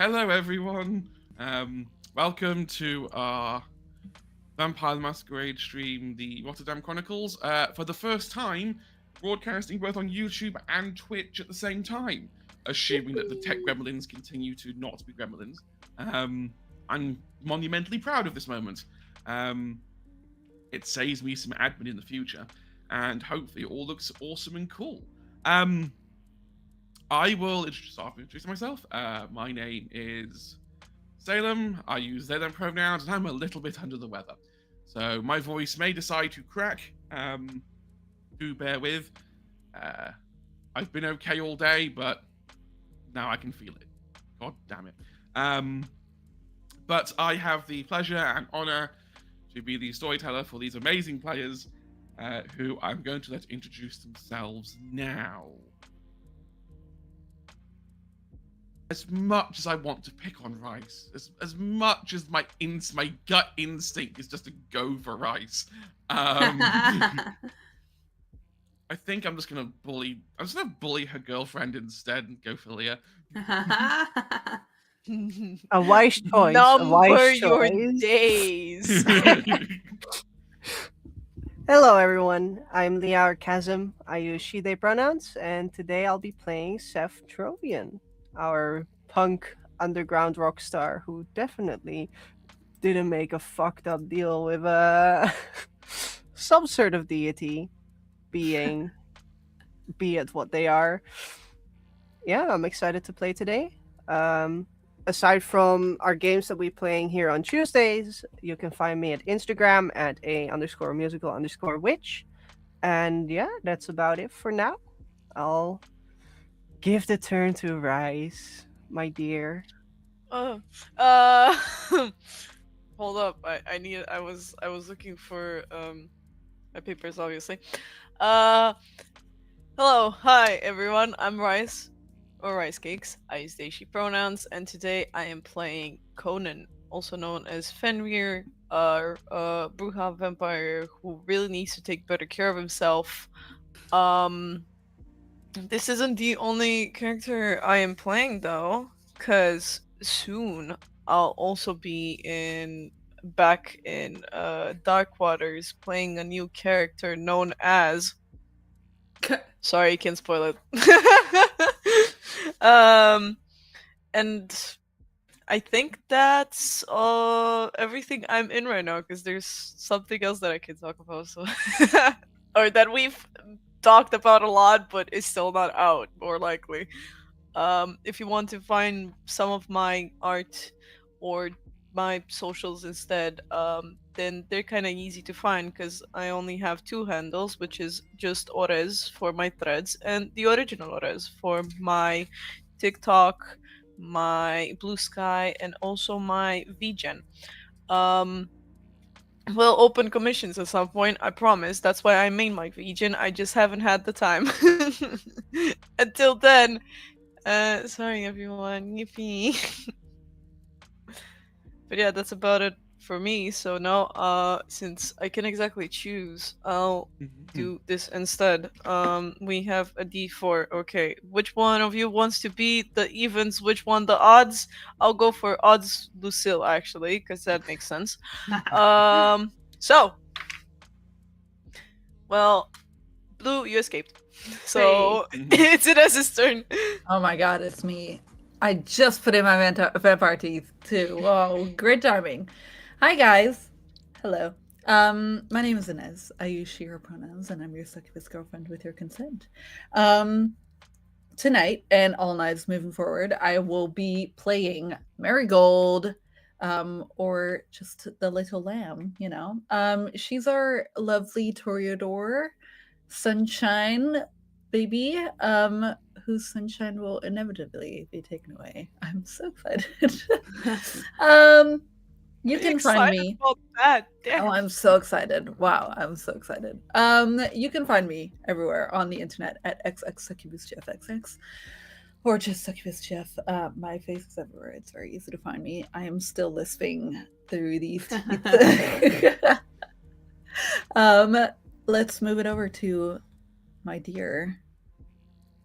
Hello, everyone. Welcome to our Vampire the Masquerade stream, the Rotterdam Chronicles. For the first time, broadcasting both on YouTube and Twitch at the same time, assuming that the tech gremlins continue to not be gremlins. I'm monumentally proud of this moment. It saves me some admin in the future, and hopefully it all looks awesome and cool. I will introduce myself. My name is Salem. I use they them pronouns, and I'm a little bit under the weather. So my voice may decide to crack. Do bear with. I've been okay all day, but now I can feel it. God damn it. But I have the pleasure and honor to be the storyteller for these amazing players, who I'm going to let introduce themselves now. As much as I want to pick on Rice, as much as my gut instinct is just to go for Rice, I think I'm just gonna bully her girlfriend instead and go for Leah. A wise choice. Number your days. Hello, everyone. I'm Leah Chasm. I use she/they pronouns, and today I'll be playing Seph, our punk underground rock star who definitely didn't make a fucked up deal with some sort of deity being, be it what they are. Yeah, I'm excited to play today. Aside from our games that we're playing here on Tuesdays, you can find me at Instagram at _musical_witch. And yeah, that's about it for now. I'll give the turn to Rice, my dear. Hold up. I was looking for my papers, obviously. Hello, hi everyone. I'm Rice, or Rice Cakes. I use they she pronouns, and today I am playing Conan, also known as Fenrir, a Bruja vampire who really needs to take better care of himself. This isn't the only character I am playing though, because soon I'll also be back in Dark Waters playing a new character known as sorry, you can't spoil it. And I think that's everything I'm in right now, because there's something else that I can talk about, so or that we've talked about a lot but is still not out, more likely. If you want to find some of my art or my socials instead, then they're kind of easy to find, because I only have two handles, which is just Orez for my threads and the original Orez for my TikTok, my Blue Sky, and also my VGen. We'll open commissions at some point, I promise. That's why I made my VGen. I just haven't had the time. Until then, sorry everyone, yippee. But yeah, that's about it for me. So now, since I can exactly choose, I'll do this instead. We have a D4. Okay, which one of you wants to be the evens? Which one the odds? I'll go for odds Lucille, actually, because that makes sense. So, well, Blue, you escaped. So it's Inez's turn. Oh my god, it's me. I just put in my vampire teeth too. Oh, great timing. Hi guys. Hello. My name is Inez. I use she, her pronouns, and I'm your succubus girlfriend with your consent. Tonight and all nights moving forward, I will be playing Marigold, or just the little lamb, you know. She's our lovely Toreador sunshine baby, whose sunshine will inevitably be taken away. I'm so excited. You can find me. About that. Oh, I'm so excited. Wow, I'm so excited. You can find me everywhere on the internet at xxsuccubusgfxx, or just succubusgf. My face is everywhere. It's very easy to find me. I am still lisping through these teeth. Let's move it over to my dear.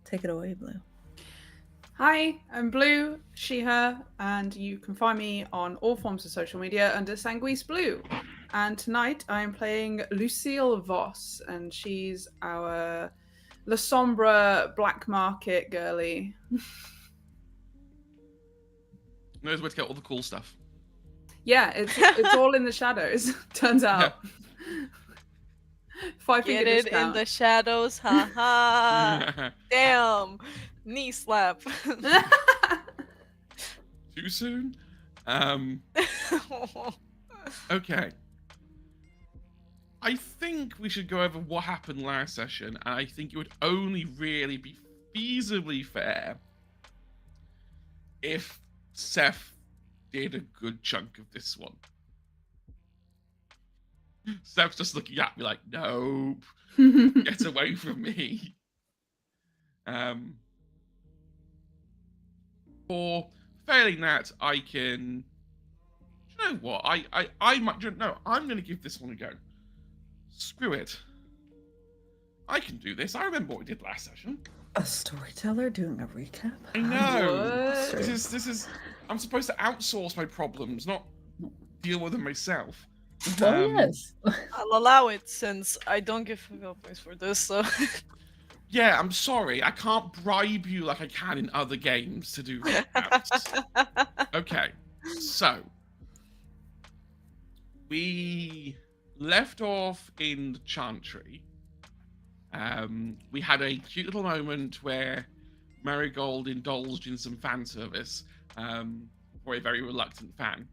Take it away, Blue. Hi, I'm Blue, she, her, and you can find me on all forms of social media under Sanguis Blue. And tonight I'm playing Lucille Voss, and she's our La Sombra black market girly. Knows where to get all the cool stuff. Yeah, it's all in the shadows, turns out. 5 Get finger it discount. in the shadows, haha. Damn, knee slap. Too soon? Okay. I think we should go over what happened last session, and I think it would only really be feasibly fair if Seph did a good chunk of this one. Seph's just looking at me like, nope, get away from me. Or failing that, I can. You know what? I might. No, I'm going to give this one a go. Screw it. I can do this. I remember what we did last session. A storyteller doing a recap? I know. What? This is. I'm supposed to outsource my problems, not deal with them myself. Well, yes. I'll allow it since I don't give points for this, so. Yeah, I'm sorry. I can't bribe you like I can in other games to do recaps. Okay, so we left off in the Chantry. We had a cute little moment where Marigold indulged in some fan service for a very reluctant fan.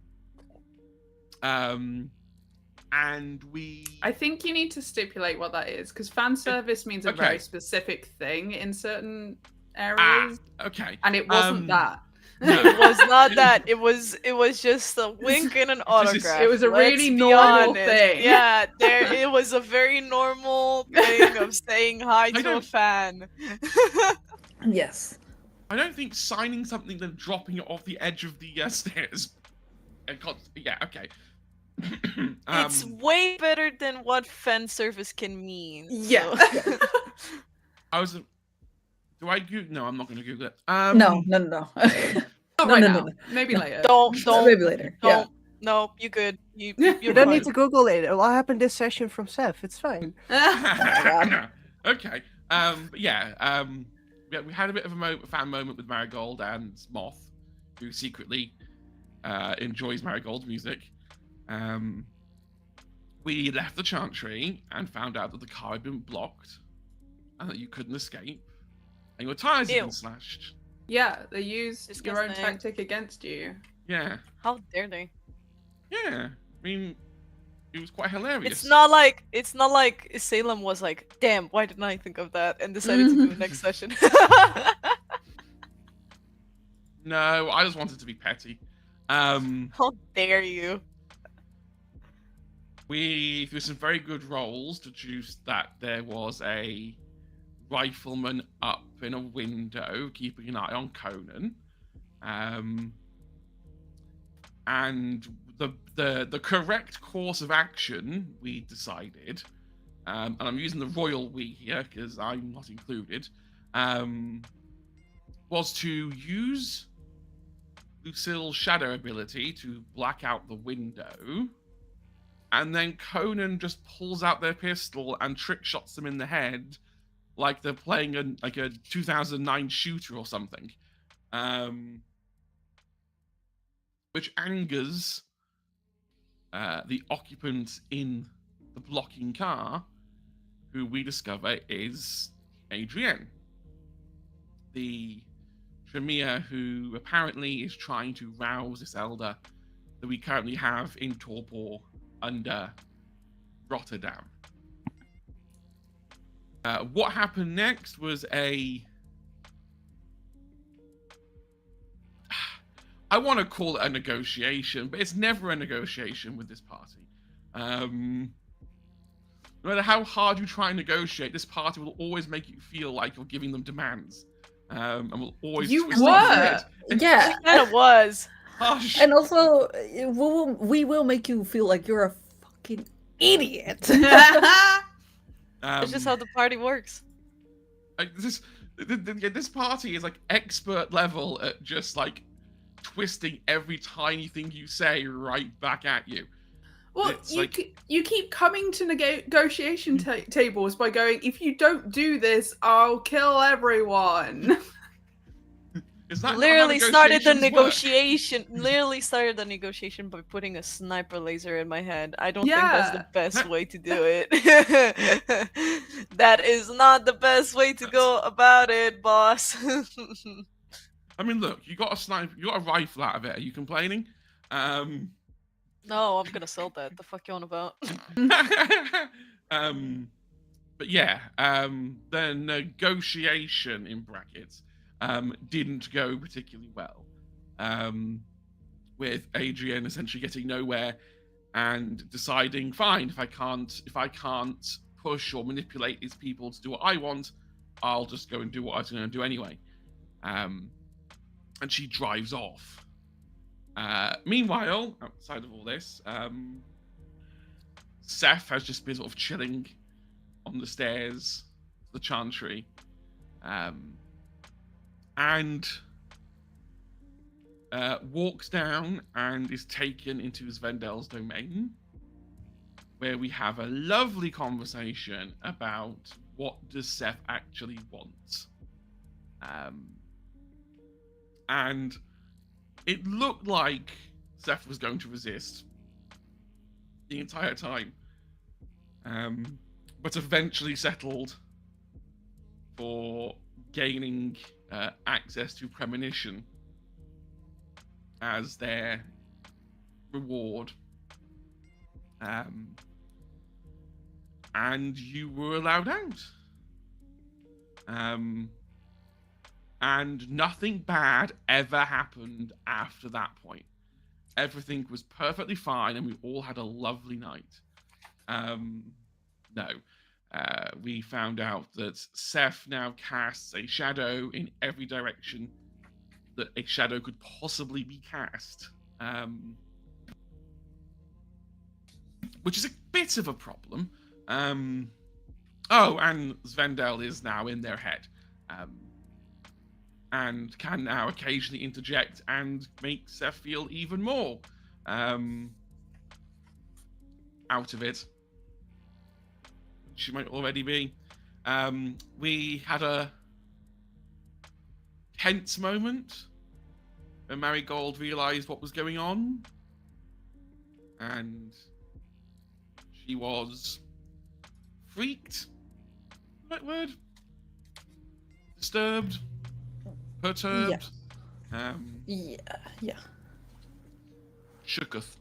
And we... I think you need to stipulate what that is, because fan service means a Okay. very specific thing in certain areas, Okay. and it wasn't that. No. It was not that. It was just a wink and an autograph. It was a Let's really be normal honest. thing. Yeah, it was a very normal thing of saying hi to a don't- fan. Yes. I don't think signing something then dropping it off the edge of the stairs. Yeah, okay. It's way better than what fan service can mean. Yeah. so- I was. Do I Google? No, I'm not going to Google it. No. Not No, right no, now. no. Maybe later. don't Maybe later. Yeah. don't. No, you good. You You you're don't fine. need to Google it. It'll all happen this session from Seph. It's fine. Okay. But yeah. We had a bit of a fan moment with Marigold and Moth, who secretly enjoys Marigold's music. We left the Chantry and found out that the car had been blocked and that you couldn't escape, and your tires had been Ew. slashed. Yeah, they used your own Disgusting. tactic against you. Yeah. How dare they? Yeah. I mean, it was quite hilarious. It's not like Salem was like, damn, why didn't I think of that and decided to do it next session. No, I just wanted to be petty. How dare you? We threw some very good rolls to juice that there was a rifleman up in a window keeping an eye on Conan. And the correct course of action, we decided, and I'm using the royal we here because I'm not included, was to use Lucille's shadow ability to black out the window, and then Conan just pulls out their pistol and trick shots them in the head like they're playing a 2009 shooter or something. Which angers the occupant in the blocking car, who we discover is Adrienne, the Tremere who apparently is trying to rouse this elder that we currently have in torpor under Rotterdam. What happened next was I want to call it a negotiation, but it's never a negotiation with this party. No matter how hard you try and negotiate, this party will always make you feel like you're giving them demands. And will always You twist were! their head. Yeah. It kind of was. Hush. And also, we will make you feel like you're a fucking idiot. It's just Um, how the party works. Like, this This party is like expert level at just like twisting every tiny thing you say right back at you. Well, It's you like- you keep coming to negotiation tables by going, if you don't do this, I'll kill everyone. Is that not how Literally started the negotiations work? negotiation. Literally started the negotiation by putting a sniper laser in my head. I don't think that's the Yeah. best way to do it. That is not the best way to go about it, boss. I mean, look, you got a sniper, you got a rifle out of it. Are you complaining? No, I'm gonna sell that. The fuck you on about? But yeah, the negotiation in brackets didn't go particularly well. With Adrienne essentially getting nowhere and deciding, fine, if I can't push or manipulate these people to do what I want, I'll just go and do what I was going to do anyway. And she drives off. Meanwhile, outside of all this, Seph has just been sort of chilling on the stairs, the chantry, and walks down and is taken into Svendel's domain, where we have a lovely conversation about what does Seph actually want. And it looked like Seph was going to resist the entire time, but eventually settled for gaining access to premonition as their reward. And you were allowed out. And nothing bad ever happened after that point. Everything was perfectly fine, and we all had a lovely night. We found out that Seph now casts a shadow in every direction that a shadow could possibly be cast. Which is a bit of a problem. And Svendel is now in their head. And can now occasionally interject and make Seph feel even more out of it. She might already be. We had a tense moment when Marigold realized what was going on. And she was freaked. Right word? Disturbed. Perturbed. Yeah. Shooketh.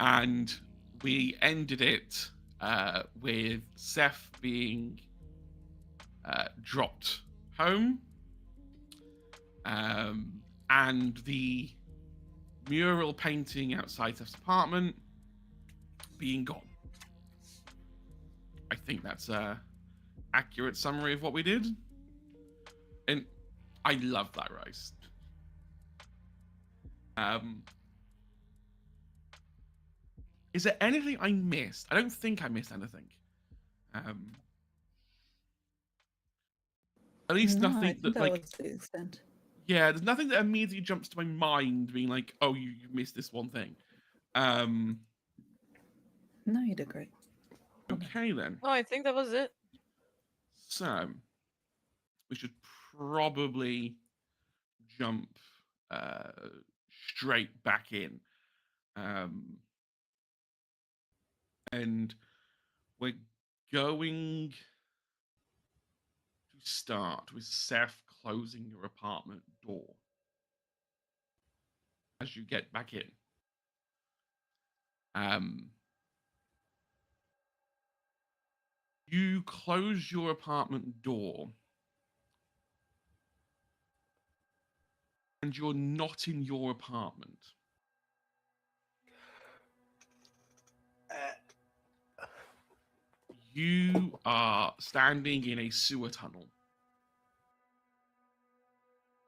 And we ended it with Seph being dropped home, and the mural painting outside Seph's apartment being gone. I think that's a accurate summary of what we did. And I love that, Rouse. Is there anything I missed? I don't think I missed anything. At least No, I nothing think that that like was the extent. yeah, there's nothing that immediately jumps to my mind being like, oh, you missed this one thing. No, you did great. Okay then. Oh, I think that was it. So we should probably jump straight back in. And we're going to start with Seph closing your apartment door as you get back in. You close your apartment door and you're not in your apartment. You are standing in a sewer tunnel.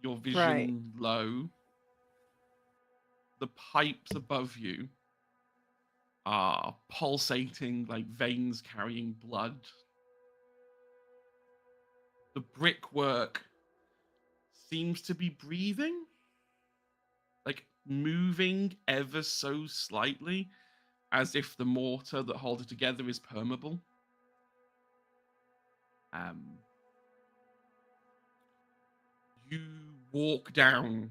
Your vision Right. low. The pipes above you are pulsating like veins carrying blood. the brickwork seems to be breathing, like moving ever so slightly, as if the mortar that holds it together is permeable. You walk down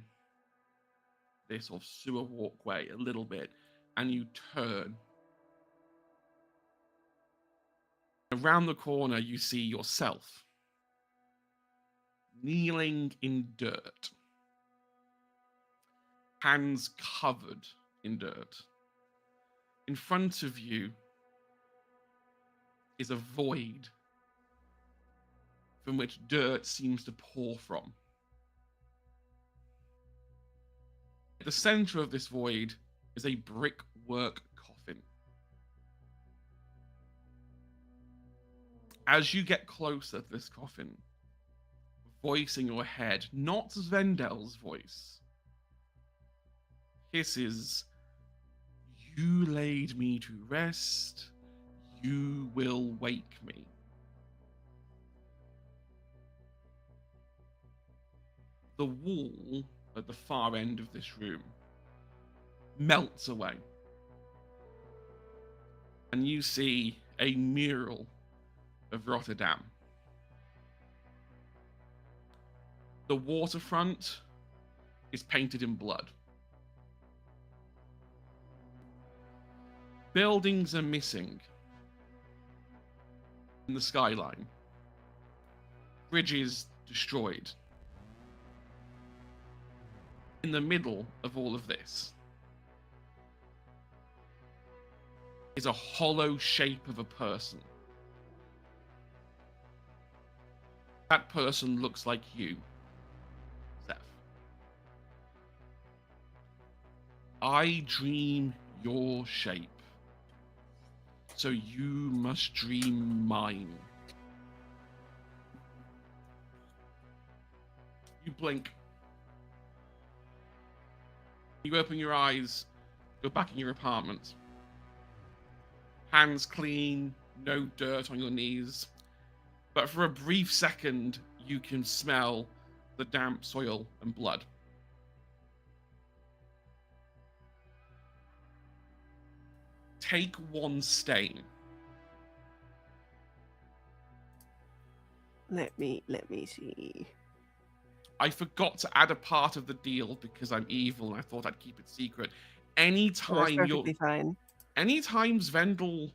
this sort of sewer walkway a little bit, and you turn. Around the corner, you see yourself kneeling in dirt, hands covered in dirt. In front of you is a void from which dirt seems to pour from. At the center of this void is a brickwork coffin. As you get closer to this coffin, a voice in your head, not Svendel's voice, hisses, "You laid me to rest, you will wake me." The wall at the far end of this room melts away, and you see a mural of Rotterdam. The waterfront is painted in blood. Buildings are missing in the skyline. Bridges destroyed. In the middle of all of this is a hollow shape of a person. That person looks like you, Seph. I dream your shape, so you must dream mine. You blink. You open your eyes, you're back in your apartment. Hands clean, no dirt on your knees. But for a brief second, you can smell the damp soil and blood. Take one stain. Let me see. I forgot to add a part of the deal because I'm evil and I thought I'd keep it secret. Anytime That's perfectly fine. anytime Svendel,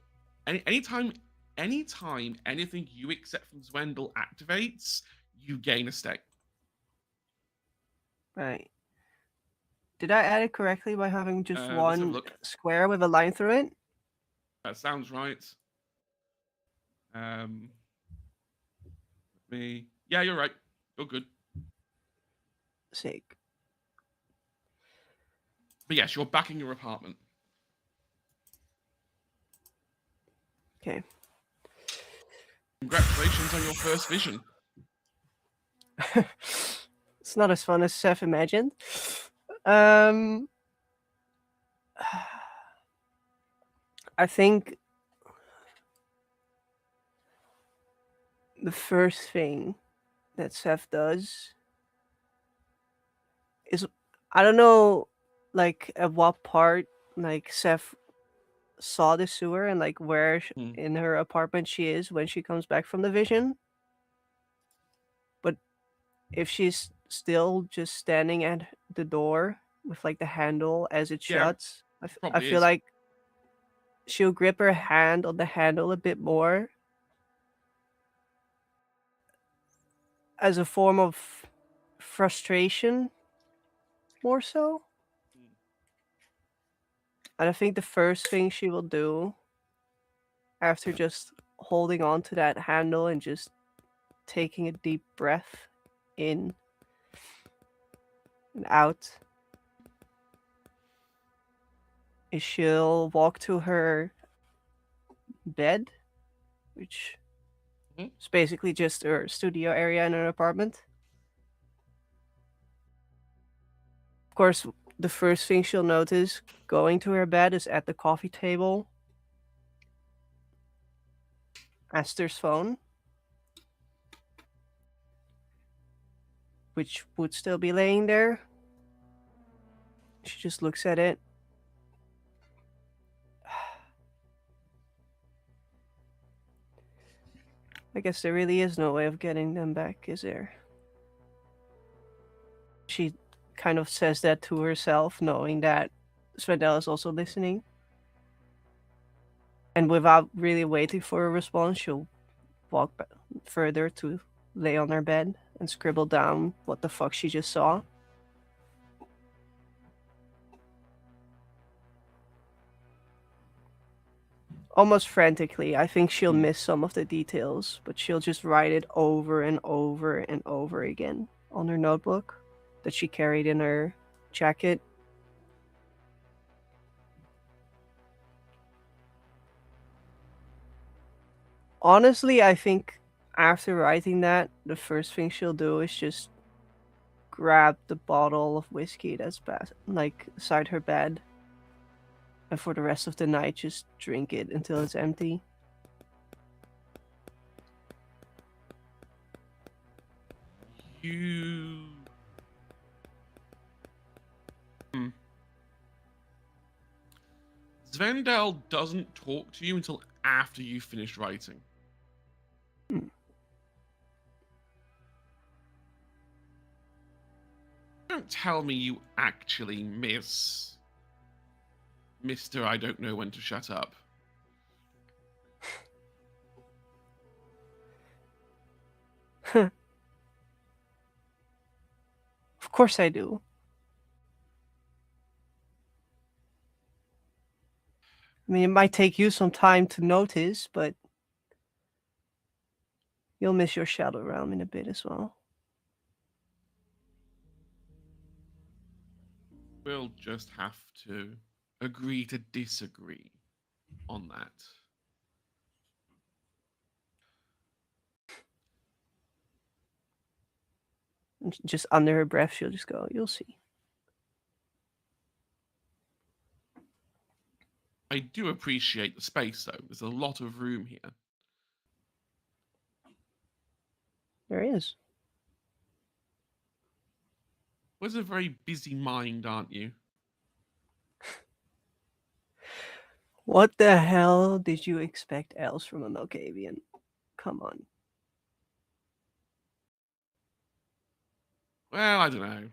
anytime anything you accept from Svendel activates, you gain a state. Right. Did I add it correctly by having just Let's have a one look. square with a line through it? That sounds right. Yeah, you're right. You're good. Sick. But yes, you're back in your apartment. Okay. Congratulations on your first vision. It's not as fun as Seph imagined. I think the first thing that Seph does is, I don't know, like at what part like Seph saw the sewer and like where in her apartment she is when she comes back from the vision. But if she's still just standing at the door with like the handle as it Yeah, shuts, I probably feel is. like she'll grip her hand on the handle a bit more as a form of frustration, more so. And I think the first thing she will do after just holding on to that handle and just taking a deep breath in and out is she'll walk to her bed, which is basically just her studio area in her apartment. Of course, the first thing she'll notice going to her bed is at the coffee table, Esther's phone. which would still be laying there. She just looks at it. I guess there really is no way of getting them back, is there? She kind of says that to herself, knowing that Svendel is also listening. And without really waiting for a response, she'll walk further to lay on her bed and scribble down what the fuck she just saw. Almost frantically. I think she'll miss some of the details, but she'll just write it over and over and over again on her notebook that she carried in her jacket. Honestly, I think after writing that, the first thing she'll do is just grab the bottle of whiskey that's beside her bed, and for the rest of the night just drink it until it's empty. You. Svendel doesn't talk to you until after you finish writing. Don't tell me you actually miss Mr. I don't know when to shut up. Of course I do. I mean, it might take you some time to notice, but you'll miss your shadow realm in a bit as well. We'll just have to agree to disagree on that. Just under her breath, she'll just go, "You'll see." I do appreciate the space, though. There's a lot of room here. There is. Was a very busy mind, aren't you? What the hell did you expect else from a Malkavian? Come on. Well, I don't know.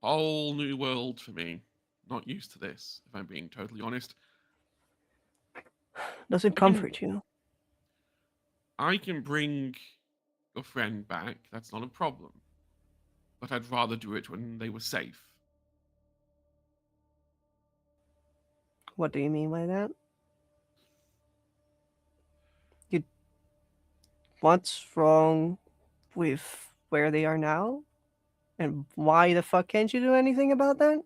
Whole new world for me. Not used to this, if I'm being totally honest. Doesn't comfort you. I can bring your friend back. That's not a problem. But I'd rather do it when they were safe. What do you mean by that? What's wrong with where they are now? And why the fuck can't you do anything about that?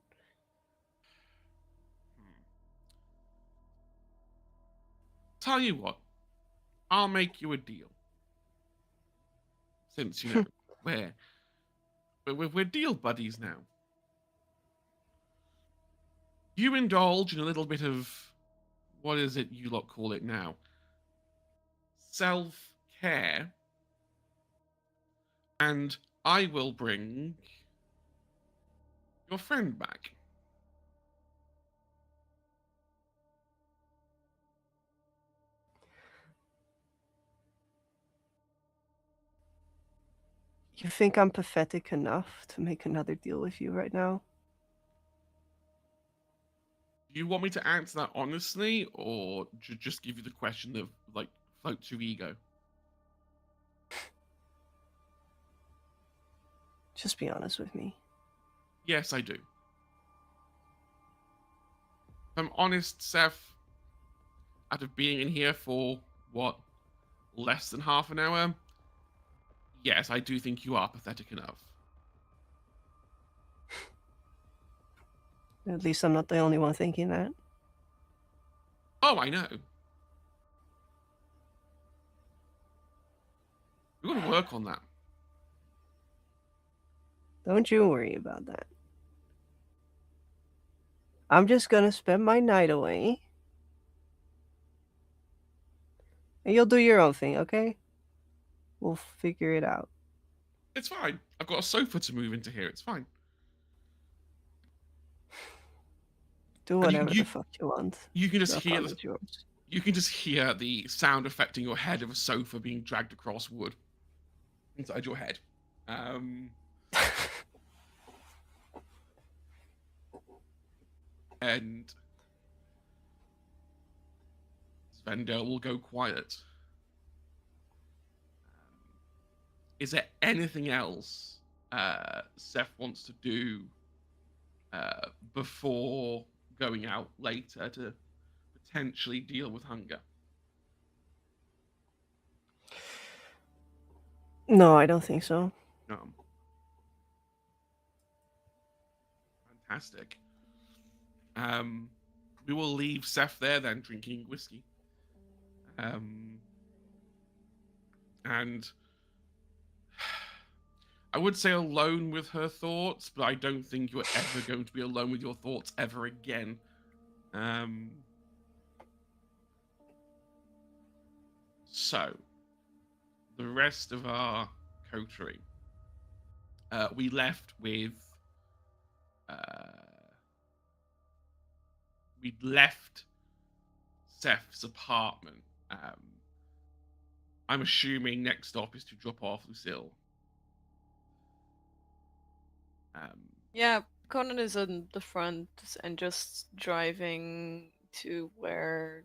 Tell you what, I'll make you a deal. Since, you know, we're deal buddies now. You indulge in a little bit of, what is it you lot call it now? Self-care. And I will bring your friend back. You think I'm pathetic enough to make another deal with you right now? Do you want me to answer that honestly, or just give you the question that, like, floats your ego? Just be honest with me. Yes, I do. If I'm honest, Seph, out of being in here for, what, less than half an hour, yes, I do think you are pathetic enough. At least I'm not the only one thinking that. Oh, I know. We're going to work on that. Don't you worry about that. I'm just gonna spend my night away. And you'll do your own thing, okay? We'll figure it out. It's fine. I've got a sofa to move into here. It's fine. Do And whatever the fuck you want. You can just The hear apartment's yours. you can just hear the sound affecting your head of a sofa being dragged across wood inside your head. And Svendel will go quiet. Is there anything else Seph wants to do before going out later to potentially deal with hunger? No, I don't think so. No. Fantastic. We will leave Seph there then, drinking whiskey. And I would say alone with her thoughts, but I don't think you're ever going to be alone with your thoughts ever again. So, the rest of our coterie, we left with. We left Seph's apartment. I'm assuming next stop is to drop off Lucille. Yeah, Conan is in the front and just driving to where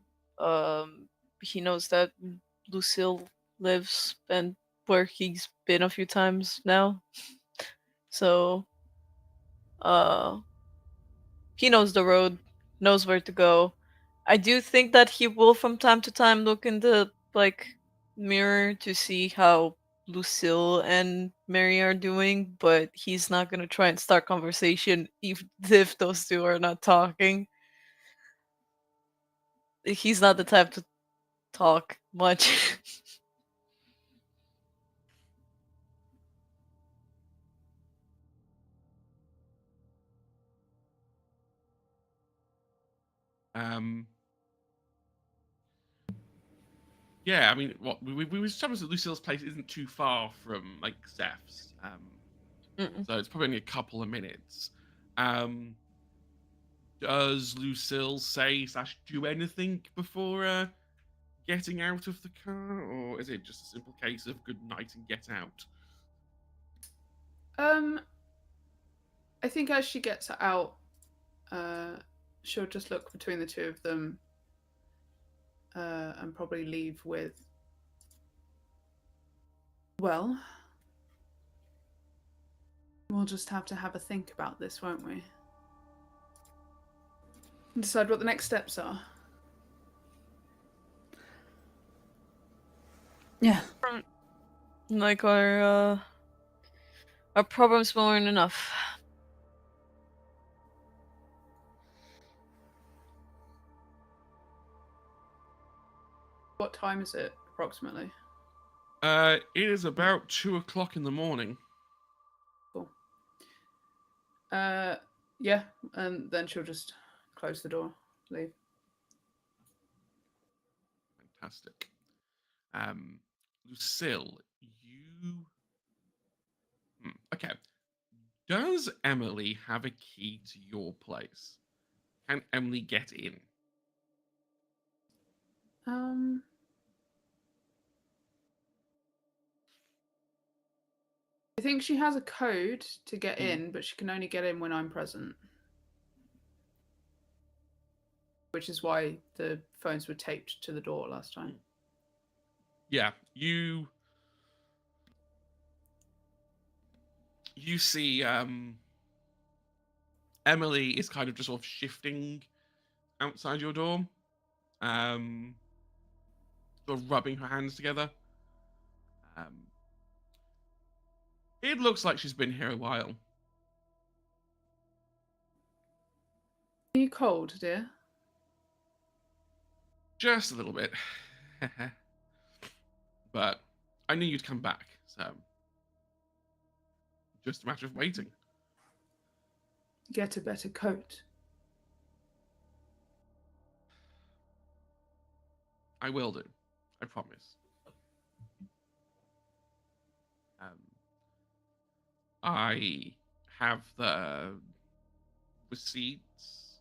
he knows that Lucille lives and where he's been a few times now. So he knows the road, knows where to go. I do think that he will from time to time look in the mirror to see how Lucille and Mary are doing, but he's not gonna try and start conversation even if those two are not talking. He's not the type to talk much. Yeah, I mean, what we established that Lucille's place isn't too far from Seph's, so it's probably only a couple of minutes. Does Lucille say / do anything before getting out of the car, or is it just a simple case of good night and get out? I think as she gets out, she'll just look between the two of them and probably leave with, well, we'll just have to have a think about this, won't we? And decide what the next steps are. Yeah. Like our problems weren't enough. What time is it, approximately? It is about 2:00 in the morning. Cool. Yeah, and then she'll just close the door, leave. Fantastic. Lucille, you... Okay. Does Emily have a key to your place? Can Emily get in? I think she has a code to get in, but she can only get in when I'm present. Which is why the phones were taped to the door last time. Yeah, you see Emily is kind of just sort of shifting outside your door, sort of rubbing her hands together. It looks like she's been here a while. Are you cold, dear? Just a little bit. But I knew you'd come back, so just a matter of waiting. Get a better coat. I will do. I promise. I have the receipts.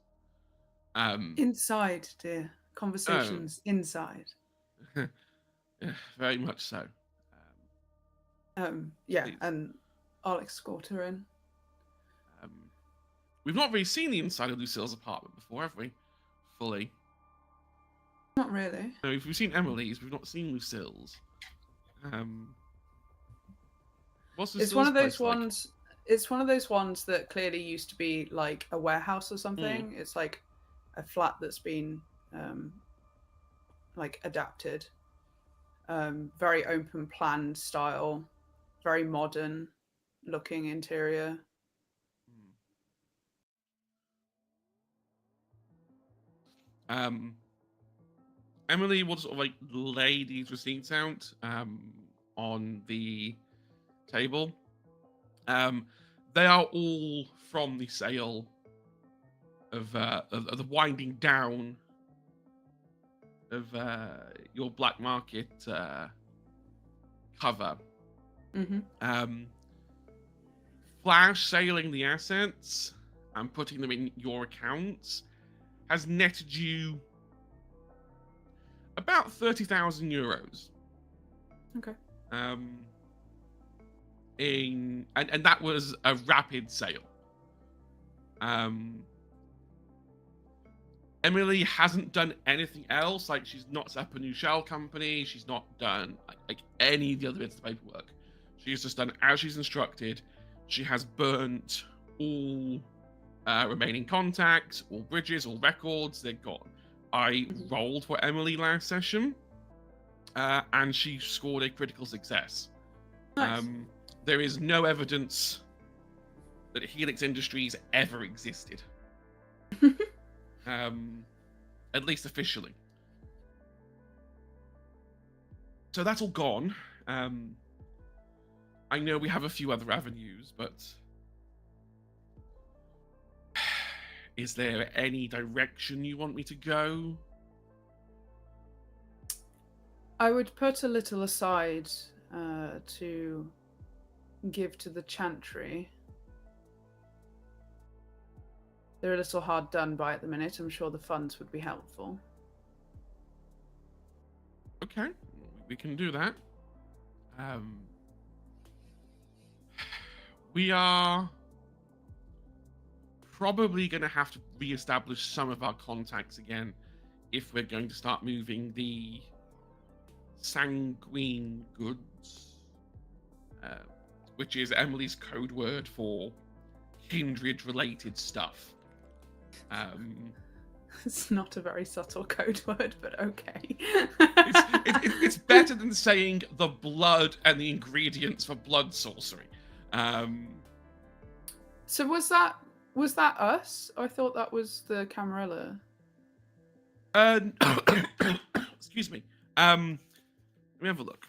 Inside, dear. Conversations inside. Very much so. Yeah, Please. and I'll escort her in. We've not really seen the inside of Lucille's apartment before, have we? Fully. Not really. No, we've seen Emily's, we've not seen Lucille's. What's Lucille's It's one of those place like? ones. It's one of those ones that clearly used to be like a warehouse or something. It's like a flat that's been like adapted. Very open plan style, very modern looking interior. Emily will sort of like lay these receipts out on the table. They are all from the sale of the winding down of your black market cover. Flash sailing the assets and putting them in your accounts has netted you about 30,000 euros. Okay. And that was a rapid sale. Emily hasn't done anything else. Like, she's not set up a new shell company. She's not done like any of the other bits of paperwork. She's just done as she's instructed. She has burnt all remaining contacts, all bridges, all records. They're gone. I rolled for Emily last session, and she scored a critical success. Nice. There is no evidence that Helix Industries ever existed. At least officially. So that's all gone. I know we have a few other avenues, but is there any direction you want me to go? I would put a little aside to give to the Chantry. They're a little hard done by at the minute. I'm sure the funds would be helpful. Okay, we can do that. We are probably going to have to re-establish some of our contacts again if we're going to start moving the sanguine goods, which is Emily's code word for kindred-related stuff. It's not a very subtle code word, but okay. It's better than saying the blood and the ingredients for blood sorcery. So was that us? I thought that was the Camarilla. Excuse me. Let me have a look.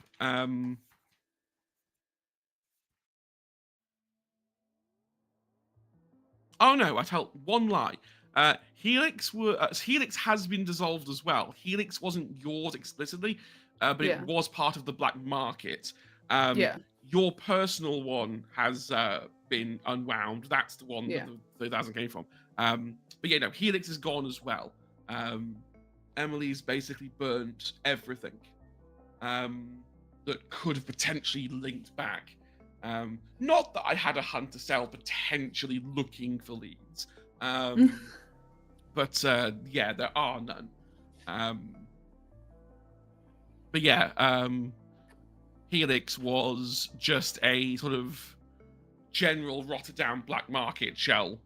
Oh no, I tell one lie. Helix has been dissolved as well. Helix wasn't yours explicitly, but it was part of the black market. Your personal one has been unwound. That's the one that the 30,000 came from. But yeah, no, Helix is gone as well. Emily's basically burnt everything that could have potentially linked back. Not that I had a hunt to sell potentially looking for leads. But yeah, there are none. But yeah, Helix was just a sort of general Rotterdam black market shell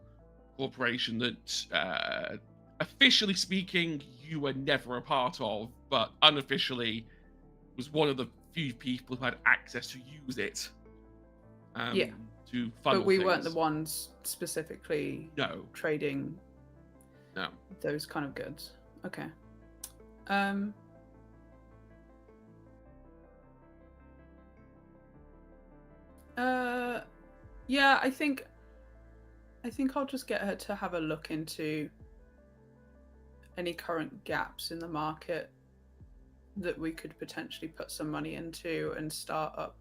corporation that, officially speaking, you were never a part of, but unofficially was one of the few people who had access to use it. To funnel But we things. weren't the ones specifically trading those kind of goods. Okay. Yeah, I think I'll just get her to have a look into any current gaps in the market that we could potentially put some money into and start up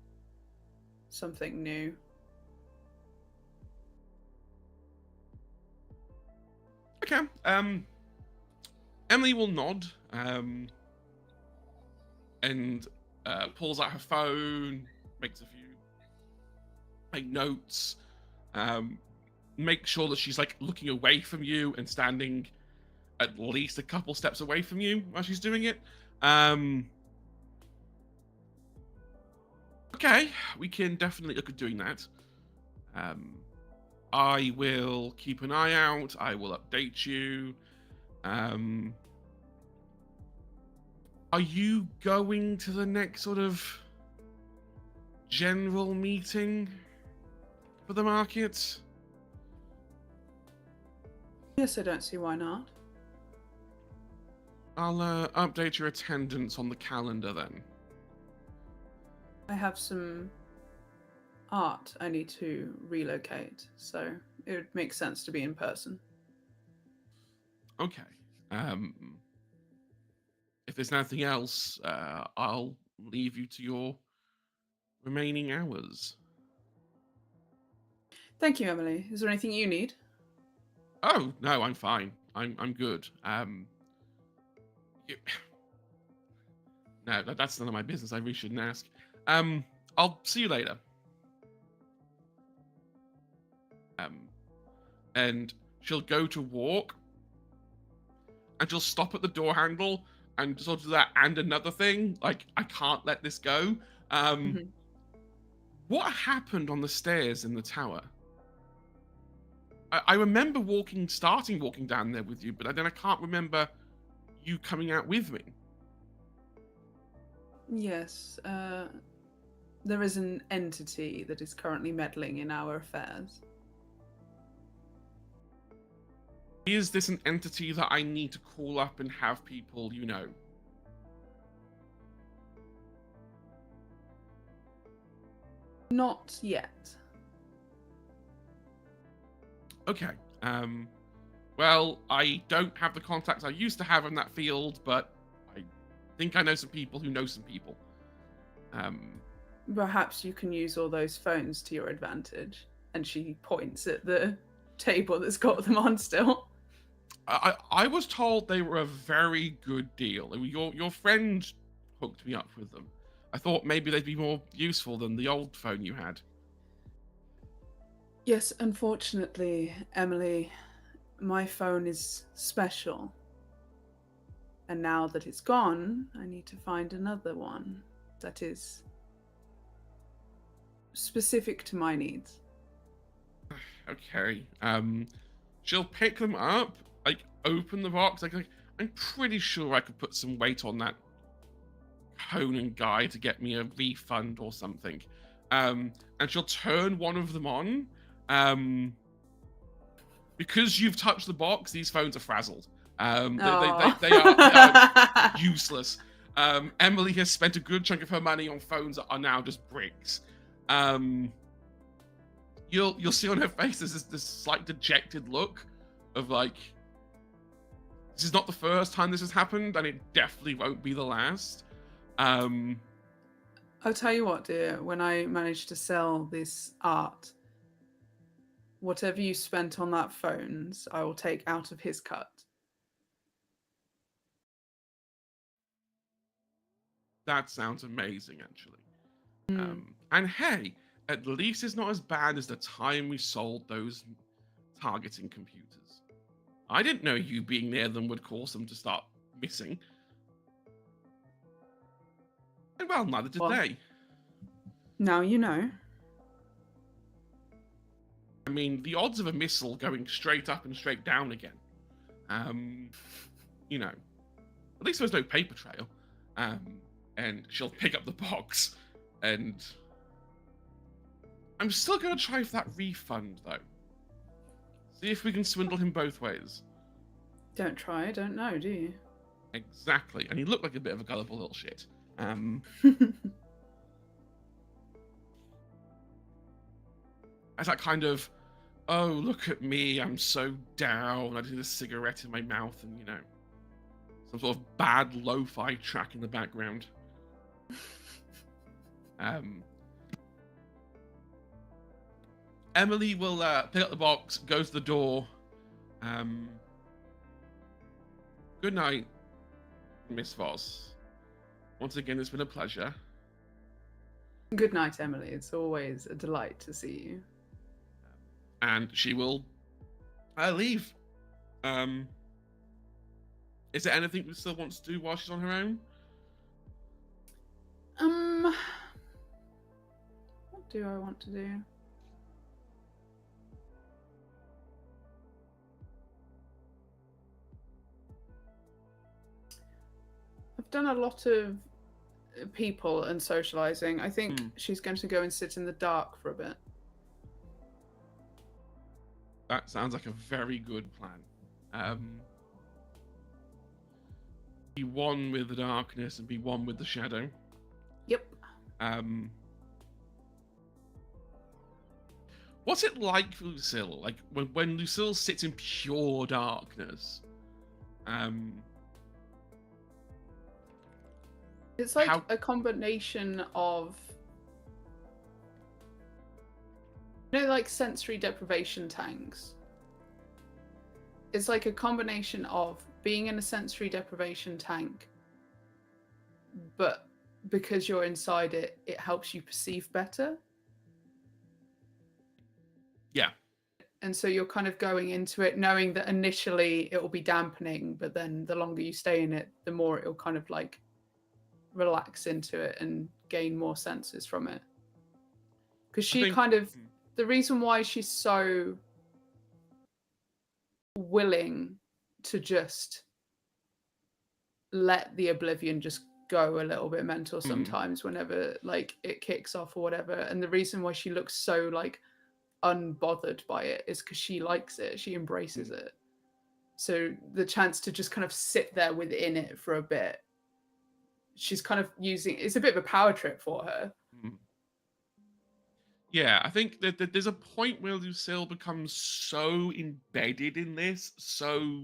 something new. Okay. Emily will nod. And pulls out her phone, makes a few notes, make sure that she's like looking away from you and standing at least a couple steps away from you while she's doing it. Okay, we can definitely look at doing that. I will keep an eye out. I will update you. Are you going to the next sort of general meeting for the market? Yes, I don't see why not. I'll update your attendance on the calendar then. I have some art I need to relocate, so it would make sense to be in person. Okay. If there's nothing else, I'll leave you to your remaining hours. Thank you, Emily. Is there anything you need? Oh no, I'm fine. I'm good. No, that's none of my business. I really shouldn't ask. I'll see you later. And she'll go to walk, and she'll stop at the door handle and sort of do that and another thing. Like, I can't let this go. What happened on the stairs in the tower? I remember starting walking down there with you, but then I can't remember you coming out with me. Yes, there is an entity that is currently meddling in our affairs. Is this an entity that I need to call up and have people, Not yet. Okay. Well, I don't have the contacts I used to have in that field, but I think I know some people who know some people. Perhaps you can use all those phones to your advantage. And she points at the table that's got them on still. I was told they were a very good deal. Your friend hooked me up with them. I thought maybe they'd be more useful than the old phone you had. Yes, unfortunately, Emily, my phone is special. And now that it's gone, I need to find another one that is specific to my needs. Okay. She'll pick them up, like open the box. Like I'm pretty sure I could put some weight on that Conan guy to get me a refund or something. And she'll turn one of them on. Because you've touched the box, these phones are frazzled. They are useless. Emily has spent a good chunk of her money on phones that are now just bricks. You'll see on her face there's this slight dejected look of like, this is not the first time this has happened, and it definitely won't be the last. I'll tell you what, dear, when I manage to sell this art, whatever you spent on that phones, I will take out of his cut. That sounds amazing, actually. And hey, at least it's not as bad as the time we sold those targeting computers. I didn't know you being near them would cause them to start missing. And well, neither did they. Now you know. I mean, the odds of a missile going straight up and straight down again. At least there's no paper trail. And she'll pick up the box, and I'm still going to try for that refund, though. See if we can swindle him both ways. Don't try, don't know, do you? Exactly. And he looked like a bit of a gullible little shit. As that kind of, oh, look at me, I'm so down. I did a cigarette in my mouth and, some sort of bad lo-fi track in the background. Emily will pick up the box, go to the door, Good night, Miss Voss. Once again, it's been a pleasure. Good night, Emily. It's always a delight to see you. And she will leave. Is there anything we still wants to do while she's on her own? What do I want to do? I've done a lot of people and socializing. I think she's going to go and sit in the dark for a bit. That sounds like a very good plan. Be one with the darkness and be one with the shadow. Yep. What's it like for Lucille? Like when Lucille sits in pure darkness? It's like a combination of, like sensory deprivation tanks. It's like a combination of being in a sensory deprivation tank, but because you're inside it, it helps you perceive better. Yeah. And so you're kind of going into it knowing that initially it will be dampening, but then the longer you stay in it, the more it'll kind of like relax into it and gain more senses from it. Because she the reason why she's so willing to just let the oblivion just go a little bit mental sometimes whenever like it kicks off or whatever, and the reason why she looks so like unbothered by it is because she likes it, she embraces it. So the chance to just kind of sit there within it for a bit, she's kind of using, it's a bit of a power trip for her. Yeah, I think that there's a point where Lucille becomes so embedded in this, so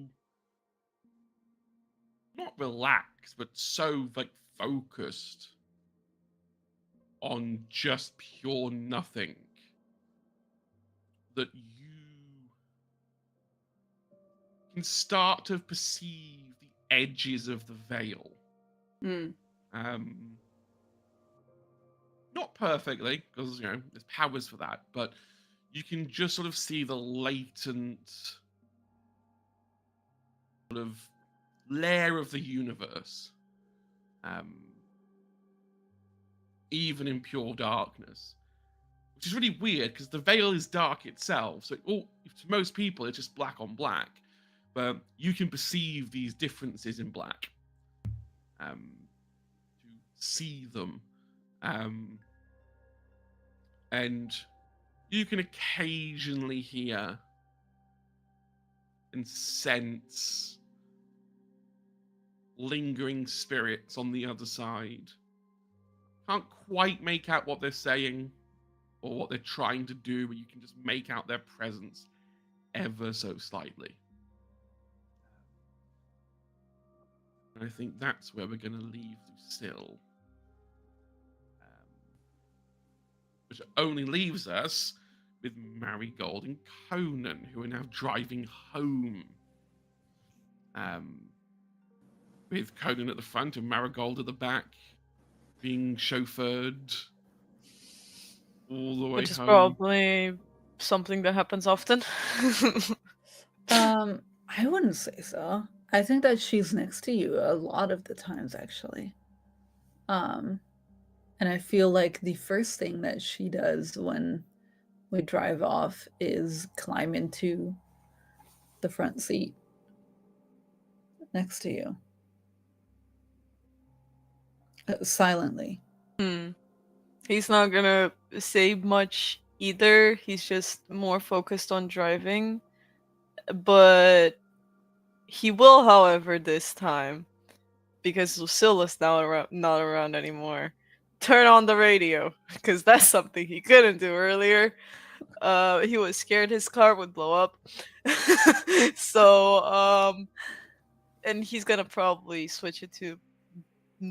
not relaxed, but so like focused on just pure nothing, that you can start to perceive the edges of the veil. Not perfectly, because there's powers for that, but you can just sort of see the latent sort of layer of the universe, even in pure darkness, which is really weird because the veil is dark itself. So to most people, it's just black on black, but you can perceive these differences in black, to see them. And you can occasionally hear and sense lingering spirits on the other side. Can't quite make out what they're saying or what they're trying to do, but you can just make out their presence ever so slightly. And I think that's where we're going to leave Lucille. Which only leaves us with Marigold and Conan, who are now driving home. With Conan at the front and Marigold at the back, being chauffeured all the way Which is home. probably something that happens often. I wouldn't say so. I think that she's next to you a lot of the times, actually. And I feel like the first thing that she does when we drive off is climb into the front seat next to you. Silently. He's not gonna say much either. He's just more focused on driving. But he will, however, this time, because Lucilla's now not around anymore, turn on the radio, because that's something he couldn't do earlier. He was scared his car would blow up. So, and he's gonna probably switch it to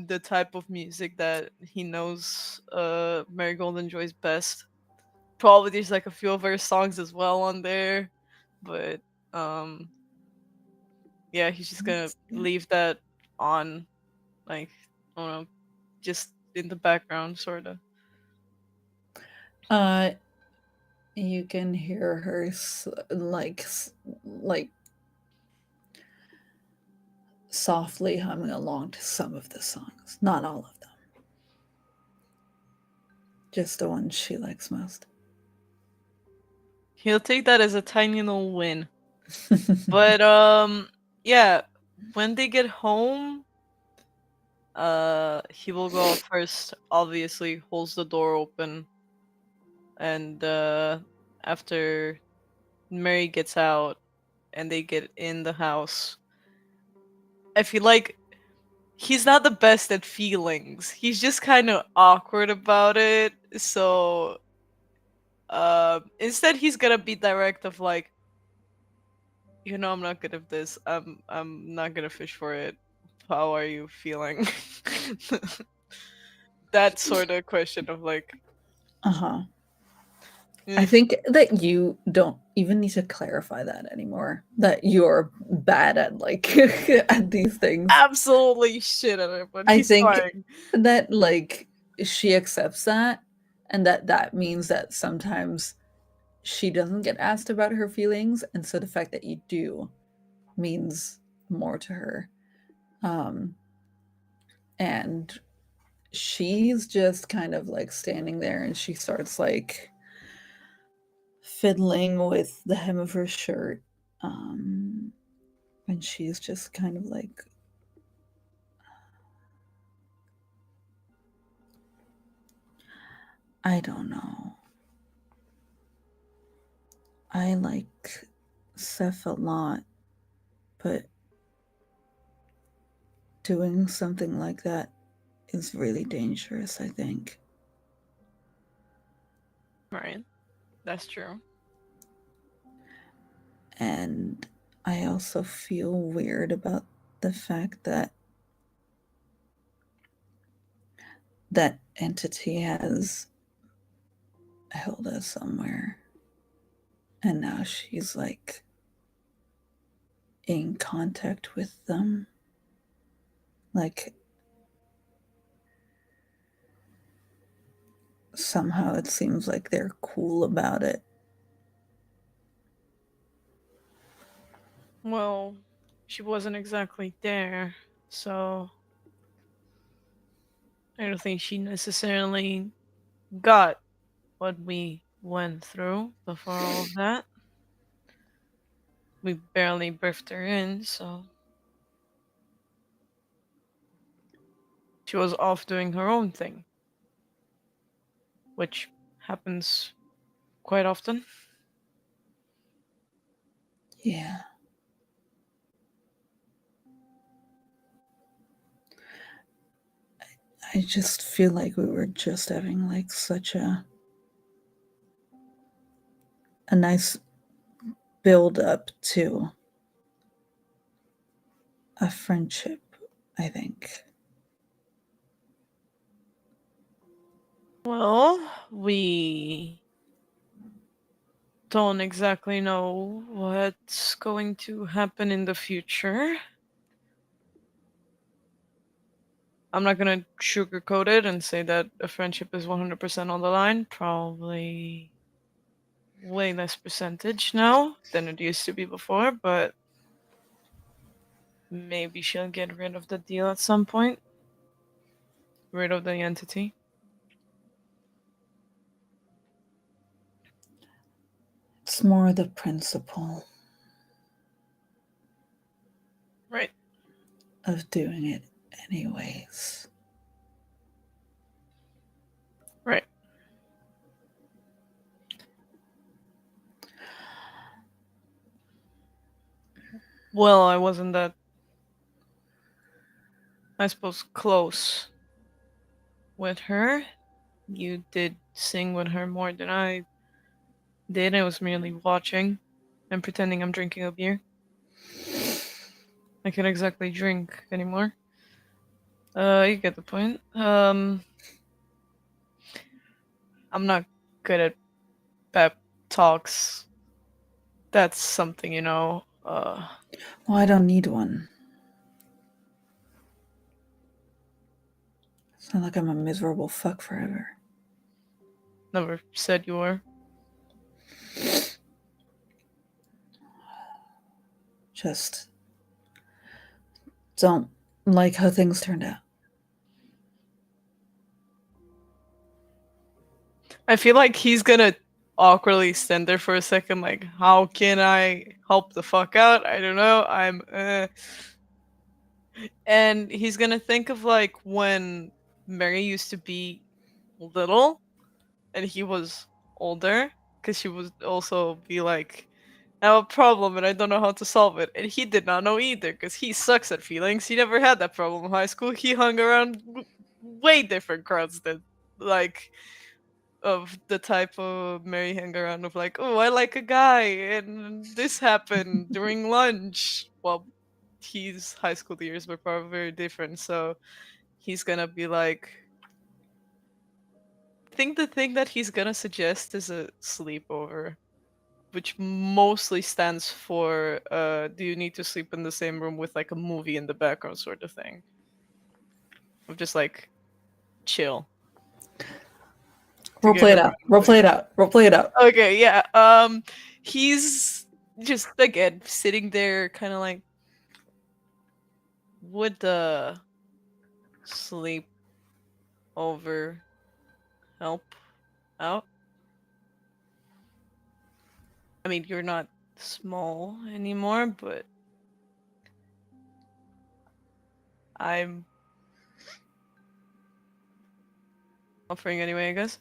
the type of music that he knows Marigold enjoys best. Probably there's like a few of her songs as well on there, but yeah, he's just gonna leave that on, like, I don't know, just in the background, sort of. You can hear her like softly humming along to some of the songs, not all of them, just the ones she likes most. He'll take that as a tiny little win. But yeah, when they get home, he will go up first, obviously, holds the door open, and after Mary gets out and they get in the house, I feel like he's not the best at feelings. He's just kind of awkward about it. So instead he's gonna be direct of like, I'm not good at this. I'm not gonna fish for it. How are you feeling? That sort of question of like, Uh-huh. I think that you don't even need to clarify that anymore. That you're bad at like at these things. absolutely shit at it, but I he's think trying. that like she accepts that, and that means that sometimes she doesn't get asked about her feelings, and so the fact that you do means more to her. And she's just kind of like standing there, and she starts like fiddling with the hem of her shirt, and she's just kind of like, I don't know. I like Seph a lot, but doing something like that is really dangerous, I think. Right. That's true. And I also feel weird about the fact that that entity has held us somewhere. And now she's like in contact with them. Like somehow it seems like they're cool about it. Well, she wasn't exactly there, so I don't think she necessarily got what we went through before all of that. We barely birthed her in, so she was off doing her own thing, which happens quite often. Yeah. I just feel like we were just having like such a nice build up to a friendship, I think. Well, we don't exactly know what's going to happen in the future. I'm not gonna sugarcoat it and say that a friendship is 100% on the line. Probably way less percentage now than it used to be before, but maybe she'll get rid of the deal at some point. Rid of the entity. It's more the principle Right. of doing it anyways. Right. Well, I wasn't that, I suppose, close with her. You did sing with her more than I did. I was merely watching and pretending I'm drinking a beer. I can't exactly drink anymore. You get the point. I'm not good at pep talks. That's something, Uh, Well, I don't need one. It's not like I'm a miserable fuck forever. never said you were. Just don't like how things turned out. I feel like he's gonna awkwardly stand there for a second, like, how can I help the fuck out? I don't know. And he's gonna think of like when Mary used to be little and he was older, because she would also be like, I have a problem and I don't know how to solve it. And he did not know either, because he sucks at feelings. He never had that problem in high school. He hung around way different crowds than, like, of the type of Mary hang around of like, oh, I like a guy and this happened during lunch. Well, his high school years were probably very different, so he's gonna be like, I think the thing that he's gonna suggest is a sleepover, which mostly stands for do you need to sleep in the same room with like a movie in the background sort of thing. Of just like chill. Role play it out. Role play it out. Role play it out. Okay, yeah. He's just again sitting there kind of like, would the sleep over help out? I mean, you're not small anymore, but I'm offering anyway, I guess.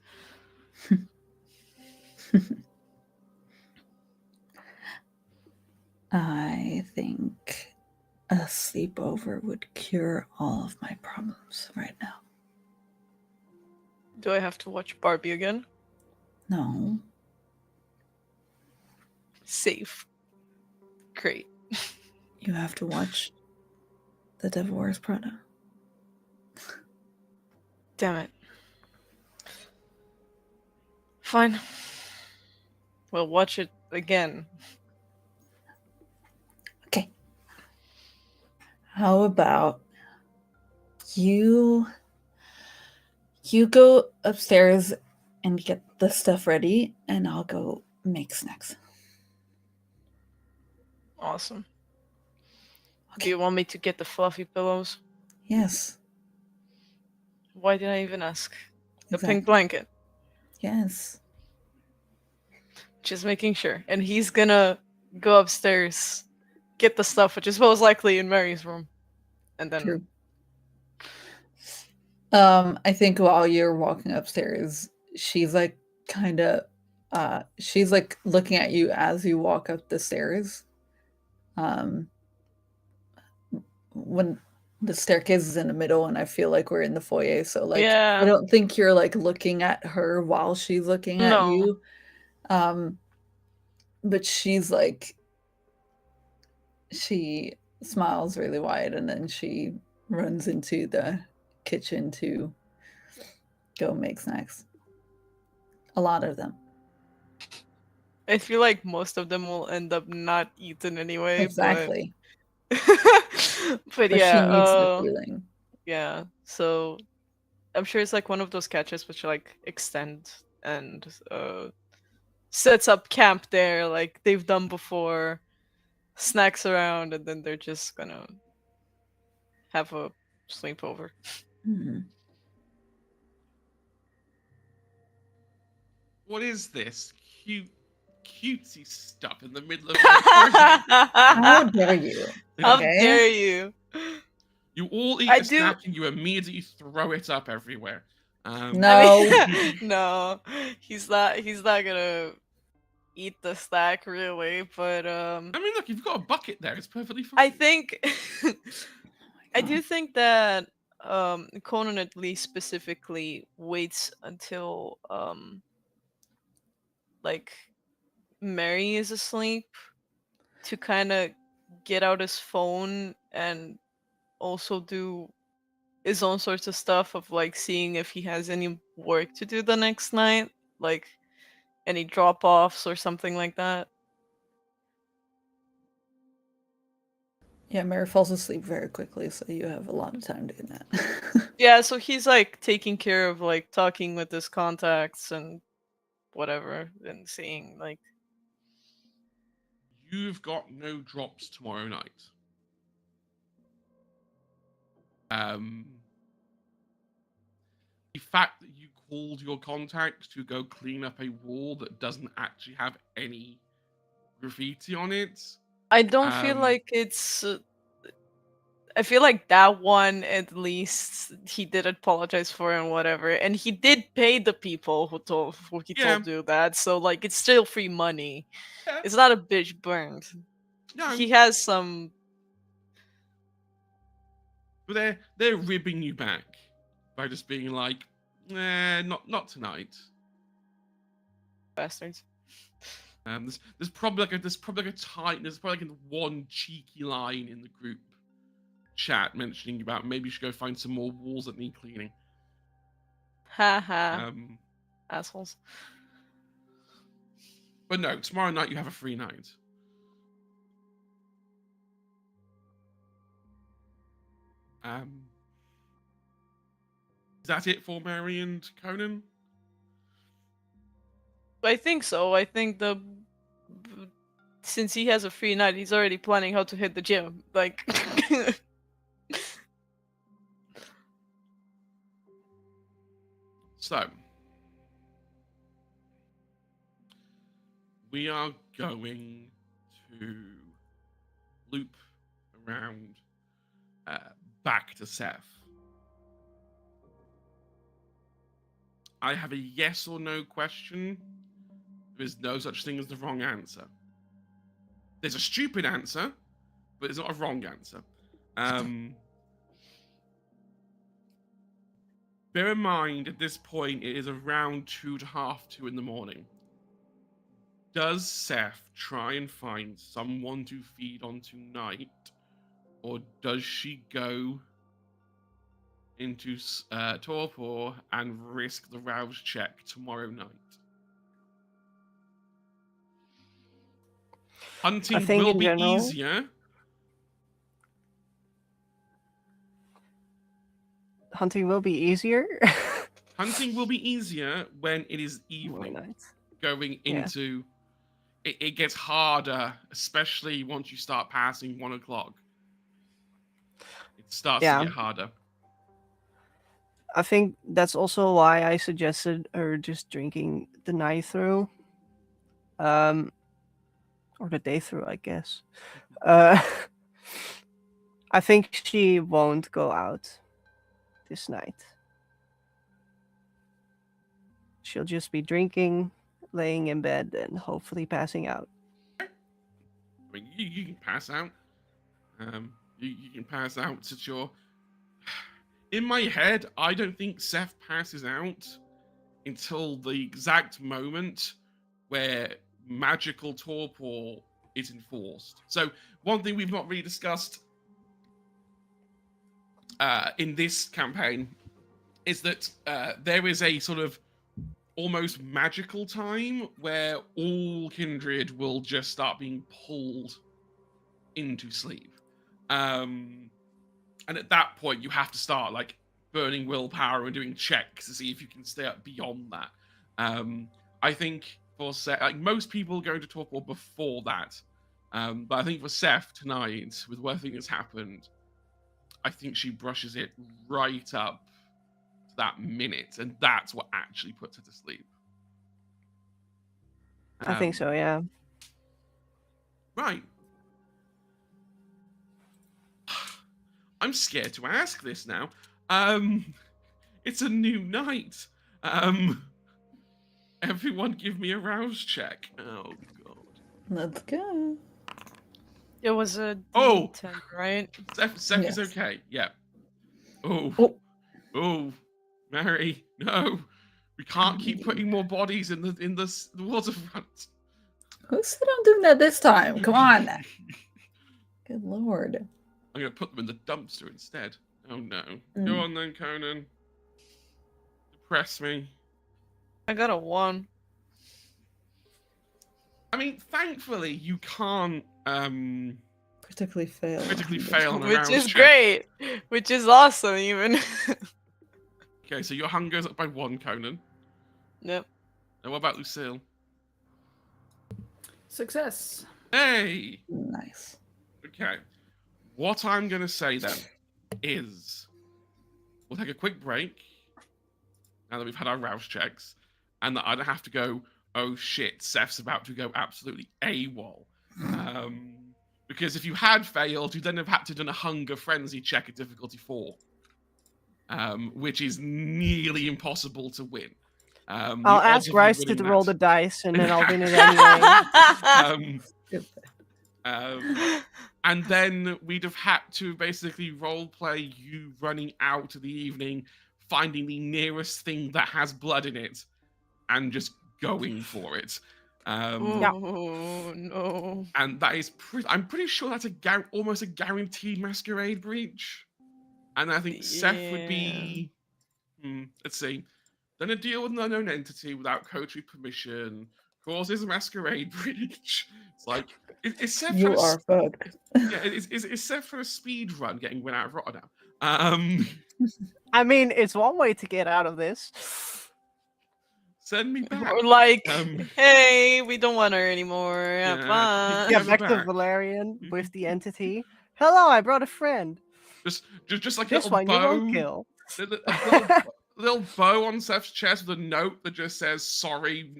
I think a sleepover would cure all of my problems right now. Do I have to watch Barbie again? No. Safe. Great. You have to watch The Devil Wears Prada. Damn it. Fine. We'll watch it again. Okay. How about you go upstairs and get the stuff ready, and I'll go make snacks. Awesome. Do Okay. you want me to get the fluffy pillows? Yes. Why did I even ask? The Exactly. pink blanket. Yes. Just making sure. And he's gonna go upstairs, get the stuff, which is most likely in Mary's room. And then True. I think while you're walking upstairs, she's like kind of she's like looking at you as you walk up the stairs. When the staircase is in the middle and I feel like we're in the foyer, so like yeah. I don't think you're like looking at her while she's looking at No. you. But she's like, she smiles really wide and then she runs into the kitchen to go make snacks. A lot of them. I feel like most of them will end up not eaten anyway. Exactly. But But yeah, she needs the feeling. yeah. So I'm sure it's like one of those catches which like extend and sets up camp there like they've done before, snacks around, and then they're just gonna have a sleepover. Mhm. What is this cutesy stuff in the middle of my How dare you? How Okay. dare you? You all eat I a do- snack and you immediately throw it up everywhere. No. I mean, no, he's not gonna eat the snack really, but I mean, look, you've got a bucket there. It's perfectly fine. I think I God. do think that Conan at least specifically waits until like Mary is asleep to kind of get out his phone and also do his own sorts of stuff of like seeing if he has any work to do the next night, like any drop offs or something like that. Yeah, Mary falls asleep very quickly, so you have a lot of time doing that. Yeah, so he's like taking care of like talking with his contacts and whatever, and seeing like. You've got no drops tomorrow night. The fact that you called your contact to go clean up a wall that doesn't actually have any graffiti on it. I don't feel like it's. I feel like that one, at least, he did apologize for and whatever, and he did pay the people who told you that. So like, it's still free money. Yeah. It's not a bitch burned. No, He has some. but they're ribbing you back by just being like, nah, not tonight. Bastards. There's probably like one cheeky line in the group chat mentioning about maybe you should go find some more walls that need cleaning. Haha. Assholes. But no, tomorrow night you have a free night. Is that it for Mary and Conan? I think so. I think since he has a free night, he's already planning how to hit the gym. Like. So, we are going to loop around back to Seph. I have a yes or no question. There is no such thing as the wrong answer. There's a stupid answer, but it's not a wrong answer. Bear in mind, at this point, it is around 2 in the morning. Does Seph try and find someone to feed on tonight, or does she go into torpor and risk the Rouse check tomorrow night? Hunting will be easier. Hunting will be easier. Hunting will be easier when it is evening. Going into it gets harder, especially once you start passing 1 o'clock. It starts to get harder. I think that's also why I suggested her just drinking the night through. Or the day through, I guess. I think she won't go out this night. She'll just be drinking, laying in bed, and hopefully passing out. I mean, you can pass out. You can pass out at your... In my head, I don't think Seph passes out until the exact moment where magical torpor is enforced. So, one thing we've not really discussed in this campaign is that there is a sort of almost magical time where all kindred will just start being pulled into sleep. And at that point, you have to start like burning willpower and doing checks to see if you can stay up beyond that. I think for Seph, like most people go into torpor before that. But I think for Seph tonight, with what I think has happened, I think she brushes it right up to that minute, and that's what actually puts her to sleep. I think so, yeah. Right. I'm scared to ask this now. It's a new night. Everyone give me a rouse check. Oh, God. Let's go. It was a D10, right? Seph Yes. is okay. Yeah. Oh, Mary, no. We can't keep putting more bodies in the waterfront. Who said I'm doing that this time? Come on. Good lord. I'm going to put them in the dumpster instead. Oh, no. Go on then, Conan. Depress me. I got a 1. I mean, thankfully, you can't Critically fail. critically fail on a Which rouse is check. great. Which is awesome, even. Okay, so your hunger's up by 1, Conan. Yep. And what about Lucille? Success. Hey! Nice. Okay. What I'm going to say then is we'll take a quick break now that we've had our rouse checks, and that I don't have to go, oh shit, Seph's about to go absolutely AWOL. Because if you had failed, you'd then have had to done a hunger frenzy check at difficulty 4, which is nearly impossible to win. I'll ask Rice to roll the dice, and then I'll win it anyway. And then we'd have had to basically role play you running out of the evening, finding the nearest thing that has blood in it, and just going for it. Oh no! And that is, I'm pretty sure that's almost a guaranteed masquerade breach. And I think Seph would be, let's see, then a deal with an unknown entity without coterie permission causes a masquerade breach. It's like, is Seph You are fucked. Yeah, is Seph for a speed run getting run out of Rotterdam? I mean, it's one way to get out of this. Send me back. Or like, Um, hey, we don't want her anymore. Have Yeah, fun. Yeah, Give it back to back. Valerian with the entity. Hello, I brought a friend. just like This a one little you bow, won't kill. little bow on Seph's chest with a note that just says, "Sorry,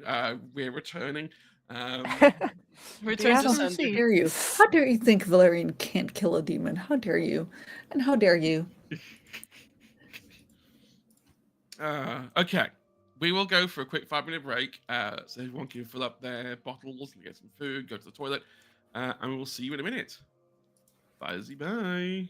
we're returning." Return Yeah, to I sender. see. How dare you? How dare you think Valerian can't kill a demon? How dare you? And how dare you? Okay, we will go for a quick 5-minute break. So everyone can fill up their bottles and get some food, go to the toilet, and we'll see you in a minute. Bye.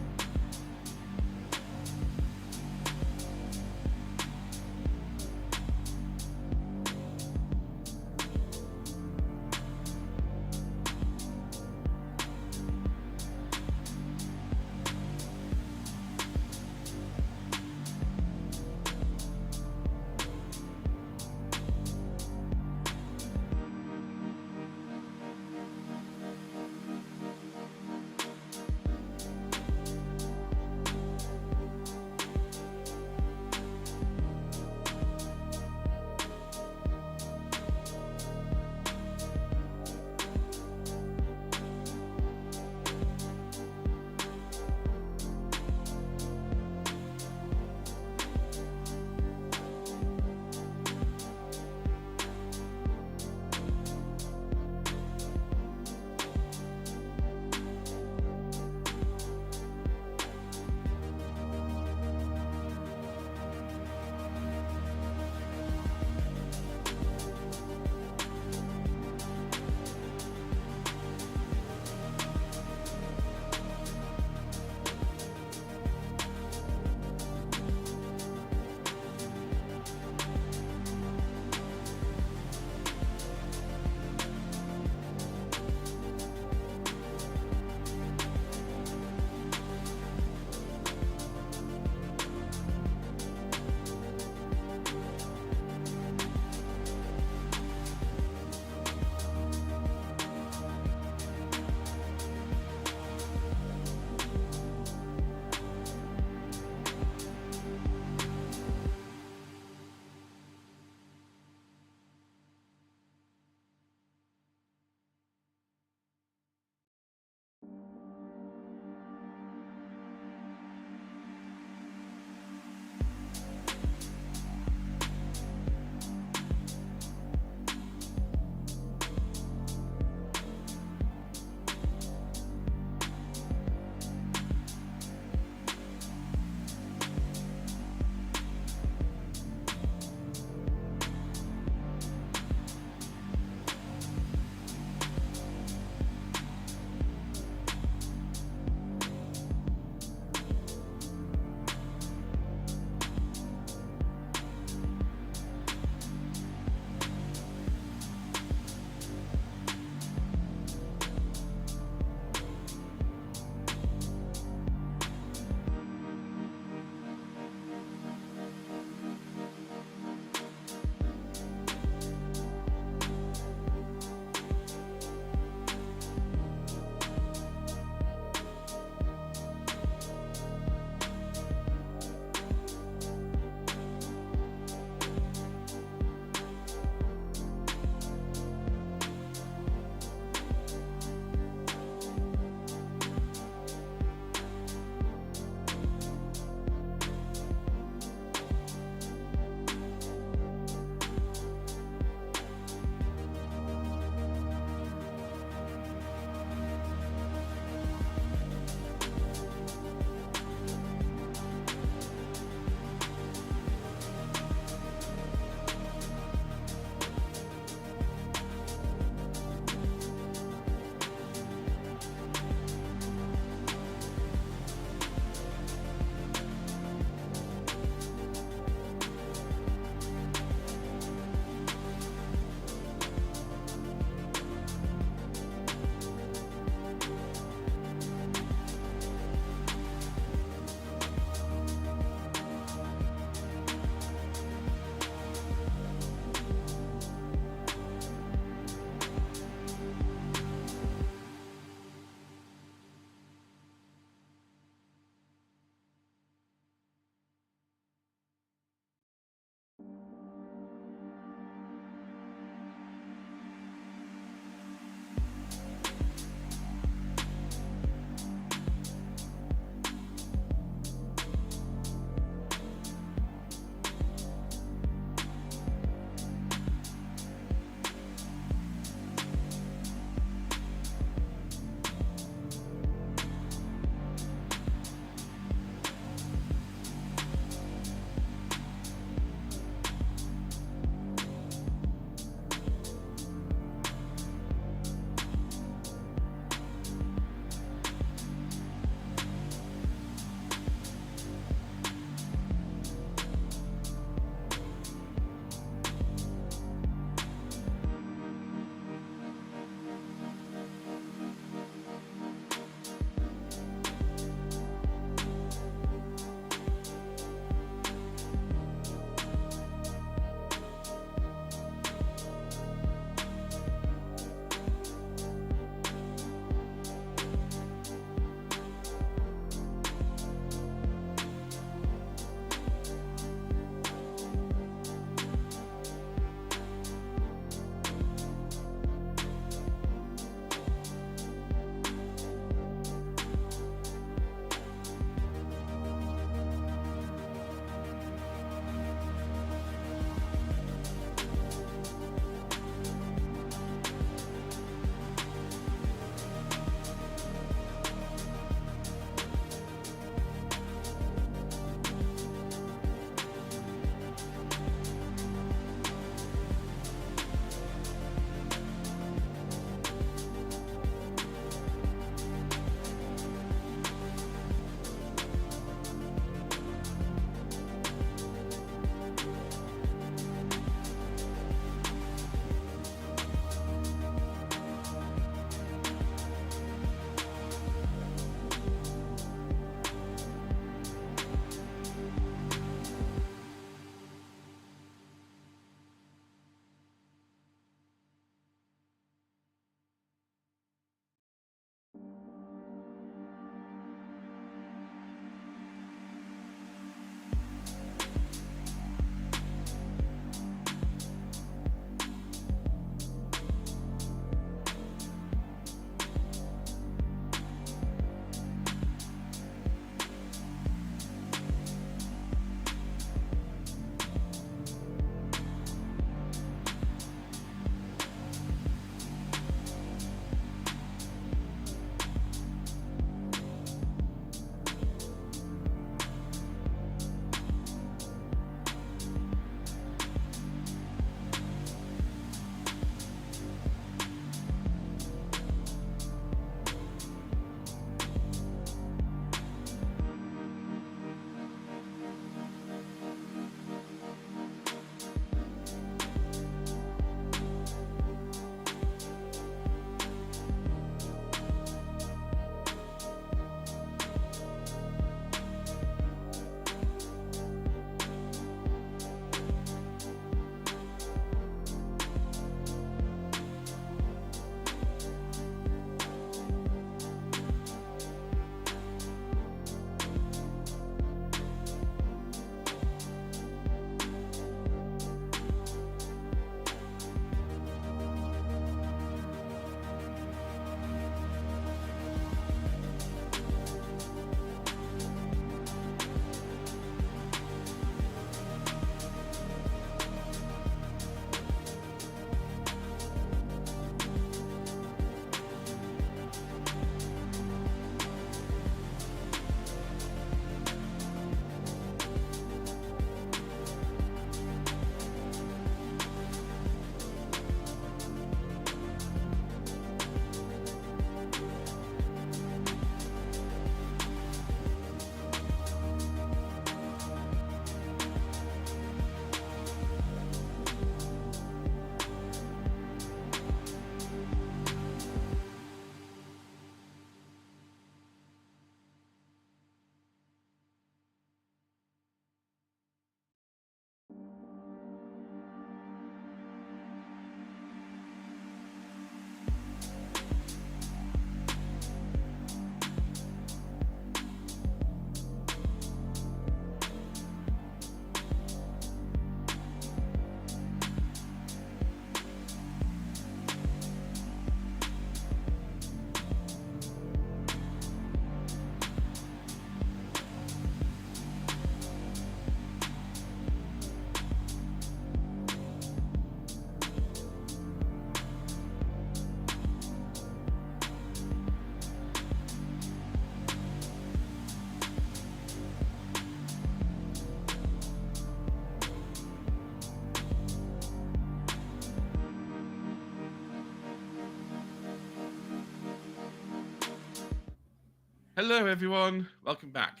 Hello, everyone. Welcome back.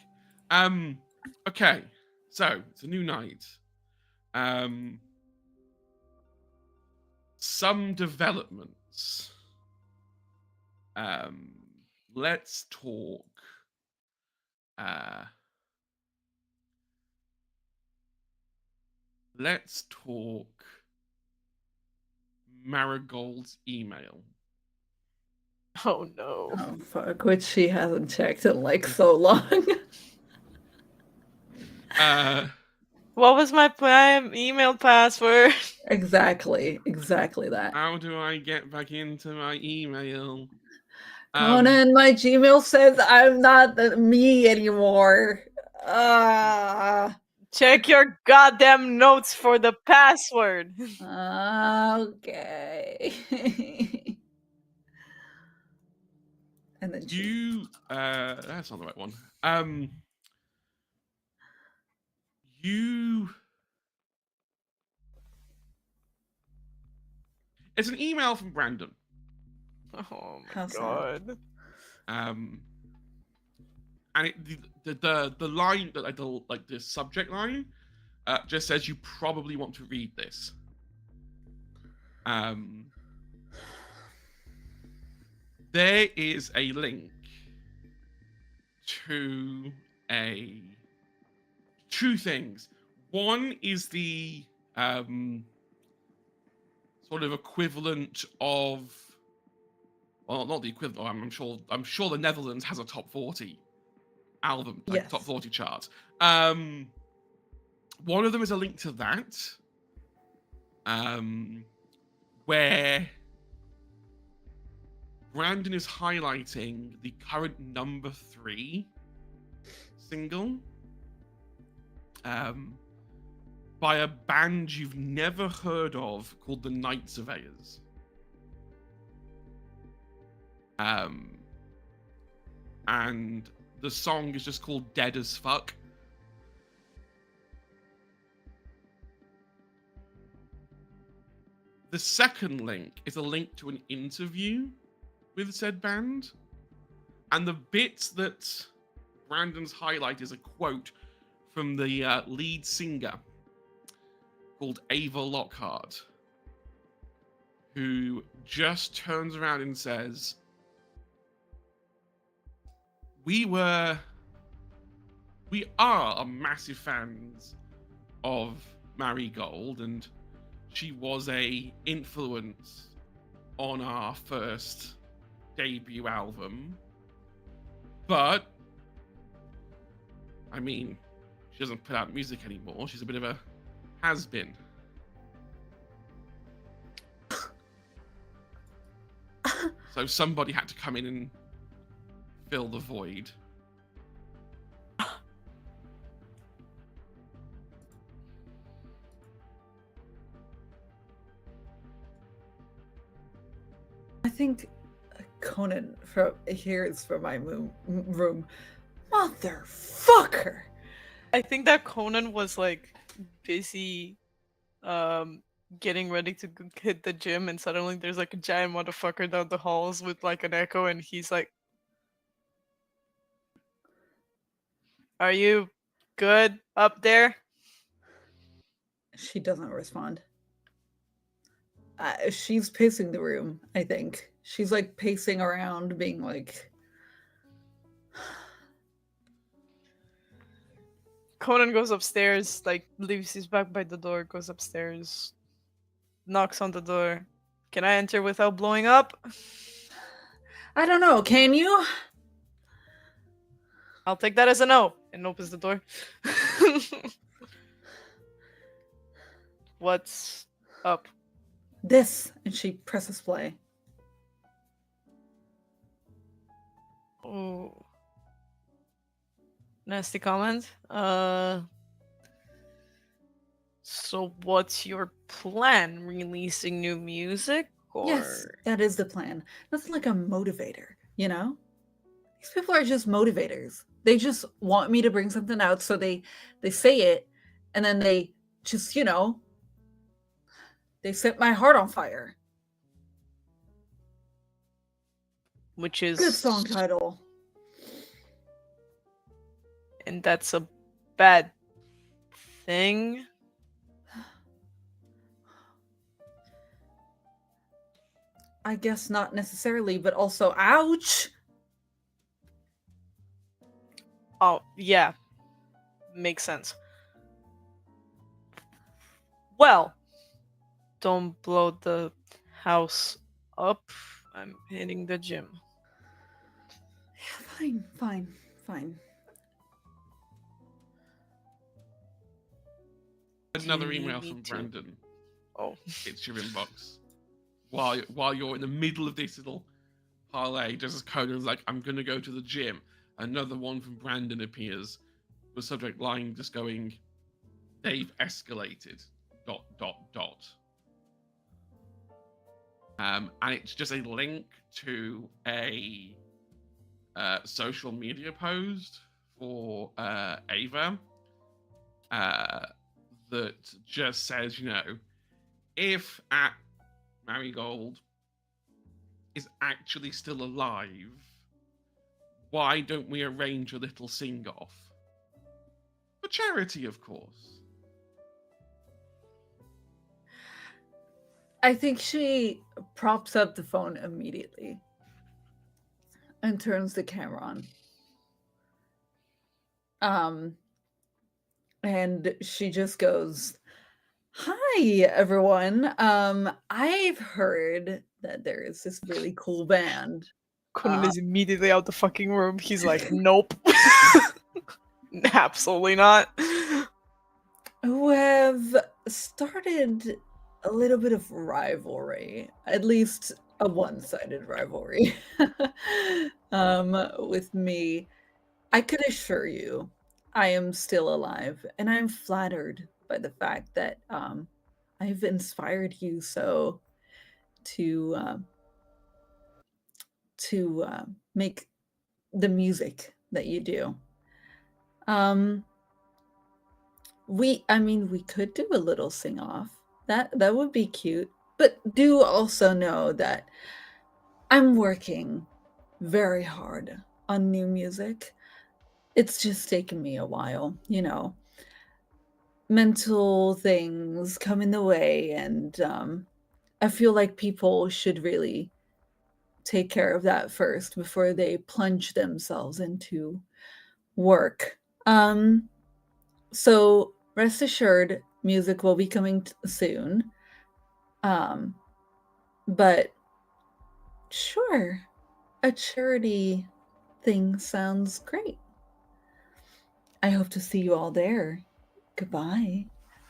Okay, so it's a new night. Some developments. Let's talk. Let's talk Marigold's email. Oh no. Oh fuck, which she hasn't checked in like so long. What was my email password? Exactly that. How do I get back into my email? Conan, my Gmail says I'm not me anymore. Check your goddamn notes for the password. Okay. And then that's not the right one. It's an email from Brandon. Oh my How's god. And the line that like the subject line just says you probably want to read this. There is a link to two things. One is the sort of equivalent of, well, not the equivalent. I'm sure the Netherlands has a top 40 album, like Yes. top 40 chart. One of them is a link to that, where Brandon is highlighting the current number 3 single by a band you've never heard of called the Night Surveyors. And the song is just called Dead as Fuck. The second link is a link to an interview with said band. And the bit that Brandon's highlight is a quote from the lead singer called Ava Lockhart, who just turns around and says, we are massive fans of Marigold, and she was a influence on our first debut album. But, I mean, she doesn't put out music anymore. She's a bit of a has-been. So somebody had to come in and fill the void. I think Conan hears from my room. Motherfucker! I think that Conan was like busy getting ready to hit the gym, and suddenly there's like a giant motherfucker down the halls with like an echo, and he's like, "Are you good up there?" She doesn't respond. She's pacing the room, I think. She's like pacing around, being like... Conan goes upstairs, like leaves his back by the door, goes upstairs, knocks on the door. Can I enter without blowing up? I don't know, can you? I'll take that as a no, and opens the door. What's up? This, and she presses play. Oh. Nasty comment. So what's your plan? Releasing new music? Or... Yes, that is the plan. That's like a motivator, you know? These people are just motivators. They just want me to bring something out, so they say it, and then they just, you know, they set my heart on fire. Which is... Good song title. and that's a bad thing. I guess not necessarily, but also, ouch! Oh, yeah. Makes sense. Well, don't blow the house up. I'm hitting the gym. Yeah, fine. Another Do you email need from me to? Brandon. Oh. It's your inbox. While you're in the middle of this little parlay, just as Conan's like, I'm gonna go to the gym. Another one from Brandon appears. The subject line just going, they've escalated. ... And it's just a link to a social media post for Ava that just says, if at Marigold is actually still alive, why don't we arrange a little sing-off? For charity, of course. I think she props up the phone immediately and turns the camera on. And she just goes, "Hi, everyone. I've heard that there is this really cool band." Conan is immediately out the fucking room. He's like, nope. Absolutely not. Who have started a little bit of rivalry, at least a one-sided rivalry, with me. I could assure you, I am still alive, and I'm flattered by the fact that I've inspired you so to make the music that you do. We could do a little sing-off. That would be cute. But do also know that I'm working very hard on new music. It's just taken me a while, mental things come in the way, and I feel like people should really take care of that first before they plunge themselves into work. So rest assured, music will be coming soon. But sure, a charity thing sounds great. I hope to see you all there. Goodbye.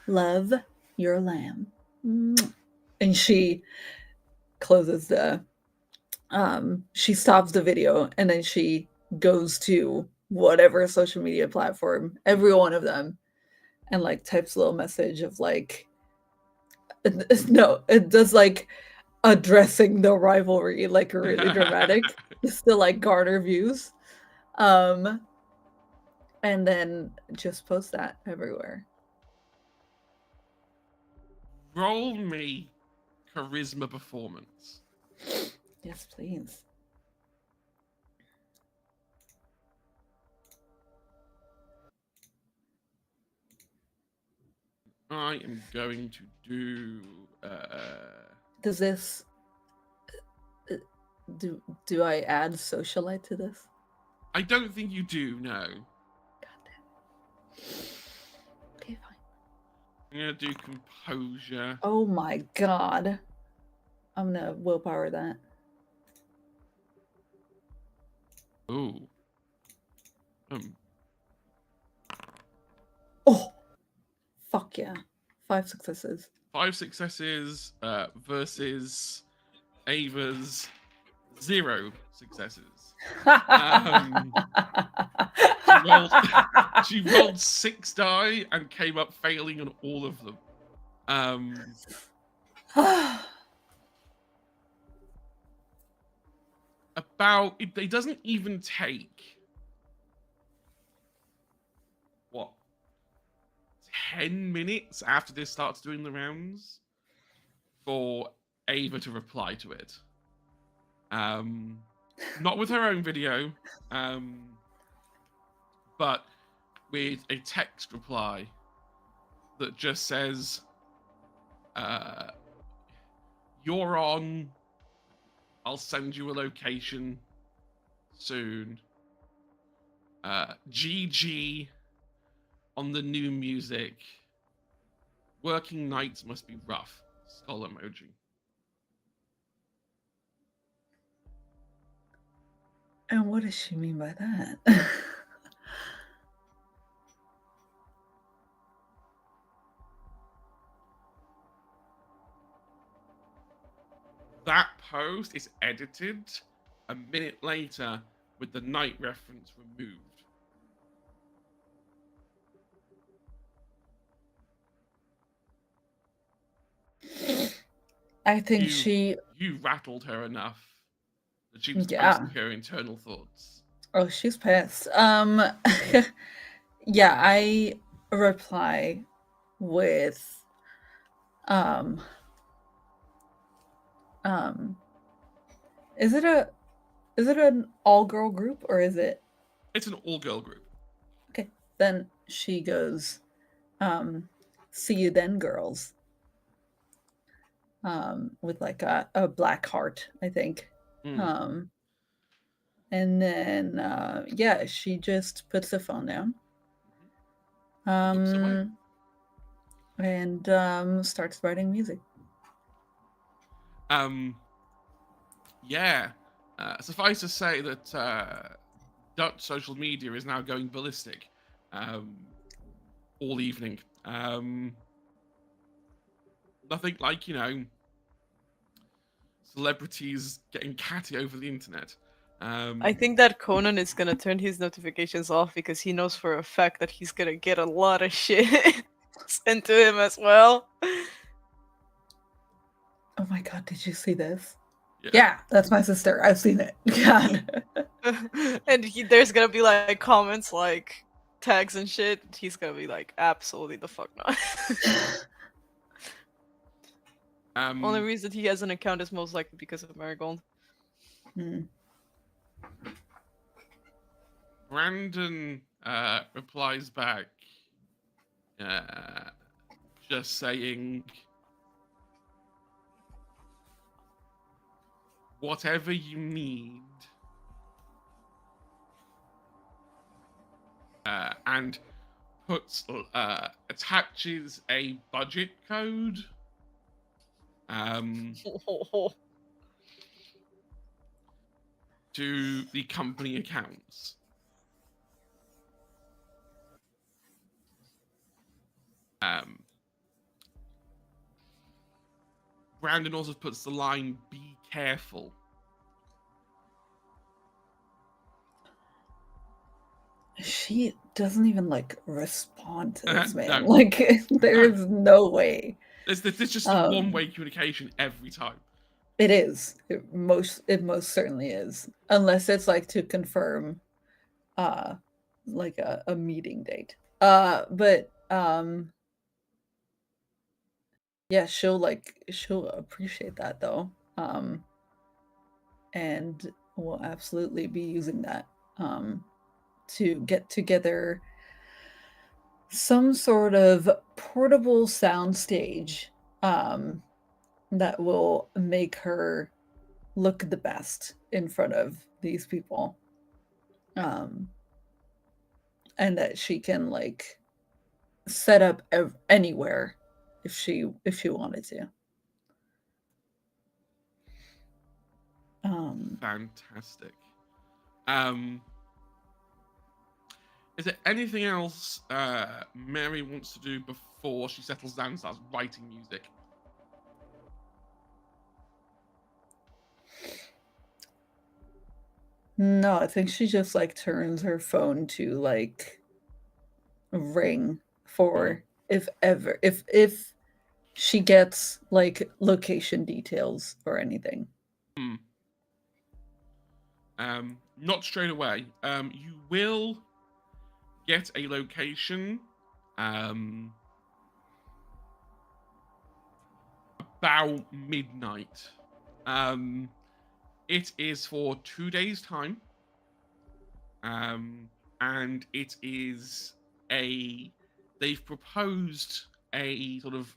Love, your lamb. And she closes she stops the video, and then she goes to whatever social media platform, every one of them, and types a little message of no, it does addressing the rivalry, really dramatic, just to garner views. And then just post that everywhere. Roll me charisma performance. Yes, please. I am going to do. Does this do I add socialite to this? I don't think you do. No. God damn. Okay, fine. I'm gonna do composure. Oh my god. I'm gonna willpower that. Ooh. Oh, fuck yeah. 5 successes. 5 successes versus Ava's 0 successes. She rolled 6 die and came up failing on all of them. It doesn't even take 10 minutes after this starts doing the rounds for Ava to reply to it. Not with her own video, but with a text reply that just says, "You're on. I'll send you a location soon. GG on the new music. Working nights must be rough." Skull emoji. And what does she mean by that? That post is edited a minute later with the night reference removed. I think you rattled her enough that she was Yeah. posting her internal thoughts. Oh, she's pissed. Yeah, I reply with is it an all-girl group or is it? It's an all-girl group. Okay, then she goes, see you then, girls. With like a black heart, I think. Mm. And then yeah, she just puts the phone down. Looks away. And starts writing music. Yeah. Suffice to say that Dutch social media is now going ballistic all evening. Nothing like, celebrities getting catty over the internet. I think that Conan is gonna turn his notifications off because he knows for a fact that he's gonna get a lot of shit sent to him as well. Oh my god, did you see this? Yeah, that's my sister. I've seen it. God. And there's gonna be like comments like tags and shit. He's gonna be like, absolutely the fuck not. Only reason he has an account is most likely because of Marigold. Brandon replies back, just saying, whatever you need, and attaches a budget code. To the company accounts. Brandon also puts the line, "Be careful." She doesn't even like respond to this man. No. Like there is no way. There's just a one-way communication every time. It is. It most certainly is. Unless it's like to confirm like a meeting date. But yeah, she'll appreciate that though. And will absolutely be using that to get together some sort of portable soundstage that will make her look the best in front of these people, and that she can like set up anywhere if she wanted to. Fantastic. Is there anything else Mary wants to do before she settles down and starts writing music? No, I think she just like turns her phone to like ring for if she gets like location details or anything. Not straight away. You will get a location about midnight. It is for 2 days' time. And it is they've proposed a sort of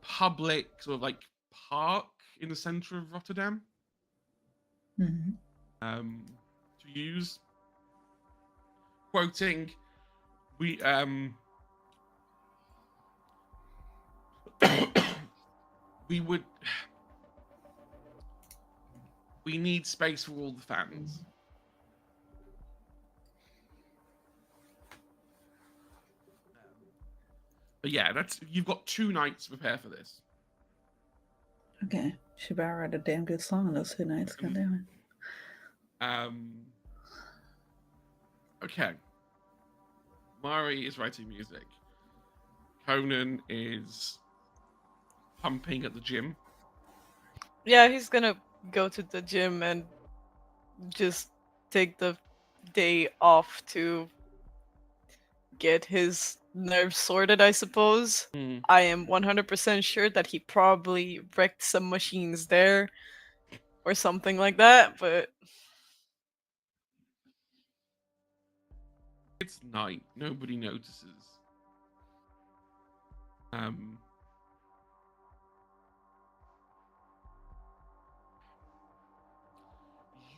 public sort of like park in the center of Rotterdam Mhm. to use. Quoting, we we need space for all the fans. But yeah, you've got 2 nights to prepare for this. Okay. She better write a damn good song in those 2 nights. God damn it. Okay. Mari is writing music. Conan is pumping at the gym. Yeah, he's gonna go to the gym and just take the day off to get his nerves sorted, I suppose. I am 100% sure that he probably wrecked some machines there or something like that, but It's night. Nobody notices.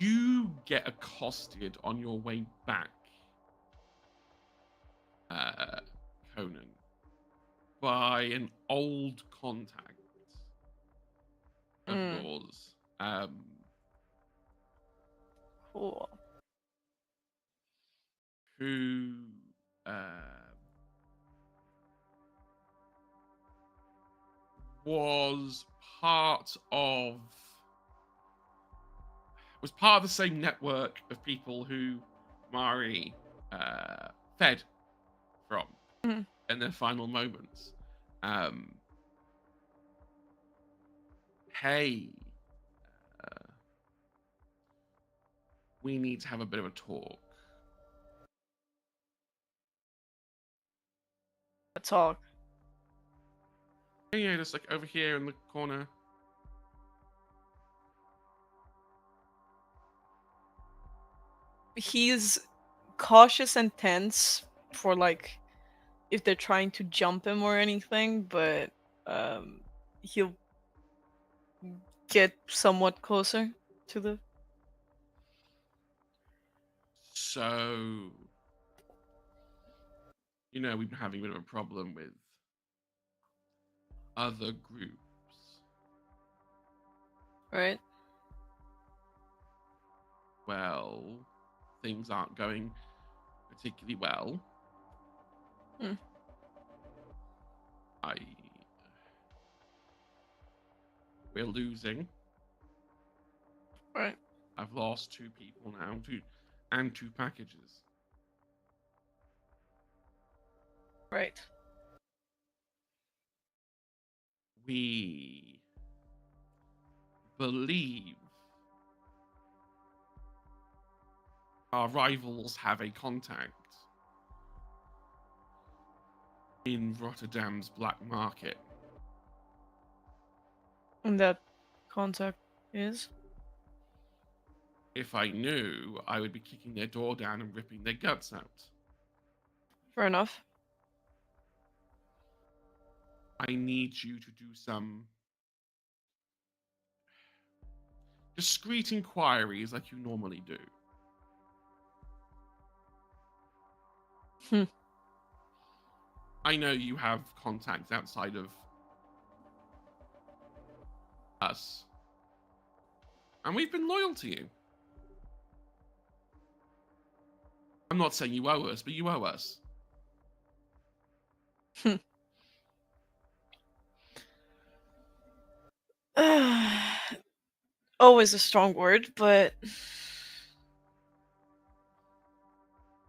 You get accosted on your way back, Conan, by an old contact of yours. cool. Who was part of the same network of people who Mari fed from in their final moments. Hey, we need to have a bit of a talk. A talk. Yeah, just like over here in the corner. He's cautious and tense for like if they're trying to jump him or anything, but he'll get somewhat closer to the So, we've been having a bit of a problem with other groups. right. Well, things aren't going particularly well. We're losing. Right. I've lost 2 people now, 2 packages. Right. We believe our rivals have a contact in Rotterdam's black market. And that contact is? If I knew, I would be kicking their door down and ripping their guts out. Fair enough. I need you to do some discreet inquiries like you normally do. I know you have contacts outside of us. And we've been loyal to you. I'm not saying you owe us, but you owe us. Always a strong word, but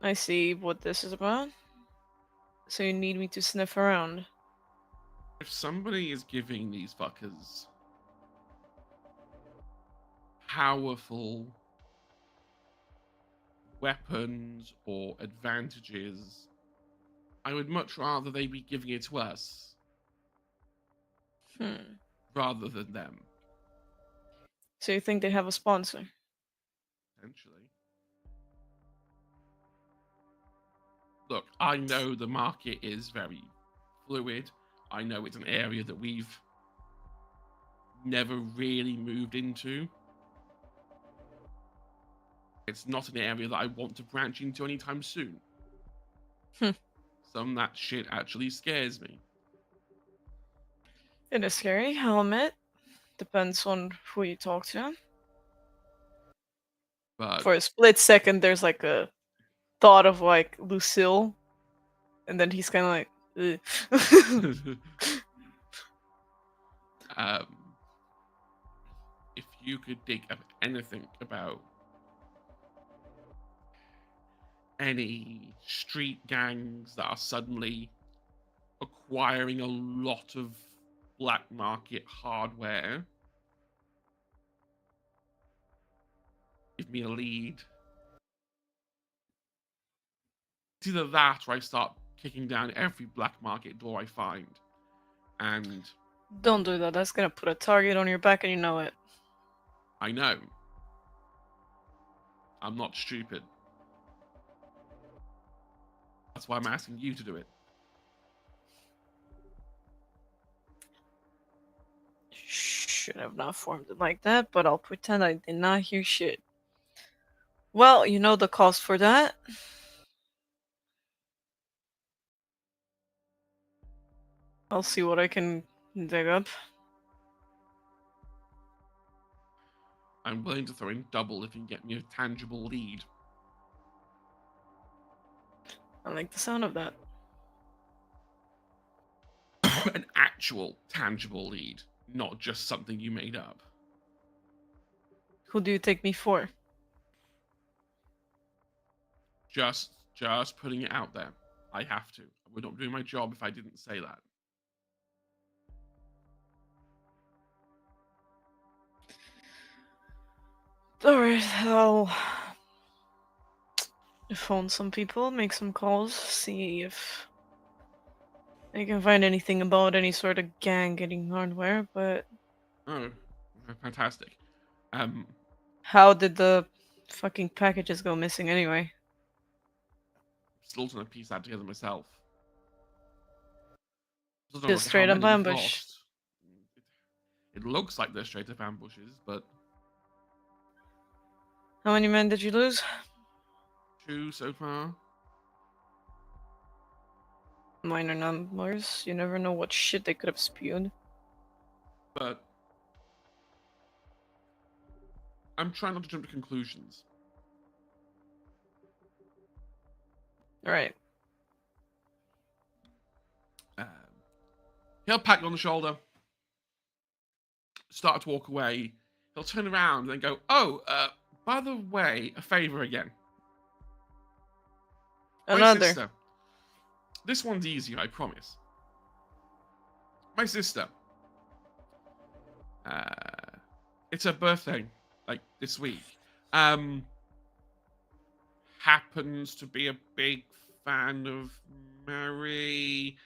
I see what this is about. So you need me to sniff around. If somebody is giving these fuckers powerful weapons or advantages, I would much rather they be giving it to us rather than them. So you think they have a sponsor? Potentially. look, I know the market is very fluid. I know it's an area that we've never really moved into. It's not an area that I want to branch into anytime soon. Some of that shit actually scares me. It is scary, I'll admit. Depends on who you talk to. But For a split second, there's like a thought of like Lucille, and then he's kind of like, if you could dig up anything about any street gangs that are suddenly acquiring a lot of black market hardware, give me a lead. It's either that or I start kicking down every black market door I find. And don't do that. That's gonna put a target on your back, and you know it. I know. I'm not stupid. That's why I'm asking you to do it. Should have not formed it like that, but I'll pretend I did not hear shit. Well, you know the cost for that. I'll see what I can dig up. I'm willing to throw in double if you can get me a tangible lead. I like the sound of that. An actual tangible lead, not just something you made up. Who do you take me for? Just putting it out there. I have to. I would not be doing my job if I didn't say that. Alright, I'll phone some people, make some calls, see if I can find anything about any sort of gang getting hardware, but Oh, fantastic. how did the fucking packages go missing anyway? Still trying to piece that together myself. Still don't know Just how straight up many we've ambush. lost. It looks like they're straight up ambushes, but How many men did you lose? 2 so far. Minor numbers. You never know what shit they could have spewed. But I'm trying not to jump to conclusions. Alright. He'll pat you on the shoulder, start to walk away. He'll turn around and go, "Oh, by the way, a favor again. My Another. sister. This one's easier, I promise. My sister. It's her birthday, like this week. Happens to be a big fan of Mary.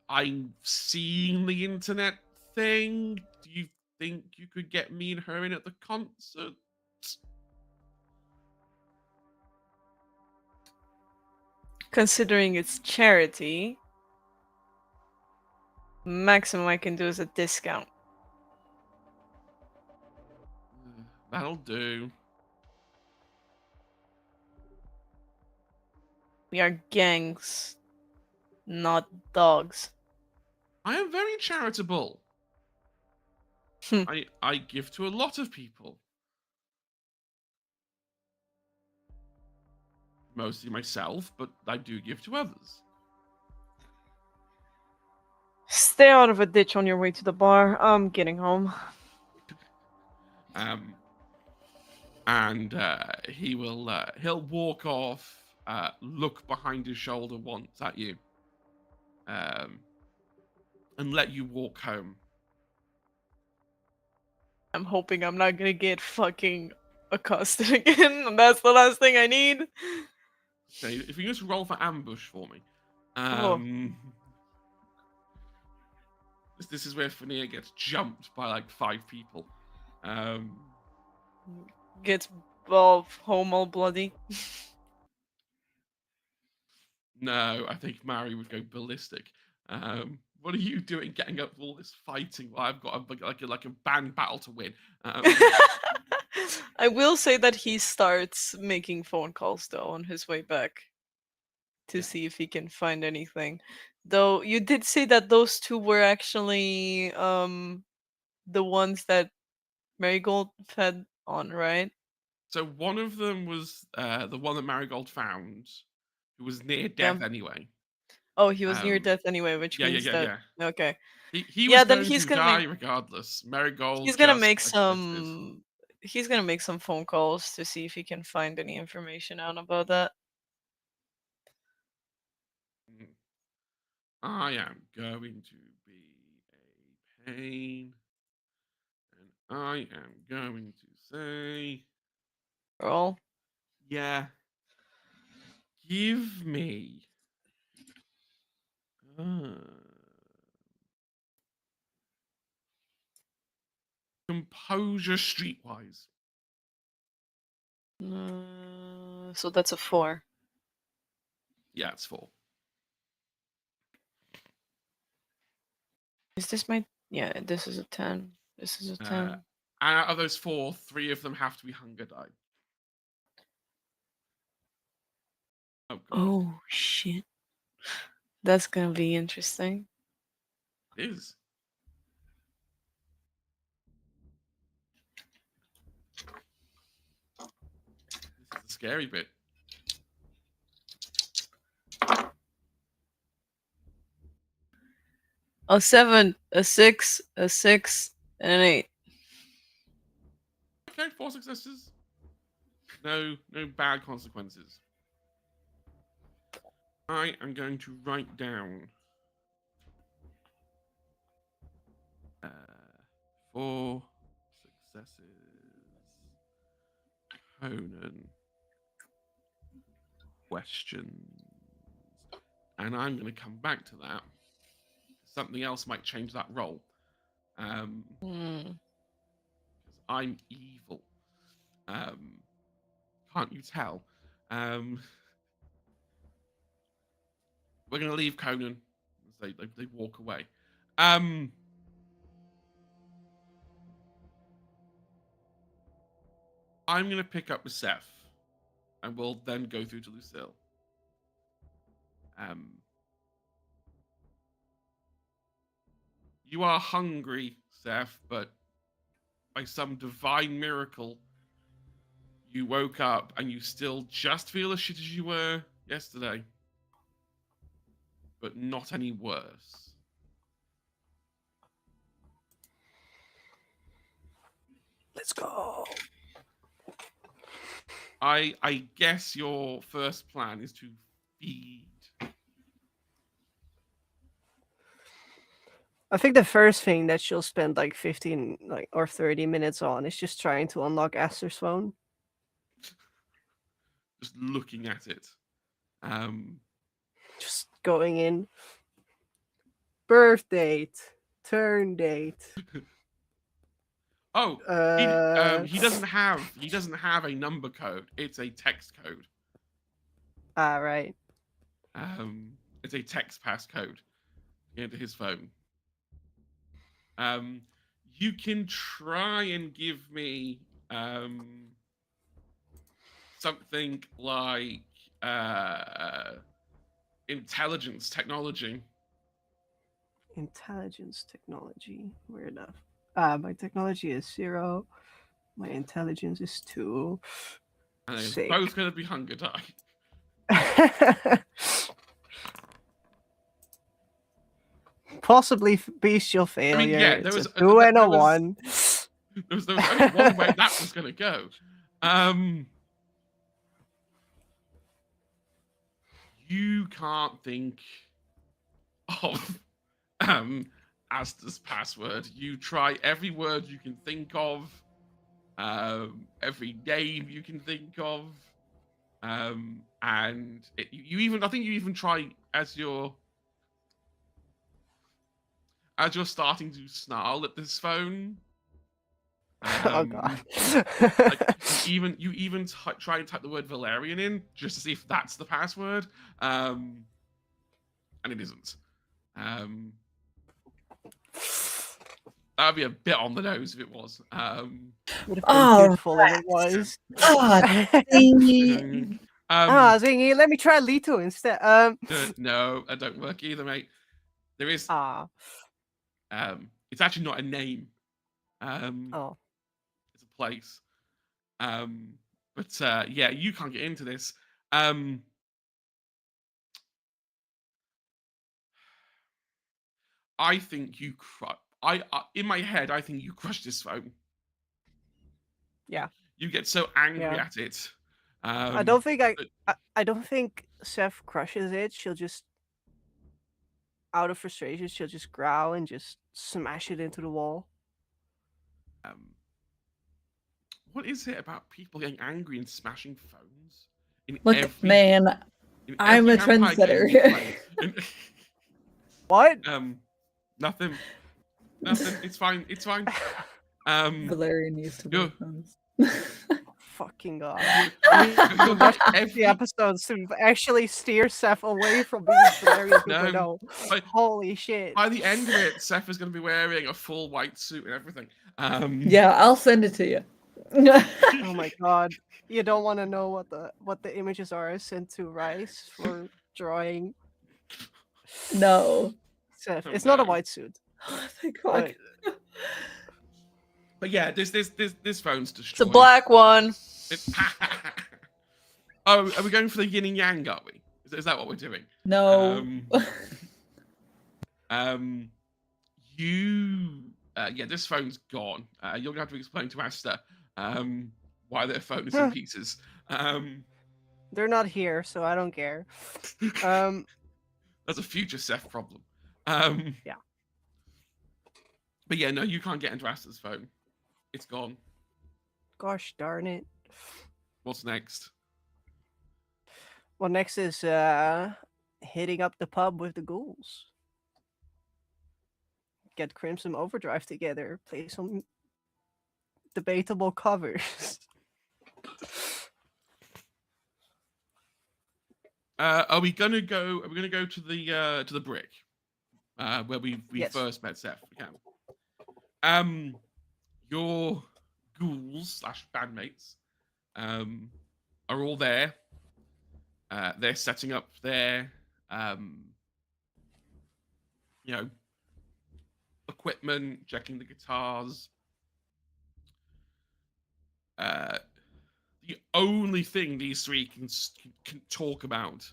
I've seen the internet thing. Do you think you could get me and her in at the concert?" Considering it's charity, maximum I can do is a discount. That'll do. We are gangs, not dogs. I am very charitable. Hmm. I give to a lot of people. Mostly myself, but I do give to others. Stay out of a ditch on your way to the bar. I'm getting home. And he will he'll walk off, look behind his shoulder once at you, and let you walk home. I'm hoping I'm not gonna get fucking accosted again. And that's the last thing I need. Okay, if you just roll for ambush for me. Oh. This is where Fania gets jumped by like 5 people. Gets all home all bloody. No, I think Mary would go ballistic. What are you doing getting up all this fighting while I've got like a band battle to win? I will say that he starts making phone calls though on his way back to Yeah. see if he can find anything. Though you did say that those two were actually the ones that Marigold fed on, right? So one of them was the one that Marigold found, who was near Yeah. death anyway. Oh, he was near Um, death anyway, which yeah, means that yeah. okay. He Yeah, was then going he's to gonna die make regardless. Marigold he's gonna just make existed. he's gonna make some phone calls to see if he can find any information out about that. I am going to be a pain, and I am going to say, Roll. yeah, give me composure streetwise. So that's a 4. Yeah, it's 4. Is this my? Yeah, this is a 10. This is a 10. And out of those 4, 3 of them have to be hunger die. Oh, God. Oh shit. That's gonna be interesting. It is. This is the scary bit. A 7, a 6, a 6, and an 8. Okay, 4 successes. No bad consequences. I am going to write down 4 successes. Conan questions, and I'm going to come back to that. Something else might change that roll. Because I'm evil. Can't you tell? We're going to leave Conan as they walk away. I'm going to pick up with Seph, and we'll then go through to Lucille. You are hungry, Seph, but by some divine miracle, you woke up and you still just feel as shit as you were yesterday, but not any worse. Let's go. I guess your first plan is to feed. I think the first thing that she'll spend like 15 or 30 minutes on is just trying to unlock Esther's phone. Just looking at it. Just going in. Birth date, turn date. Oh, he doesn't have a number code. It's a text code. Right. It's a text passcode into his phone. You can try and give me something like intelligence technology. Intelligence technology. Weird enough. My technology is 0. My intelligence is 2. And it's Sick. both going to be hunger die. Possibly bestial failure. I mean, yeah, it's a 2 and a 1. There was only one way that was going to go. You can't think of Asta's password. You try every word you can think of, every name you can think of, and I think you even try as you're starting to snarl at this phone. Oh god. You even try and type the word Valerian in just to see if that's the password. and it isn't. That would be a bit on the nose if it was. Would have been Oh, beautiful if it was. God, dang. Zingy, let me try Lito instead. No, that don't work either, mate. There is. It's actually not a name. Oh. It's a place. But yeah, you can't get into this. I think you in my head, I think you crushed this phone. Yeah. You get so angry at it. I don't think I don't think Seph crushes it. She'll just, out of frustration, she'll just growl and just smash it into the wall. What is it about people getting angry and smashing phones? Look, man, I'm a trendsetter. What? Nothing. It's fine. It's fine. Valerian used to wear phones. Fucking God. You watch every episodes to actually steer Seph away from being Valerian 2.0. Holy shit. By the end of it, Seph is going to be wearing a full white suit and everything. Yeah, I'll send it to you. Oh my God. You don't want to know what the images are I sent to Rice for drawing. No. Seph. It's not a white suit. Oh my God. But yeah, this phone's destroyed. It's a black one. Oh, are we going for the yin and yang? Are we? Is that what we're doing? No. Yeah, this phone's gone. You're gonna have to explain to Asta why their phone is in pieces. They're not here, so I don't care. That's a future Seph problem. Yeah. But yeah, no, you can't get into Asta's phone. It's gone. Gosh darn it. What's next? Well, next is hitting up the pub with the ghouls. Get Crimson Overdrive together. Play some debatable covers. Are we gonna go to the brick? Where we Yes. first met Seph. Okay. Your ghouls / bandmates are all there. They're setting up their equipment, checking the guitars. The only thing these three can talk about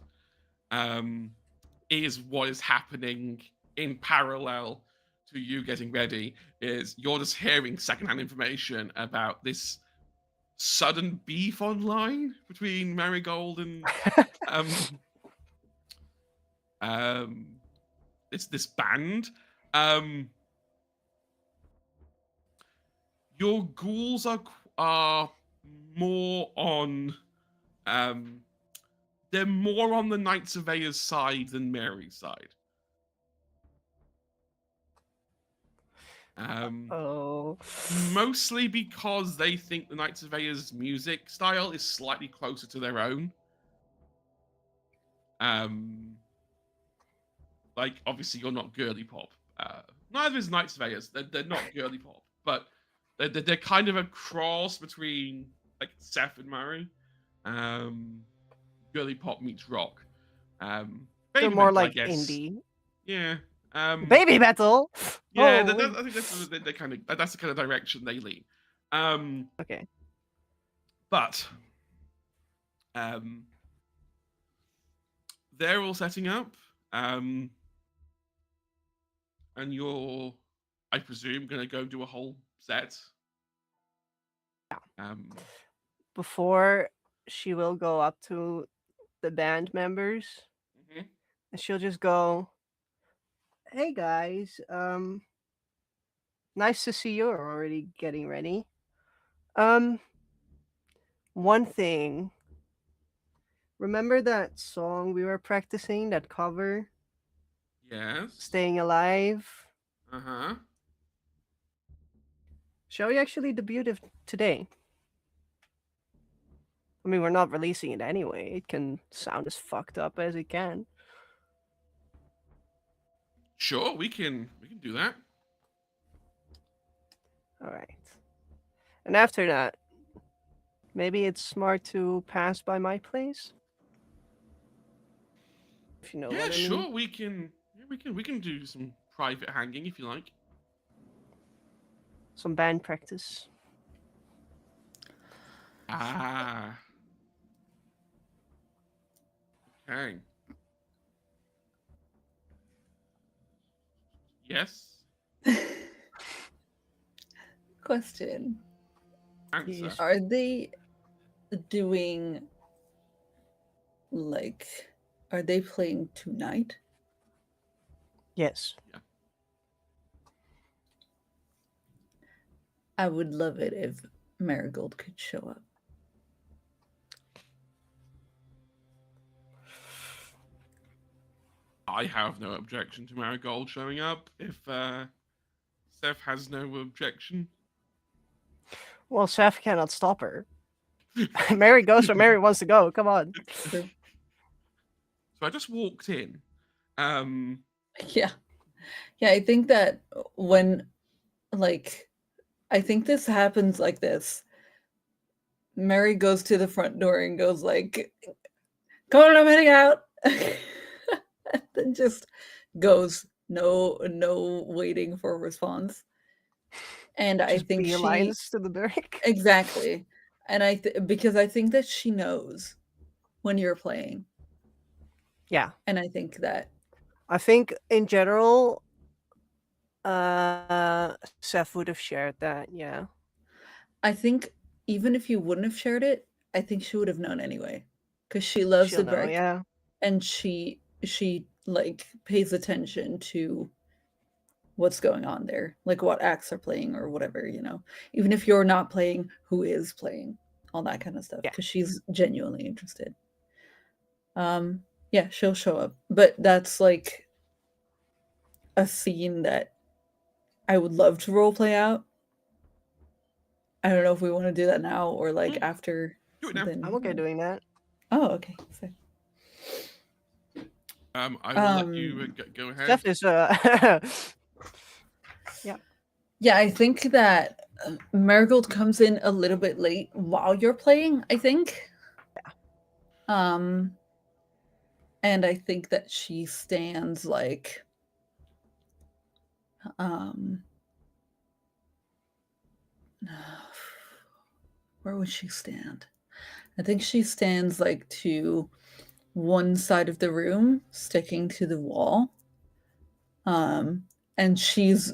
is what is happening in parallel to you getting ready. Is you're just hearing secondhand information about this sudden beef online between Marigold and it's this band. Your ghouls are more on they're more on the Night Surveyor's side than Mary's side. Mostly because they think the Night Surveyor's music style is slightly closer to their own. Like, obviously, you're not girly pop. Neither is Night Surveyors. They're not girly pop, but they're kind of a cross between like Seph and Murray. Girly pop meets rock. They're more like indie. Yeah. Baby metal. Yeah, I think that's the kind of direction they lean. Okay. But they're all setting up. And you're, I presume, gonna go do a whole set. Yeah. Before she will go up to the band members, and she'll just go, "Hey guys, nice to see you're already getting ready. One thing. Remember that song we were practicing, that cover? Yes. Staying Alive? Uh-huh. Shall we actually debut it today? I mean, we're not releasing it anyway. It can sound as fucked up as it can. Sure, we can do that. All right. And after that, maybe it's smart to pass by my place. If you know Yeah, what I mean. sure, we can. Yeah, we can do some private hanging if you like. Some band practice. Ah. Okay. Yes. Question. Answer. Yes. Are they doing like are they playing tonight? Yes. I would love it if Marigold could show up. I have no objection to Marigold showing up if Seph has no objection. Well, Seph cannot stop her. Mary goes where Mary wants to go. Come on. True. So I just walked in. Yeah. Yeah, I think that when I think this happens like this. Mary goes to the front door and goes like, "Come on, I'm heading out." And then just goes, no waiting for a response. And I Just think she beelines to the break. exactly. And because I think that she knows when you're playing. Yeah. And I think that I think in general, Seph would have shared that. Yeah. I think even if you wouldn't have shared it, I think she would have known anyway. Because she loves She'll the know. break. Yeah. And she like pays attention to what's going on there, like what acts are playing or whatever, even if you're not playing, who is playing, all that kind of stuff, Yeah. because she's genuinely interested. Yeah, she'll show up, but that's like a scene that I would love to role play out. I don't know if we want to do that now or like after Do it now. something. I'm okay doing that. Oh, okay. So, I will let you go ahead. Seph is yeah. Yeah, I think that Marigold comes in a little bit late while you're playing, I think. And I think that she stands like where would she stand? I think she stands like to one side of the room, sticking to the wall. And she's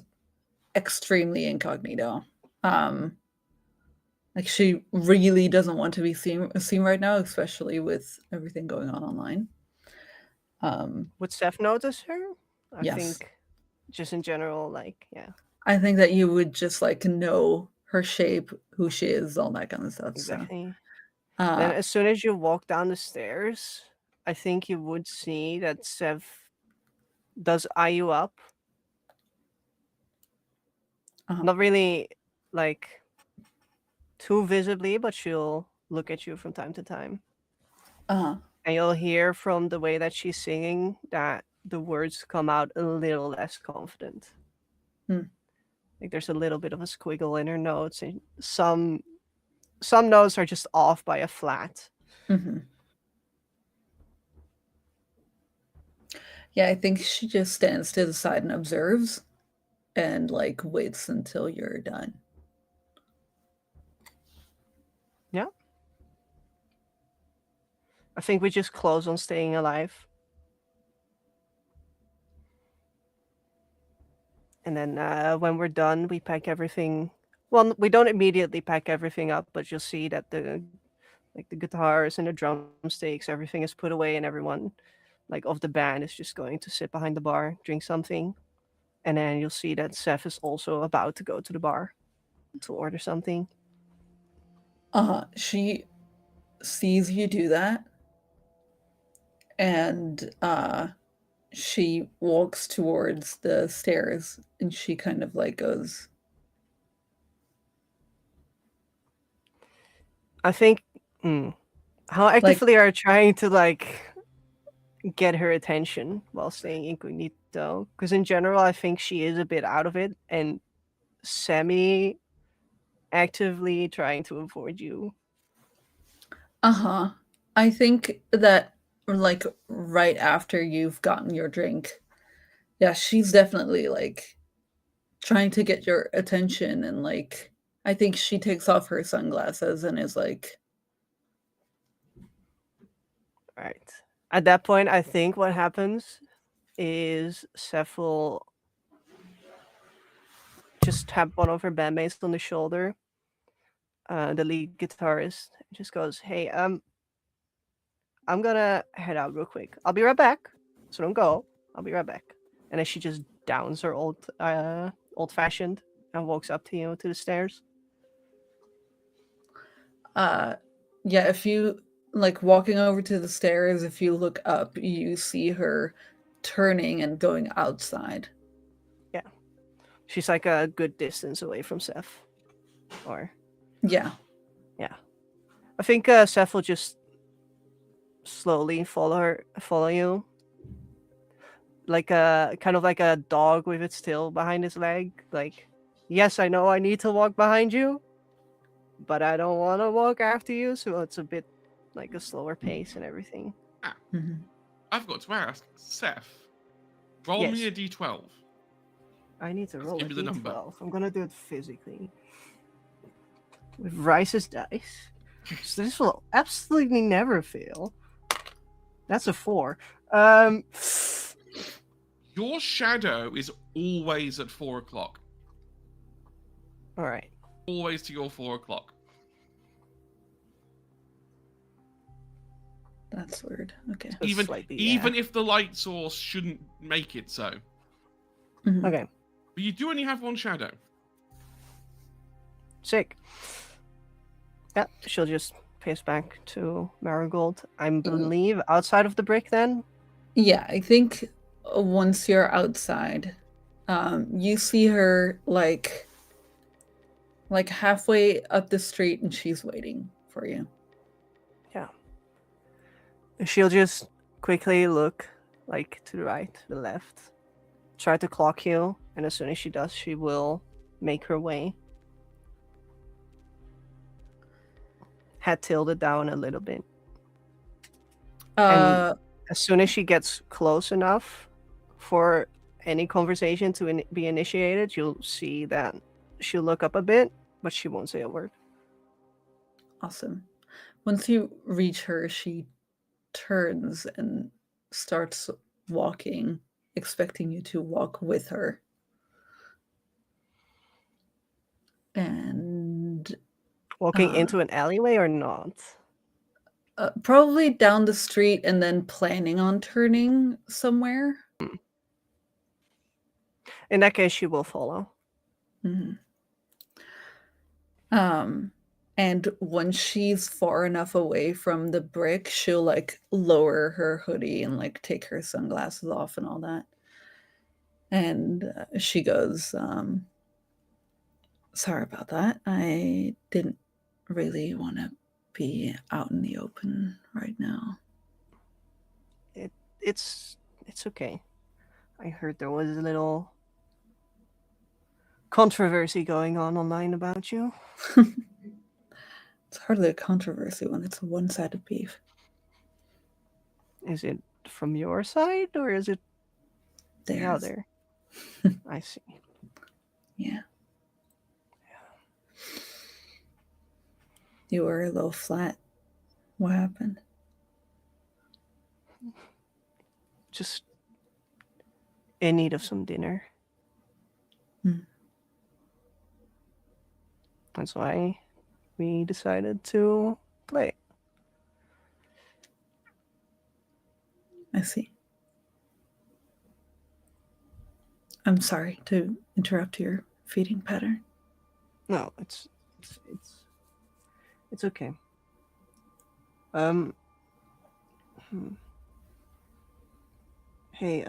extremely incognito. Like she really doesn't want to be seen right now, especially with everything going on online. Would Seph notice her? I Yes. think just in general, like, yeah. I think that you would just like know her shape, who she is, all that kind of stuff. Exactly. So, Then as soon as you walk down the stairs, I think you would see that Seph does eye you up. Not really like too visibly, but she'll look at you from time to time. uh-huh. And you'll hear from the way that she's singing that the words come out a little less confident. Like there's a little bit of a squiggle in her notes, and some notes are just off by a flat. Mm-hmm. Yeah, I think she just stands to the side and observes and like waits until you're done. Yeah. I think we just close on staying alive. And then when we're done, we pack everything. Well, we don't immediately pack everything up, but you'll see that the guitars and the drumsticks, everything is put away, and everyone like of the band is just going to sit behind the bar, drink something. And then you'll see that Seph is also about to go to the bar to order something. She sees you do that, and she walks towards the stairs, and she kind of like goes, I think how actively are you trying to like get her attention while staying incognito. Because in general, I think she is a bit out of it and semi actively trying to avoid you. Uh-huh. I think that like right after you've gotten your drink, yeah, she's definitely like trying to get your attention, and like I think she takes off her sunglasses and is like, Right. At that point, I think what happens is Seph will just tap one of her bandmates on the shoulder, the lead guitarist, just goes, "Hey, I'm gonna head out real quick. I'll be right back. So don't go. I'll be right back." And then she just downs her old fashioned and walks up to you to the stairs. yeah, if you like walking over to the stairs, if you look up, you see her turning and going outside. Yeah. She's like a good distance away from Seph. Or Yeah. I think Seph will just slowly follow you. Like a kind of like a dog with its tail behind its leg. Like, yes, I know I need to walk behind you, but I don't want to walk after you, so it's a bit like a slower pace and everything. Mhm. I've got to ask, Seph, roll me Yes. a d12. I need to Just roll a give me the number. d12. I'm gonna do it physically. With Rice's dice. So this will absolutely never fail. That's a 4. Your shadow is always at 4 o'clock. Alright. Always to your 4 o'clock. That's weird. Okay. So Even slightly, if the light source shouldn't make it so. Mhm. Okay. But you do only have one shadow. Sick. Yeah, she'll just pace back to Marigold. I believe outside of the brick then? Yeah, I think once you're outside, you see her like halfway up the street, and she's waiting for you. Yeah. She'll just quickly look like to the right, to the left, try to clock you, and as soon as she does, she will make her way. Head tilted down a little bit. And as soon as she gets close enough for any conversation to be initiated, you'll see that she'll look up a bit, but she won't say a word. Awesome. Once you reach her, she turns and starts walking, expecting you to walk with her. And Walking into an alleyway or not? probably down the street and then planning on turning somewhere. In that case, she will follow. Mhm. And once she's far enough away from the brick, she'll like lower her hoodie and like take her sunglasses off and all that. And she goes, sorry about that. I didn't really want to be out in the open right now. It's okay. I heard there was a little controversy going on online about you. It's hardly a controversy when it's a one-sided beef. Is it from your side or is it the Theirs. other? I see. Yeah. You were a little flat. What happened? Just in need of some dinner. That's why we decided to play. I see. I'm sorry to interrupt your feeding pattern. No, it's okay. Hey,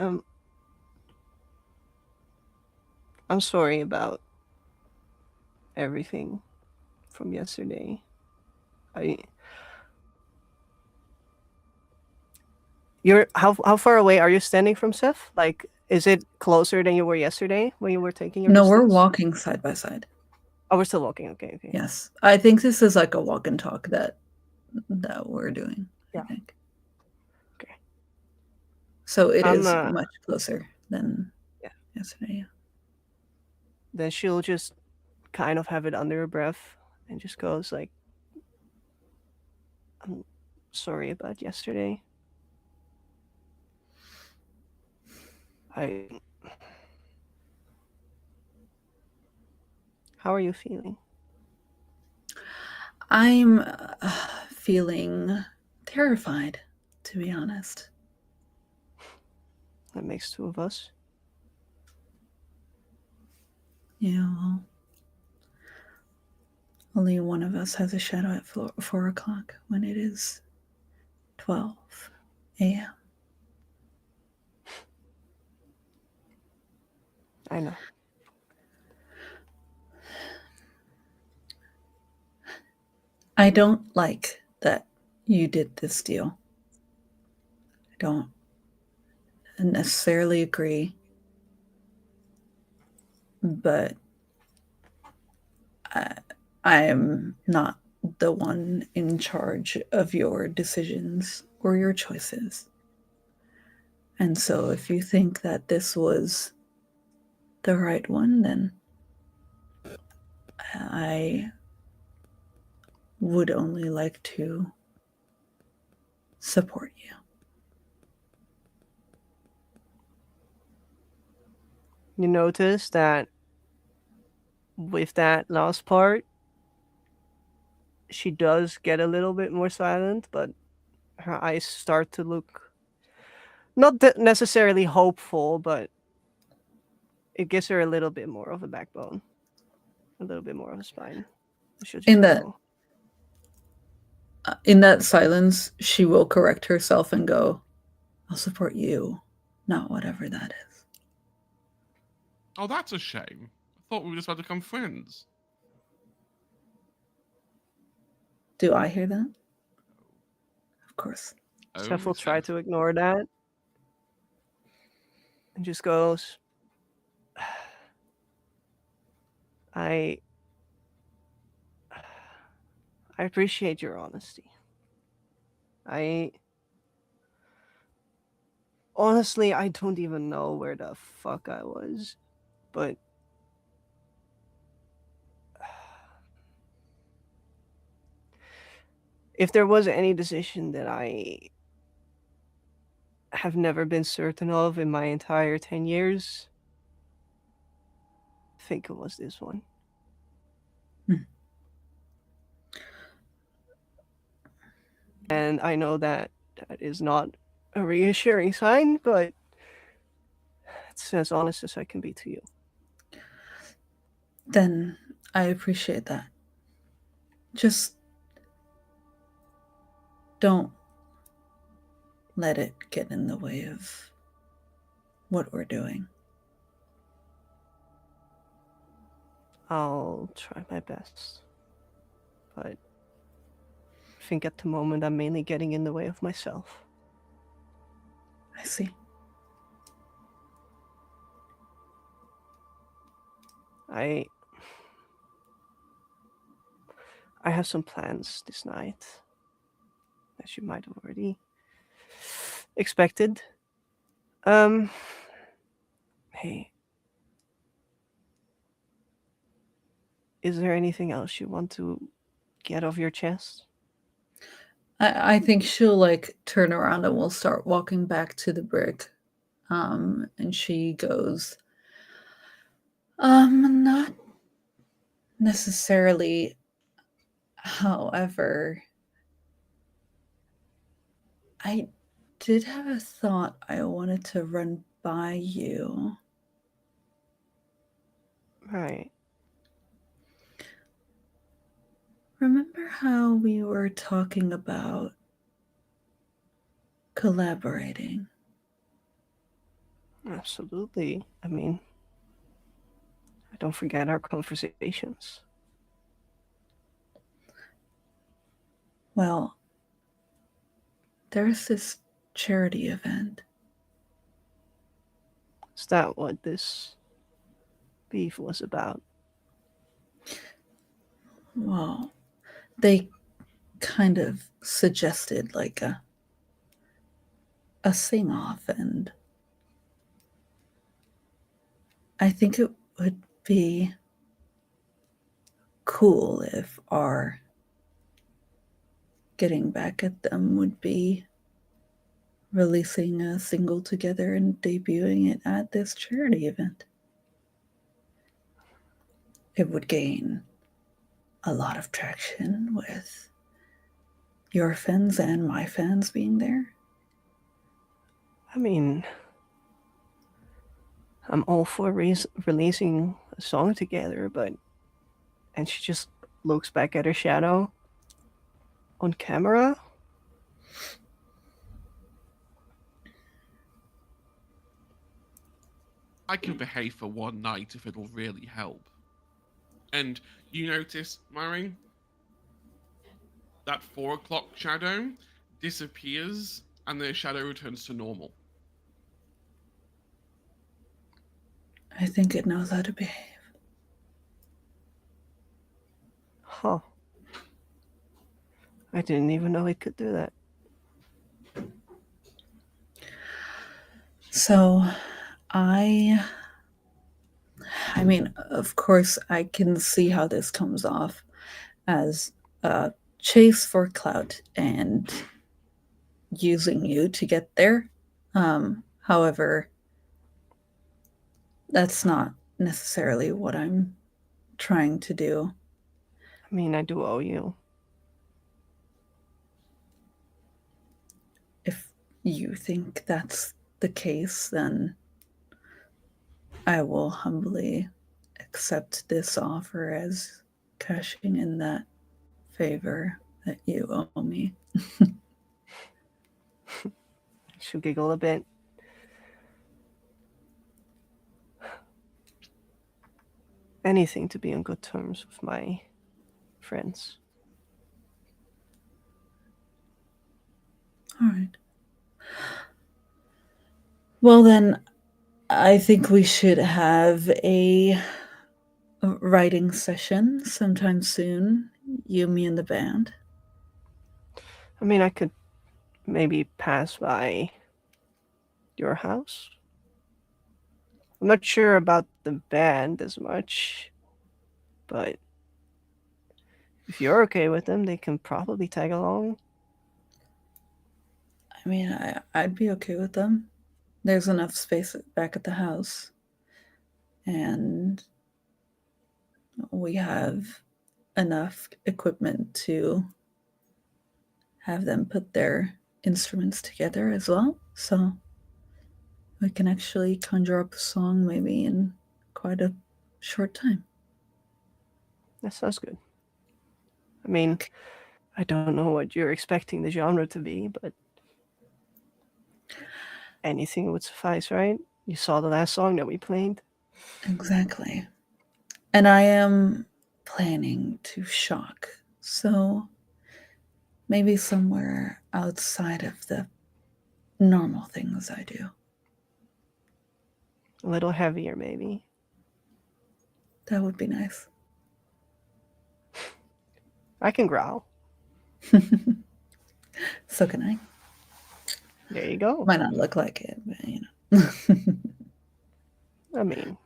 I'm sorry about everything from yesterday. You're how far away are you standing from Seph? Like, is it closer than you were yesterday when you were taking your No, we're distance? walking side by side. Oh, we're still walking. Okay. Yes. I think this is like a walk and talk that we're doing. Yeah. I think. Okay. So it I'm, is much closer than Yeah. yesterday. Yeah. Then she'll just kind of have it under her breath and just goes like, "I'm sorry about yesterday. I. How are you feeling?" I'm feeling terrified, to be honest. That makes two of us. Yeah, well, only one of us has a shadow at 4 o'clock when it is 12 a.m. I know. I don't like that you did this deal. I don't necessarily agree, but I am not the one in charge of your decisions or your choices. And so if you think that this was the right one, then I would only like to support you. You notice that with that last part, she does get a little bit more silent, but her eyes start to look not necessarily hopeful, but it gives her a little bit more of a backbone, a little bit more of a spine. She'll just go, In that silence, she will correct herself and go, I'll support you, not whatever that is. Oh, that's a shame. I thought we were just about to become friends. Do I hear that? Of course. Seph will Oh, try Seph. to ignore that and just goes, I appreciate your honesty. Honestly, I don't even know where the fuck I was, but if there was any decision that I have never been certain of in my entire 10 years, I think it was this one. And I know that is not a reassuring sign, but it's as honest as I can be to you. Then I appreciate that. Just don't let it get in the way of what we're doing. I'll try my best. But I think at the moment I'm mainly getting in the way of myself. I see. I have some plans this night, as you might have already expected. Hey, is there anything else you want to get off your chest? I think she'll like turn around and we'll start walking back to the brick. And she goes, not necessarily. However, I did have a thought I wanted to run by you. Right. Remember how we were talking about collaborating? Absolutely. I mean, I don't forget our conversations. Well, there's this charity event. Is that what this beef was about? Well, they kind of suggested like a sing off, and I think it would be cool if our getting back at them would be releasing a single together and debuting it at this charity event. It would gain a lot of traction with your fans and my fans being there. I mean, I'm all for releasing a song together, but. And she just looks back at her shadow on camera. I can behave for one night if it'll really help. And you notice, Myring, that 4 o'clock shadow disappears and the shadow returns to normal. I think it knows how to behave. Huh. I didn't even know it could do that. So I mean, of course, I can see how this comes off as a chase for clout and using you to get there. However, that's not necessarily what I'm trying to do. I mean, I do owe you. If you think that's the case, then I will humbly accept this offer as cashing in that favor that you owe me. She'll giggle a bit. Anything to be on good terms with my friends. All right. Well, then, I think we should have a writing session sometime soon. You, me, and the band. I mean, I could maybe pass by your house. I'm not sure about the band as much, but if you're okay with them, they can probably tag along. I mean, I'd be okay with them. There's enough space back at the house. And we have enough equipment to have them put their instruments together as well. So we can actually conjure up a song maybe in quite a short time. That sounds good. I mean, I don't know what you're expecting the genre to be, but anything would suffice, right? You saw the last song that we played. Exactly. And I am planning to shock. So maybe somewhere outside of the normal things I do. A little heavier, maybe. That would be nice. I can growl. So can I. There you go. Might not look like it, but you know. I mean,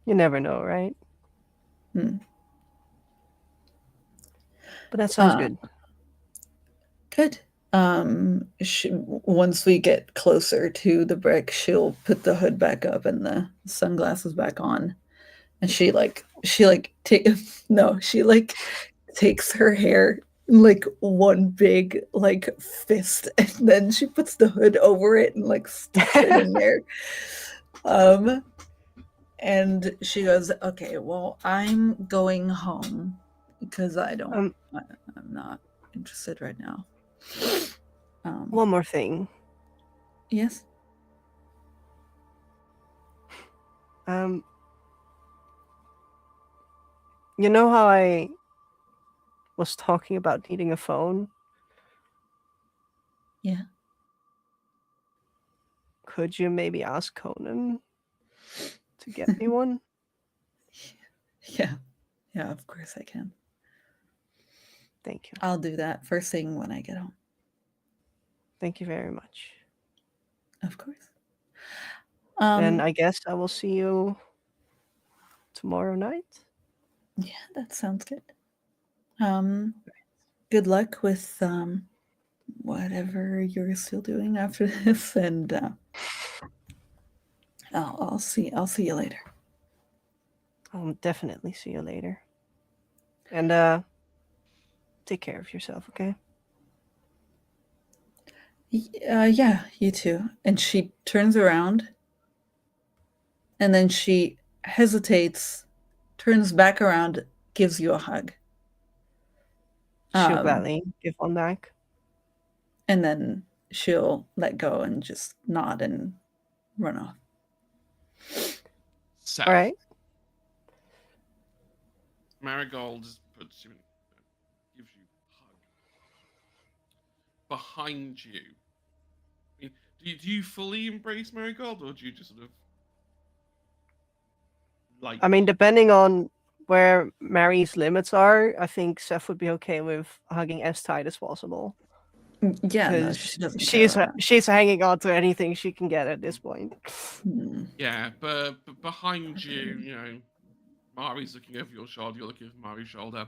you never know, right? Hmm. But that sounds good. Good. Once we get closer to the brick, she'll put the hood back up and the sunglasses back on, and she takes her hair like one big like fist, and then she puts the hood over it and like sticks it in there. And she goes, "Okay, well, I'm going home because I'm not interested right now." One more thing. Yes. You know how I was talking about needing a phone? Yeah. Could you maybe ask Conan to get me one? Yeah. Yeah, of course I can. Thank you. I'll do that first thing when I get home. Thank you very much. Of course. Then I guess I will see you tomorrow night. Yeah, that sounds good. Good luck with whatever you're still doing after this, and I'll see you later. I'll definitely see you later. And take care of yourself, okay? Yeah, you too. And she turns around, and then she hesitates, turns back around, gives you a hug. She'll gladly give one back. And then she'll let go and just nod and run off. Seph, All right. Marigold puts you in, gives you a hug. Behind you. I mean, do you fully embrace Marigold, or do you just sort of like? I mean, depending on where Mary's limits are, I think Seph would be okay with hugging as tight as possible. Yeah, no, Because she doesn't care about that. she's hanging on to anything she can get at this point. Yeah, but behind you, you know, Mari's looking over your shoulder. You're looking over Mari's shoulder.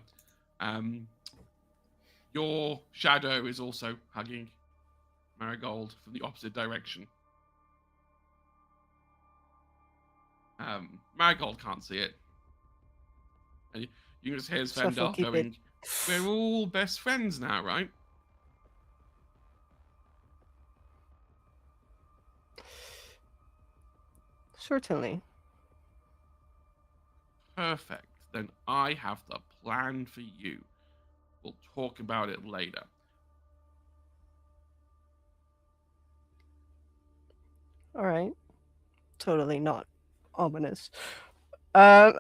Your shadow is also hugging Marigold from the opposite direction. Marigold can't see it. And you can just hear Seph will Svendar keep it. going, "We're all best friends now, right?" Certainly. Perfect. Then I have the plan for you. We'll talk about it later. All right. Totally not ominous. I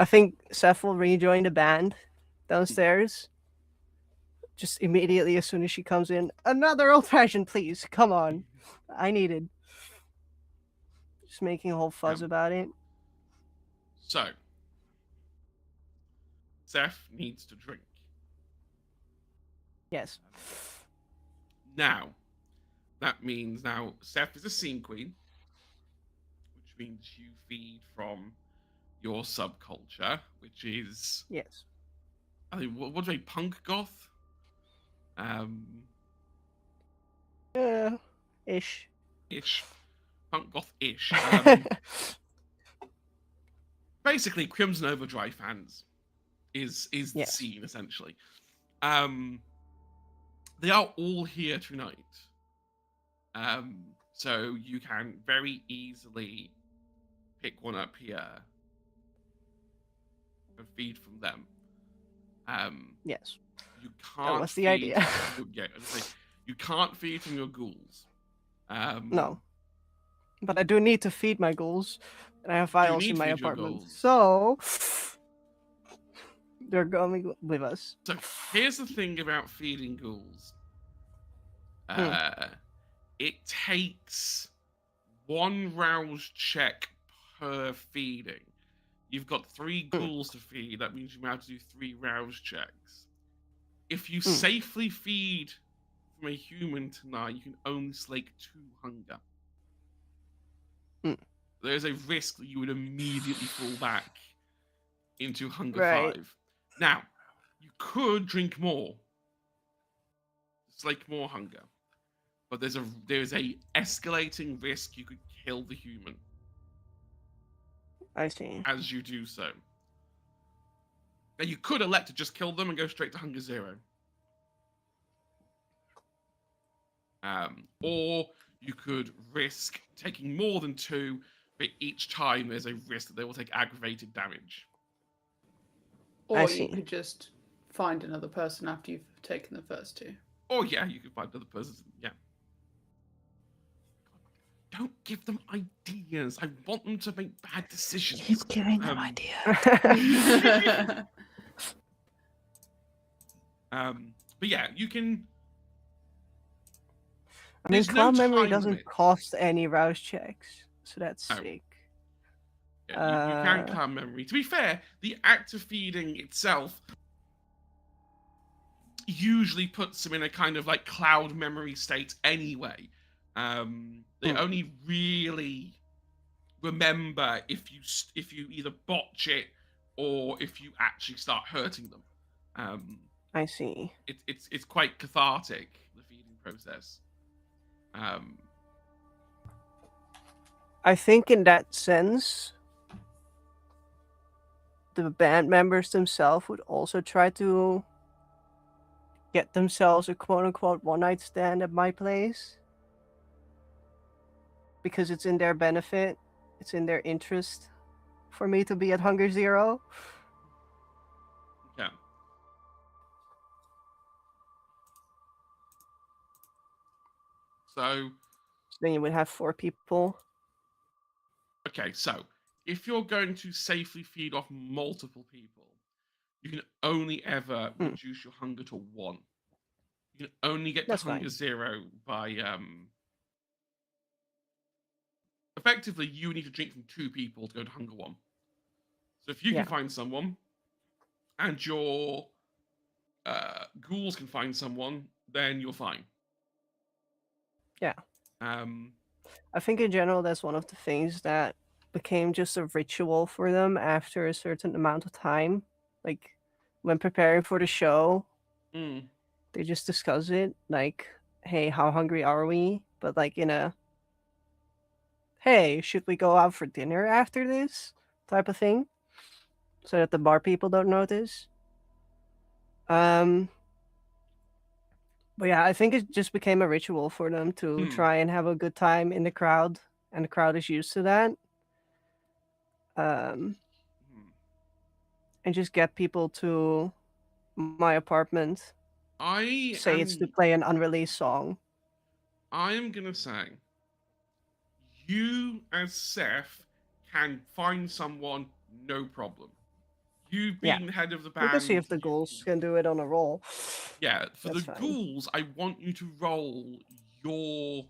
think Seph will rejoin the band downstairs. Just immediately as soon as she comes in. Another old fashioned, please. Come on. I need it. Just making a whole fuzz about it. So, Seph needs to drink. Yes. Now, that means now Seph is a scene queen, which means you feed from your subculture, which is, Yes. I think, what do they, punk goth? Yeah. Ish. Ish. Punk goth-ish. Basically, Crimson Overdrive fans is the Yes. scene, essentially. They are all here tonight. So you can very easily pick one up here and feed from them. Yes. You can't. was the feed idea. from your, you can't feed from your ghouls. No. But I do need to feed my ghouls. And I have vials need in to my feed your apartment. ghouls. So they're going with us. So here's the thing about feeding ghouls. It takes one rouse check per feeding. You've got 3 ghouls to feed. That means you might have to do 3 rouse checks. If you safely feed from a human tonight, you can only slake 2 hunger. There's a risk that you would immediately fall back into hunger 5. Now, you could drink more, slake more hunger, but there's a escalating risk you could kill the human I see. as you do so. Now, you could elect to just kill them and go straight to hunger 0. Or you could risk taking more than 2, but each time there's a risk that they will take aggravated damage. Or I you see. could just find another person after you've taken the first 2. Or yeah, you could find another person. Yeah. Don't give them ideas. I want them to make bad decisions. Keep giving them ideas. But yeah, you can I mean, There's no cloud memory time doesn't limit. cost any rouse checks, so that's Oh. sick. Yeah, you can cloud memory. To be fair, the act of feeding itself usually puts them in a kind of like cloud memory state anyway. They only really remember if you either botch it or if you actually start hurting them. I see. It's quite cathartic, the feeding process. I think in that sense, the band members themselves would also try to get themselves a quote-unquote one-night stand at my place. Because it's in their benefit, it's in their interest for me to be at Hunger Zero. Yeah. So then you would have 4 people. Okay, so if you're going to safely feed off multiple people, you can only ever reduce your hunger to 1. You can only get to That's hunger fine. 0 by effectively you need to drink from 2 people to go to hunger 1. So if you can find someone and your ghouls can find someone, then you're fine. Yeah. I think in general that's one of the things that became just a ritual for them after a certain amount of time. Like when preparing for the show, they just discuss it like, hey, how hungry are we? But like in a, hey, should we go out for dinner after this type of thing? So that the bar people don't notice. But yeah, I think it just became a ritual for them to try and have a good time in the crowd, and the crowd is used to that. And just get people to my apartment. It's to play an unreleased song. I am gonna say, you as Seph can find someone, no problem. You've been the head of the band. We can see if the ghouls can do it on a roll. Yeah, for That's the fine. ghouls, I want you to roll your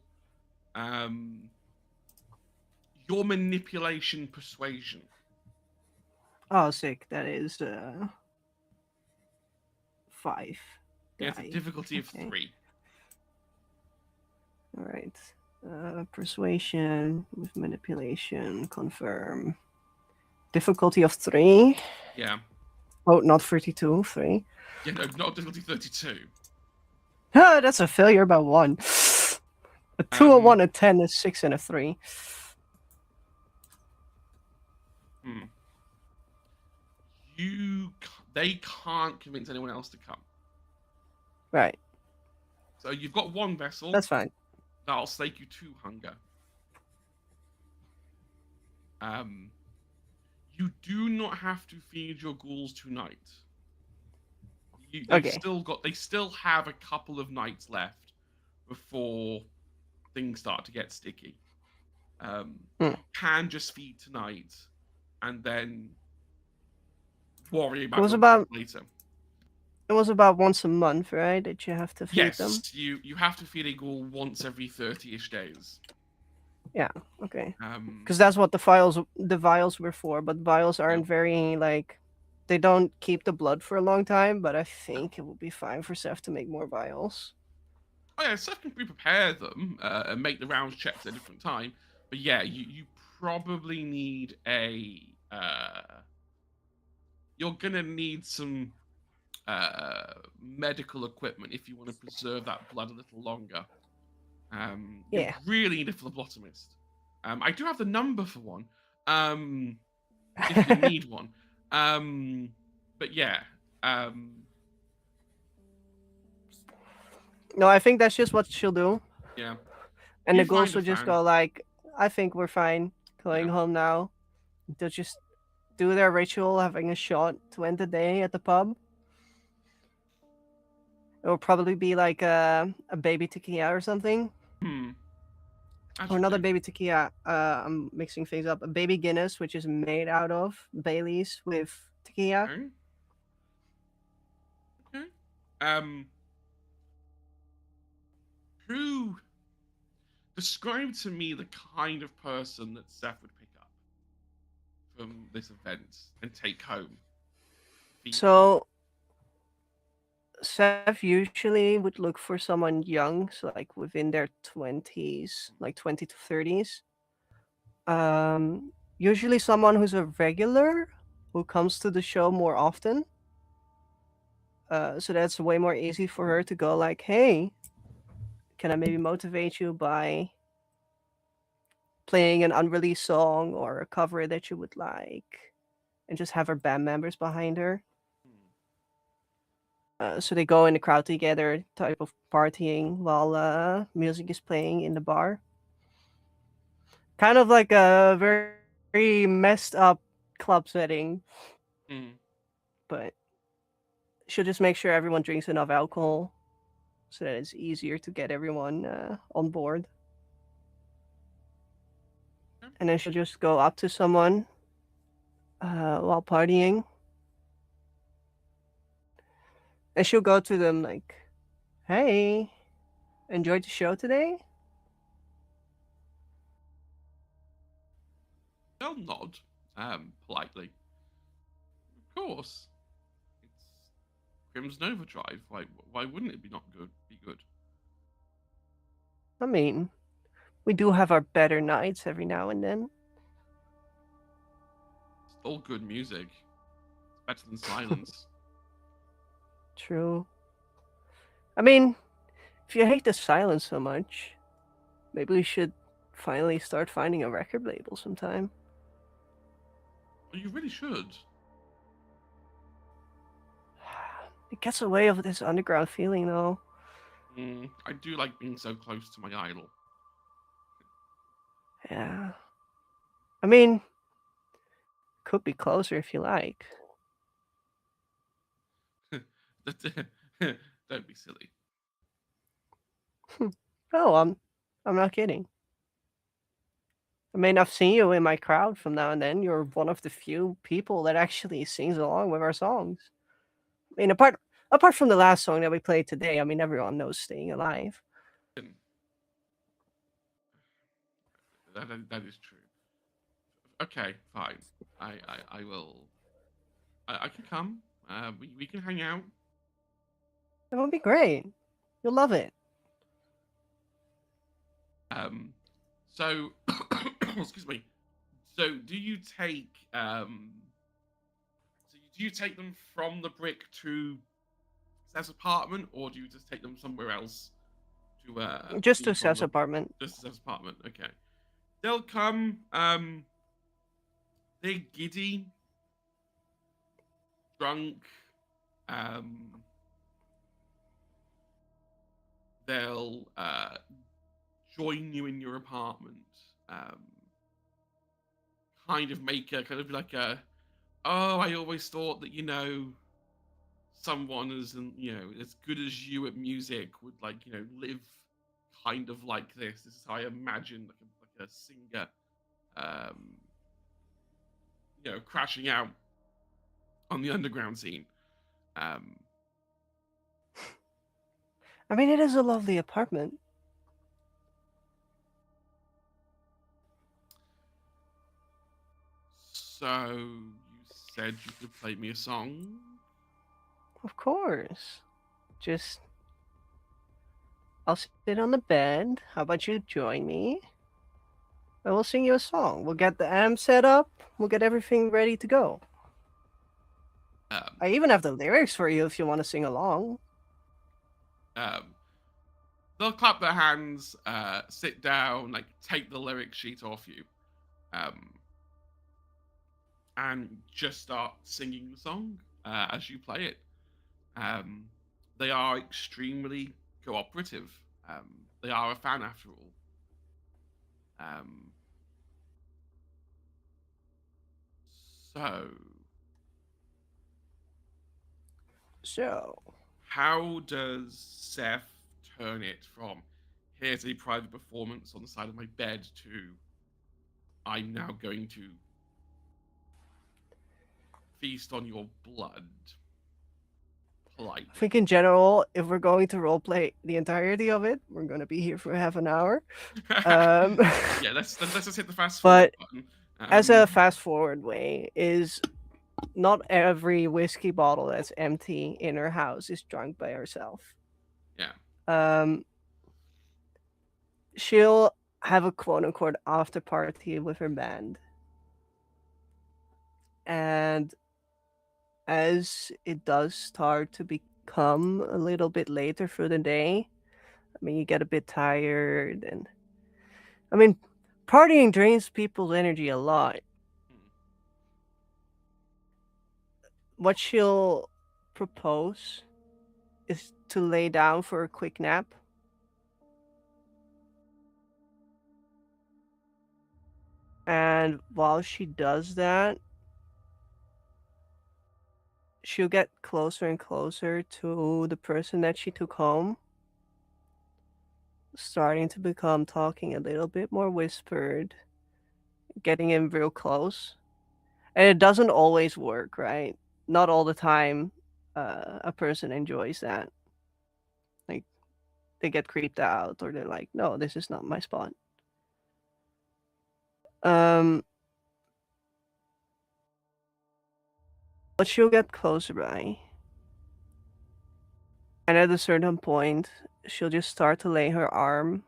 manipulation persuasion. Oh, sick. That is 5. Yeah, it's a difficulty of 3. All right. Persuasion with manipulation. Confirm. Difficulty of 3. Yeah. Oh, not 32. 3. Yeah, no, not difficulty 32. That's a failure by 1. A 2, a 1, a 10, a 6, and a 3. They can't convince anyone else to come. Right. So you've got 1 vessel. That's fine. That'll stake you 2 hunger. You do not have to feed your ghouls tonight. They still have a couple of nights left before things start to get sticky. Can just feed tonight and then worry about it later. It was about once a month, right? That you have to feed them. Yes, you have to feed a ghoul once every 30-ish days. Yeah. Okay. Because that's what the vials were for. But vials aren't very like, they don't keep the blood for a long time. But I think it will be fine for Seph to make more vials. Oh yeah, Seph can pre-prepare them and make the rounds checks at a different time. But yeah, you probably need a. You're gonna need some medical equipment if you want to preserve that blood a little longer. You really need a phlebotomist. I do have the number for one. If you need one. But yeah. No, I think that's just what she'll do. Yeah. And the ghouls will just go like, I think we're fine going home now. They'll just do their ritual, having a shot to end the day at the pub. It will probably be like a baby tequila or something. Or another baby tequila. I'm mixing things up. A baby Guinness, which is made out of Baileys with tequila. Okay. Who describe to me the kind of person that Seph would pick up from this event and take home. So Seph usually would look for someone young, so like within their 20s, like 20 to 30s. Usually someone who's a regular who comes to the show more often. So that's way more easy for her to go like, hey, can I maybe motivate you by playing an unreleased song or a cover that you would like, and just have her band members behind her. So they go in the crowd together, type of partying while music is playing in the bar. Kind of like a very messed up club setting, but she'll just make sure everyone drinks enough alcohol so that it's easier to get everyone on board. And then she'll just go up to someone while partying. And she'll go to them like, hey, enjoyed the show today? They'll nod, politely. Of course. It's Crimson Overdrive. Why wouldn't it be not good? Be good. I mean, we do have our better nights every now and then. It's all good music. It's better than silence. True. I mean, if you hate the silence so much, maybe we should finally start finding a record label sometime. Well, you really should. It gets away with this underground feeling, though. I do like being so close to my idol. Yeah. I mean, could be closer if you like. Don't be silly. Oh, I'm not kidding. I mean, I've seen you in my crowd from now and then. You're one of the few people that actually sings along with our songs. I mean, apart from the last song that we played today, I mean, everyone knows "Staying Alive." That is true. Okay, fine. I will. I can come. We can hang out. That would be great. You'll love it. So, excuse me. So, do you take them from the brick to Seth's apartment, or do you just take them somewhere else to Just be to from Seth's the- apartment. Just to Seth's apartment. Okay. They'll come. They're giddy, drunk. They'll join you in your apartment. Kind of make a kind of like a, oh, I always thought that someone as as good as you at music would live kind of like this. This is how I imagine like a singer, crashing out on the underground scene. I mean, it is a lovely apartment. So you said you could play me a song? Of course. Just, I'll sit on the bed. How about you join me? And we'll sing you a song. We'll get the amp set up. We'll get everything ready to go. I even have the lyrics for you if you want to sing along. They'll clap their hands, sit down, take the lyric sheet off you, and just start singing the song as you play it. They are extremely cooperative. They are a fan after all. So, how does Seph turn it from here's a private performance on the side of my bed to I'm now going to feast on your blood? polite. I think in general, if we're going to roleplay the entirety of it, we're going to be here for half an hour. Yeah, let's just hit the fast forward But button. as a fast forward way is not every whiskey bottle that's empty in her house is drunk by herself. Yeah. She'll have a quote unquote after party with her band. And as it does start to become a little bit later through the day, I mean, you get a bit tired, and I mean, partying drains people's energy a lot. What she'll propose is to lay down for a quick nap. And while she does that, she'll get closer and closer to the person that she took home, starting to become talking a little bit more whispered, getting in real close. And it doesn't always work, right? Not all the time a person enjoys that. Like, they get creeped out, or they're like, no, this is not my spot. But she'll get closer by. And at a certain point, she'll just start to lay her arm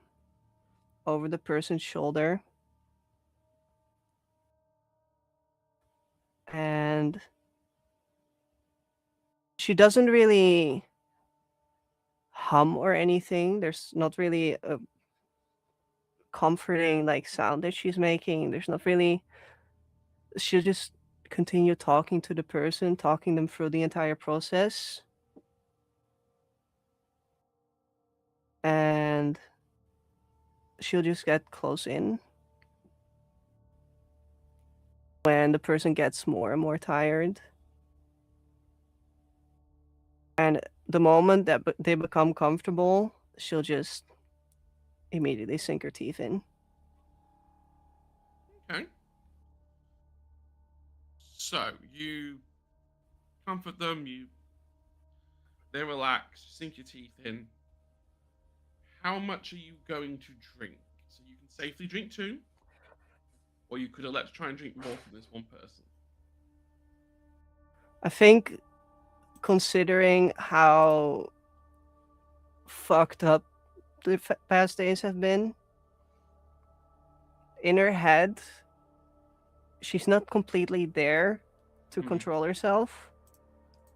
over the person's shoulder. And she doesn't really hum or anything. There's not really a comforting like sound that she's making. There's not really. She'll just continue talking to the person, talking them through the entire process. And she'll just get close in when the person gets more and more tired. And the moment that they become comfortable, she'll just immediately sink her teeth in. Okay. So you comfort them, they relax, sink your teeth in. How much are you going to drink? So you can safely drink 2, or you could elect to try and drink more from this one person. I think, considering how fucked up the past days have been, in her head, she's not completely there to control herself.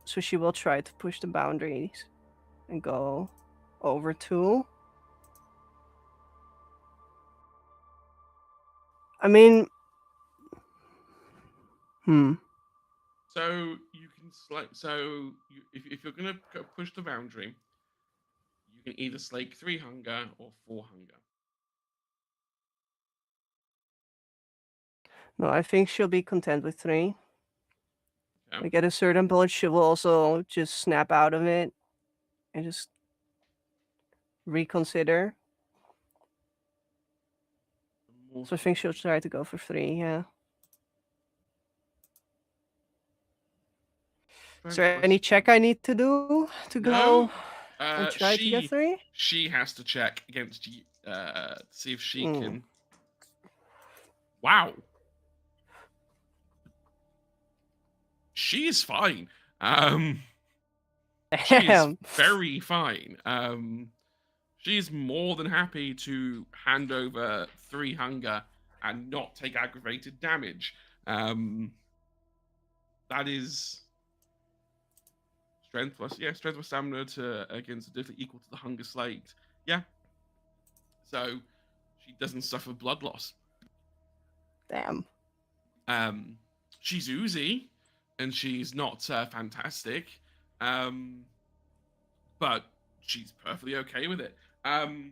So she will try to push the boundaries and go over 2. I mean, So you can if you're gonna push the boundary, you can either slake 3 hunger or 4 hunger. No, I think she'll be content with 3. Okay. Like, at a certain point, she will also just snap out of it and just reconsider. So I think she'll try to go for 3, yeah. Is there any check I need to do to go and try to get 3? She has to check against you to see if she can. Wow. She is fine. She is very fine. She's more than happy to hand over 3 hunger and not take aggravated damage. That is strength plus stamina against a difficulty equal to the hunger slaked. Yeah. So she doesn't suffer blood loss. Damn. She's oozy, and she's not fantastic, but she's perfectly okay with it. And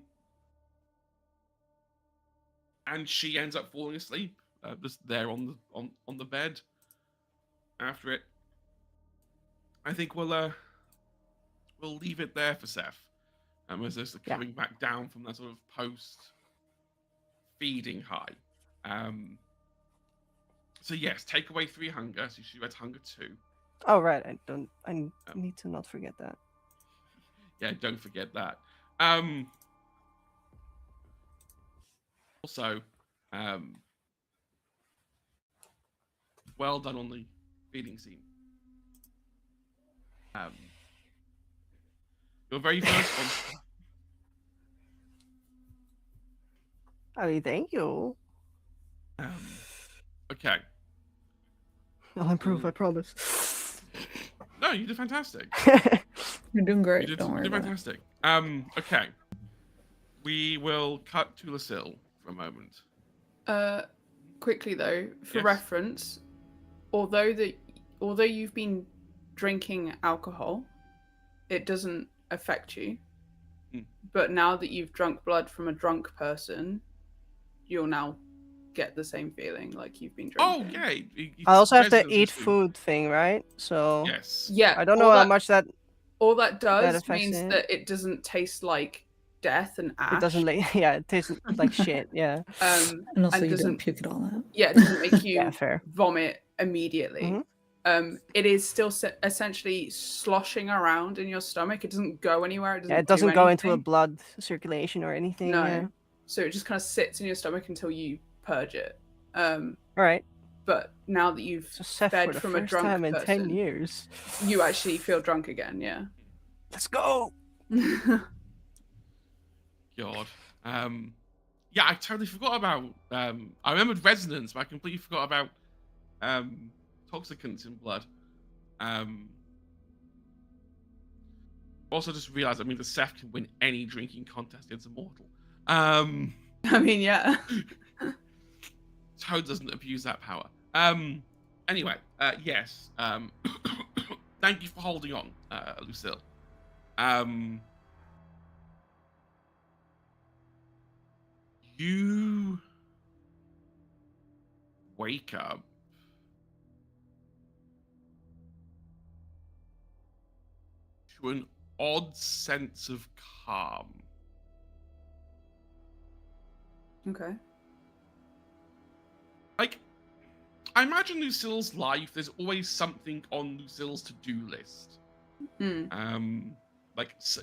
she ends up falling asleep, just there on the bed. After it, I think we'll leave it there for Seph. As they're coming back down from that sort of post feeding high. So yes, take away 3 hunger. So she had hunger 2. Oh right, I need to not forget that. Yeah, don't forget that. Also, um, well done on the feeding scene. Your very first one. I mean, thank you. Okay. I'll improve. Ooh. I promise. No, you did fantastic. You're doing great. You Don't worry did about fantastic. Okay. We will cut to Lucille for a moment. Quickly though, for Yes. reference, although you've been drinking alcohol, it doesn't affect you. But now that you've drunk blood from a drunk person, you'll now get the same feeling like you've been drinking. Oh, yeah. I also have the eat food thing, right? So Yes. Yeah. I don't know how much that all that does affects means it. that it doesn't taste like death and ash. It doesn't like it tastes like shit. Yeah. And also, you don't puke it all out. Yeah, it doesn't make you Yeah, fair. vomit immediately. It is still essentially sloshing around in your stomach. It doesn't go anywhere. It doesn't go into a blood circulation or anything. No. Yeah. So it just kind of sits in your stomach until you purge it. All right. But now that you've fed from a drunk time in person, 10 years, you actually feel drunk again. Yeah. Let's go. God. Yeah, I totally forgot about. I remembered resonance, but I completely forgot about toxicants in blood. Also, just realized. I mean, the Seph can win any drinking contest against a mortal. I mean, yeah. Toad doesn't abuse that power. Anyway, yes. Thank you for holding on, Lucille. You wake up to an odd sense of calm. Okay. Like, I imagine Lucille's life, there's always something on Lucille's to-do list.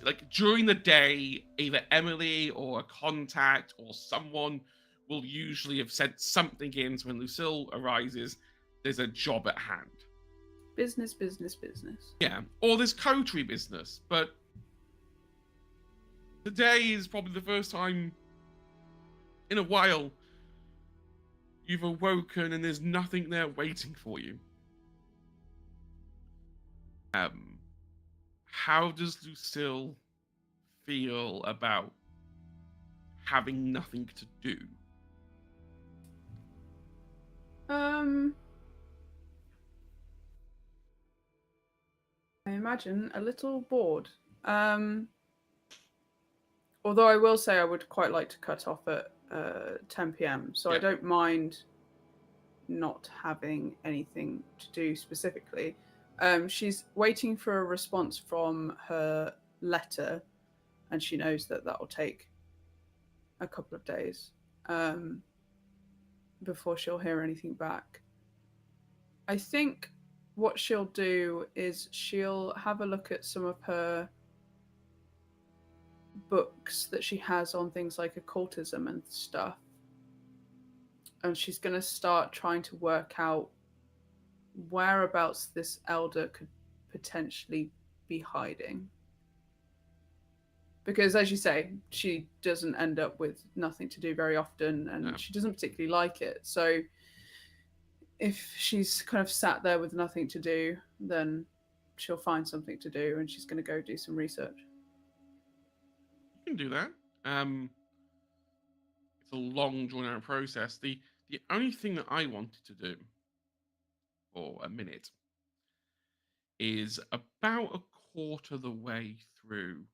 Like during the day, either Emily or a contact or someone will usually have sent something in, so when Lucille arises, there's a job at hand. Business. Yeah, or there's coterie business, but today is probably the first time in a while you've awoken and there's nothing there waiting for you. How does Lucille feel about having nothing to do? I imagine a little bored. Although I will say I would quite like to cut off at 10 p.m. So I don't mind not having anything to do specifically. She's waiting for a response from her letter, and she knows that will take a couple of days before she'll hear anything back. I think what she'll do is she'll have a look at some of her books that she has on things like occultism and stuff, and she's going to start trying to work out whereabouts this elder could potentially be hiding, because as you say, she doesn't end up with nothing to do very often, and she doesn't particularly like it. So if she's kind of sat there with nothing to do, then she'll find something to do, and she's going to go do some research. You can do that. It's a long, drawn-out process. The only thing that I wanted to do for a minute is about a quarter of the way through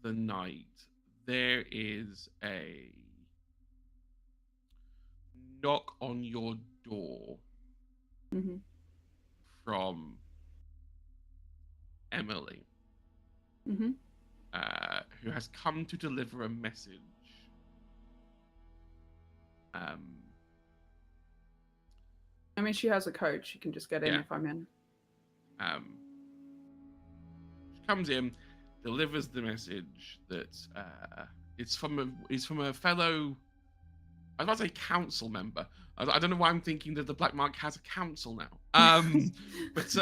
the night, there is a knock on your door from Emily, who has come to deliver a message. I mean, she has a code. She can just get in Yeah. if I'm in. She comes in, delivers the message that it's from a fellow. I was about to say council member. I don't know why I'm thinking that the Black Mark has a council now. But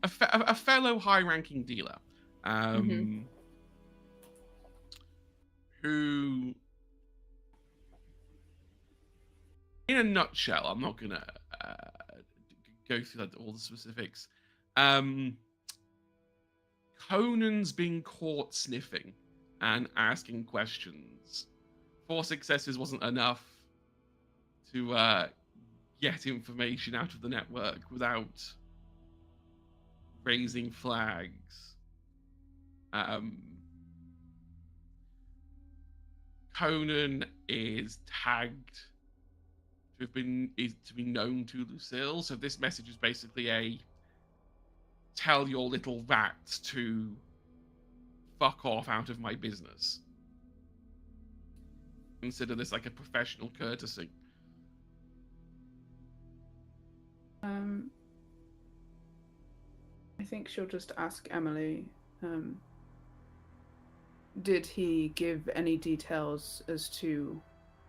a fellow high-ranking dealer, who, in a nutshell, I'm not gonna go through all the specifics. Conan's been caught sniffing and asking questions. 4 successes wasn't enough to get information out of the network without raising flags. Conan is tagged to be known to Lucille, so this message is basically a tell your little rats to fuck off out of my business. Consider this like a professional courtesy. I think she'll just ask Emily, did he give any details as to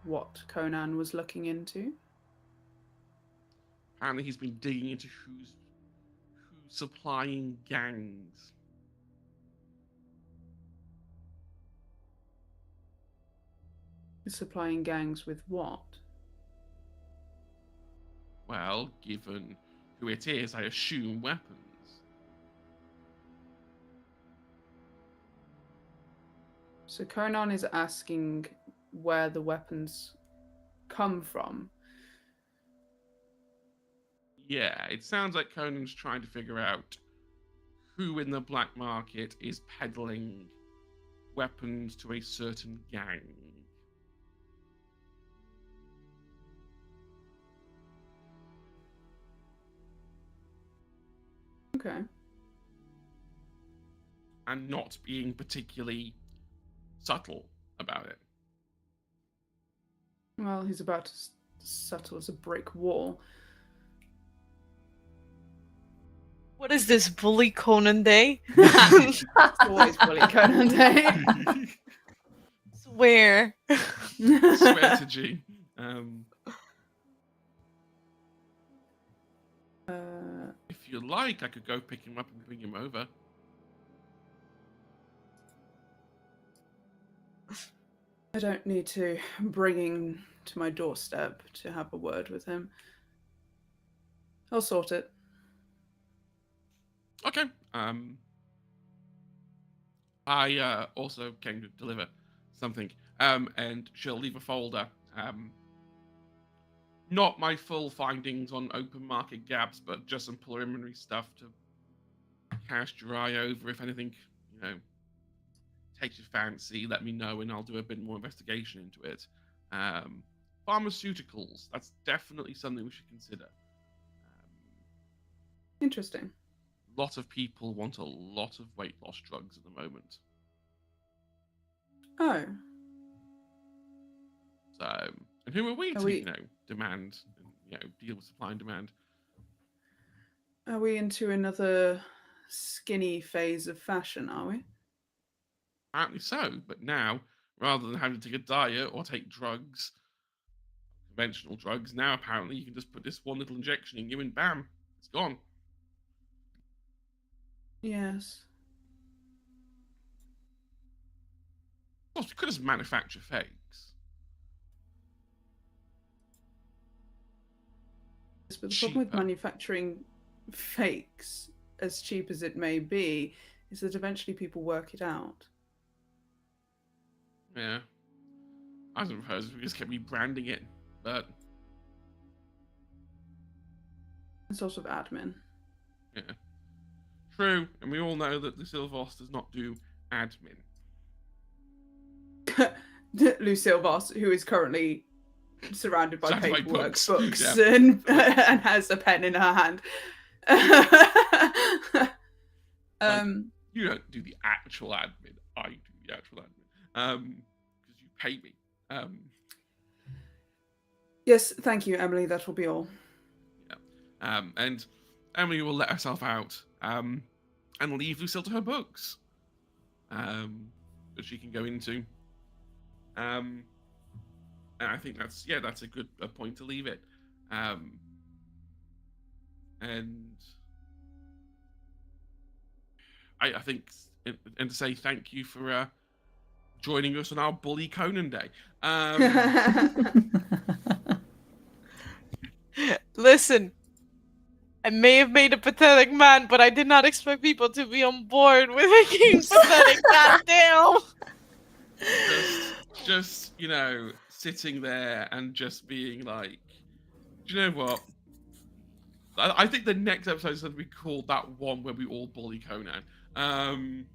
what Conan was looking into? Apparently he's been digging into who's supplying gangs. Supplying gangs with what? Well, given who it is, I assume weapons. So Conan is asking where the weapons come from. Yeah, it sounds like Conan's trying to figure out who in the black market is peddling weapons to a certain gang. Okay. And not being particularly subtle about it. Well, he's about as subtle as a brick wall. What is this, Bully Conan Day? It's always Bully Conan Day. Swear. Swear to G. If you like, I could go pick him up and bring him over. I don't need to bring him to my doorstep to have a word with him. I'll sort it. Okay. I also came to deliver something. And she'll leave a folder. Not my full findings on open market gaps, but just some preliminary stuff to cast your eye over. If anything, takes your fancy, let me know, and I'll do a bit more investigation into it. Pharmaceuticals, that's definitely something we should consider. Interesting. A lot of people want a lot of weight loss drugs at the moment. Oh. So, and who are we to, demand, deal with supply and demand? Are we into another skinny phase of fashion, are we? Apparently so, but now, rather than having to take a diet or take drugs, conventional drugs, now apparently you can just put this one little injection in you and bam, it's gone. Yes. Of course, we could just manufacture fakes. But the problem with manufacturing fakes, as cheap as it may be, is that eventually people work it out. Yeah. I suppose we just kept rebranding it, but... Sort of admin. Yeah. True, and we all know that Lucille Voss does not do admin. Lucille Voss, who is currently surrounded by paperwork, books yeah. and has a pen in her hand. You don't do the actual admin. I do the actual admin. Because you pay me. Yes, thank you, Emily. That will be all. And Emily will let herself out and leave Lucille to her books that she can go into. And I think that's a good point to leave it. And I think, and to say thank you for joining us on our Bully Conan Day. Listen, I may have made a pathetic man, but I did not expect people to be on board with making pathetic. Goddamn. Just sitting there and just being like, do you know what? I think the next episode is going to be called that one where we all bully Conan. And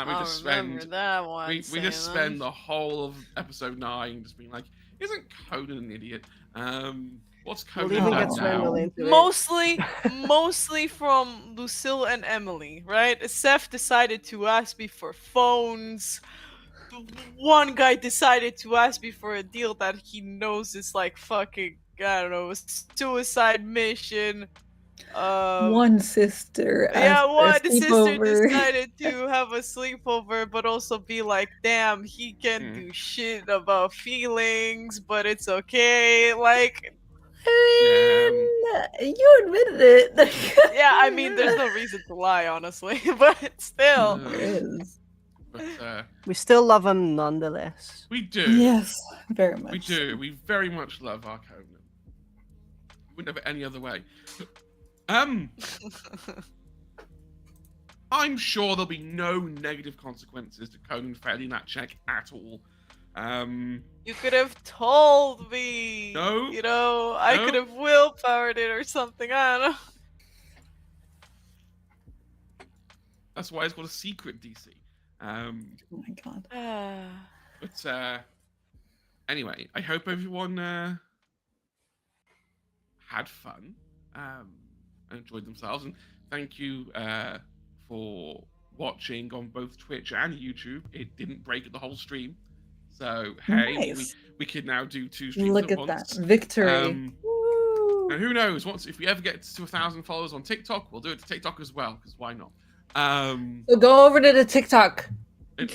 we just remember that one. we just spend the whole of episode 9 just being like, isn't Conan an idiot? What's Conan We'll even done get Swindle now? into it. Mostly from Lucille and Emily, right? Seph decided to ask me for phones. One guy decided to ask me for a deal that he knows is like fucking, I don't know, a suicide mission. One sister. One sister decided to have a sleepover, but also be like, damn, he can't do shit about feelings, but it's okay. Like, I mean, you admitted it. yeah, I mean, there's no reason to lie, honestly, but still. There is. But We still love him nonetheless. we do. Yes, very much. We do. We very much love our Conan. We wouldn't have it any other way. I'm sure there'll be no negative consequences to Conan failing that check at all. You could have told me. No. I could have willpowered it or something. I don't know. That's why it's called a secret DC. Oh my god. But anyway, I hope everyone had fun and enjoyed themselves, and thank you for watching on both Twitch and YouTube. It didn't break at the whole stream, so hey, Nice. we could now do 2 streams Look at at once. that victory. And who knows? If we ever get to 1,000 followers on TikTok, we'll do it to TikTok as well, because why not? So go over to the TikTok.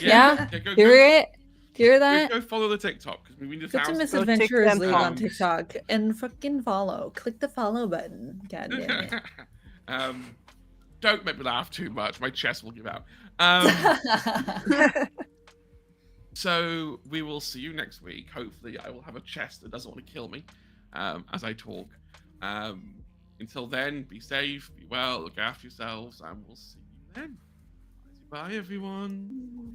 Yeah? Hear it? Hear that? Go follow the TikTok, because we need Go to 1,000. Misadventures them League on thumbs. TikTok and fucking follow. Click the follow button. God damn it. Don't make me laugh too much. My chest will give out. So we will see you next week. Hopefully I will have a chest that doesn't want to kill me as I talk. Until then, be safe, be well, look after yourselves, and we'll see you then. Bye, everyone.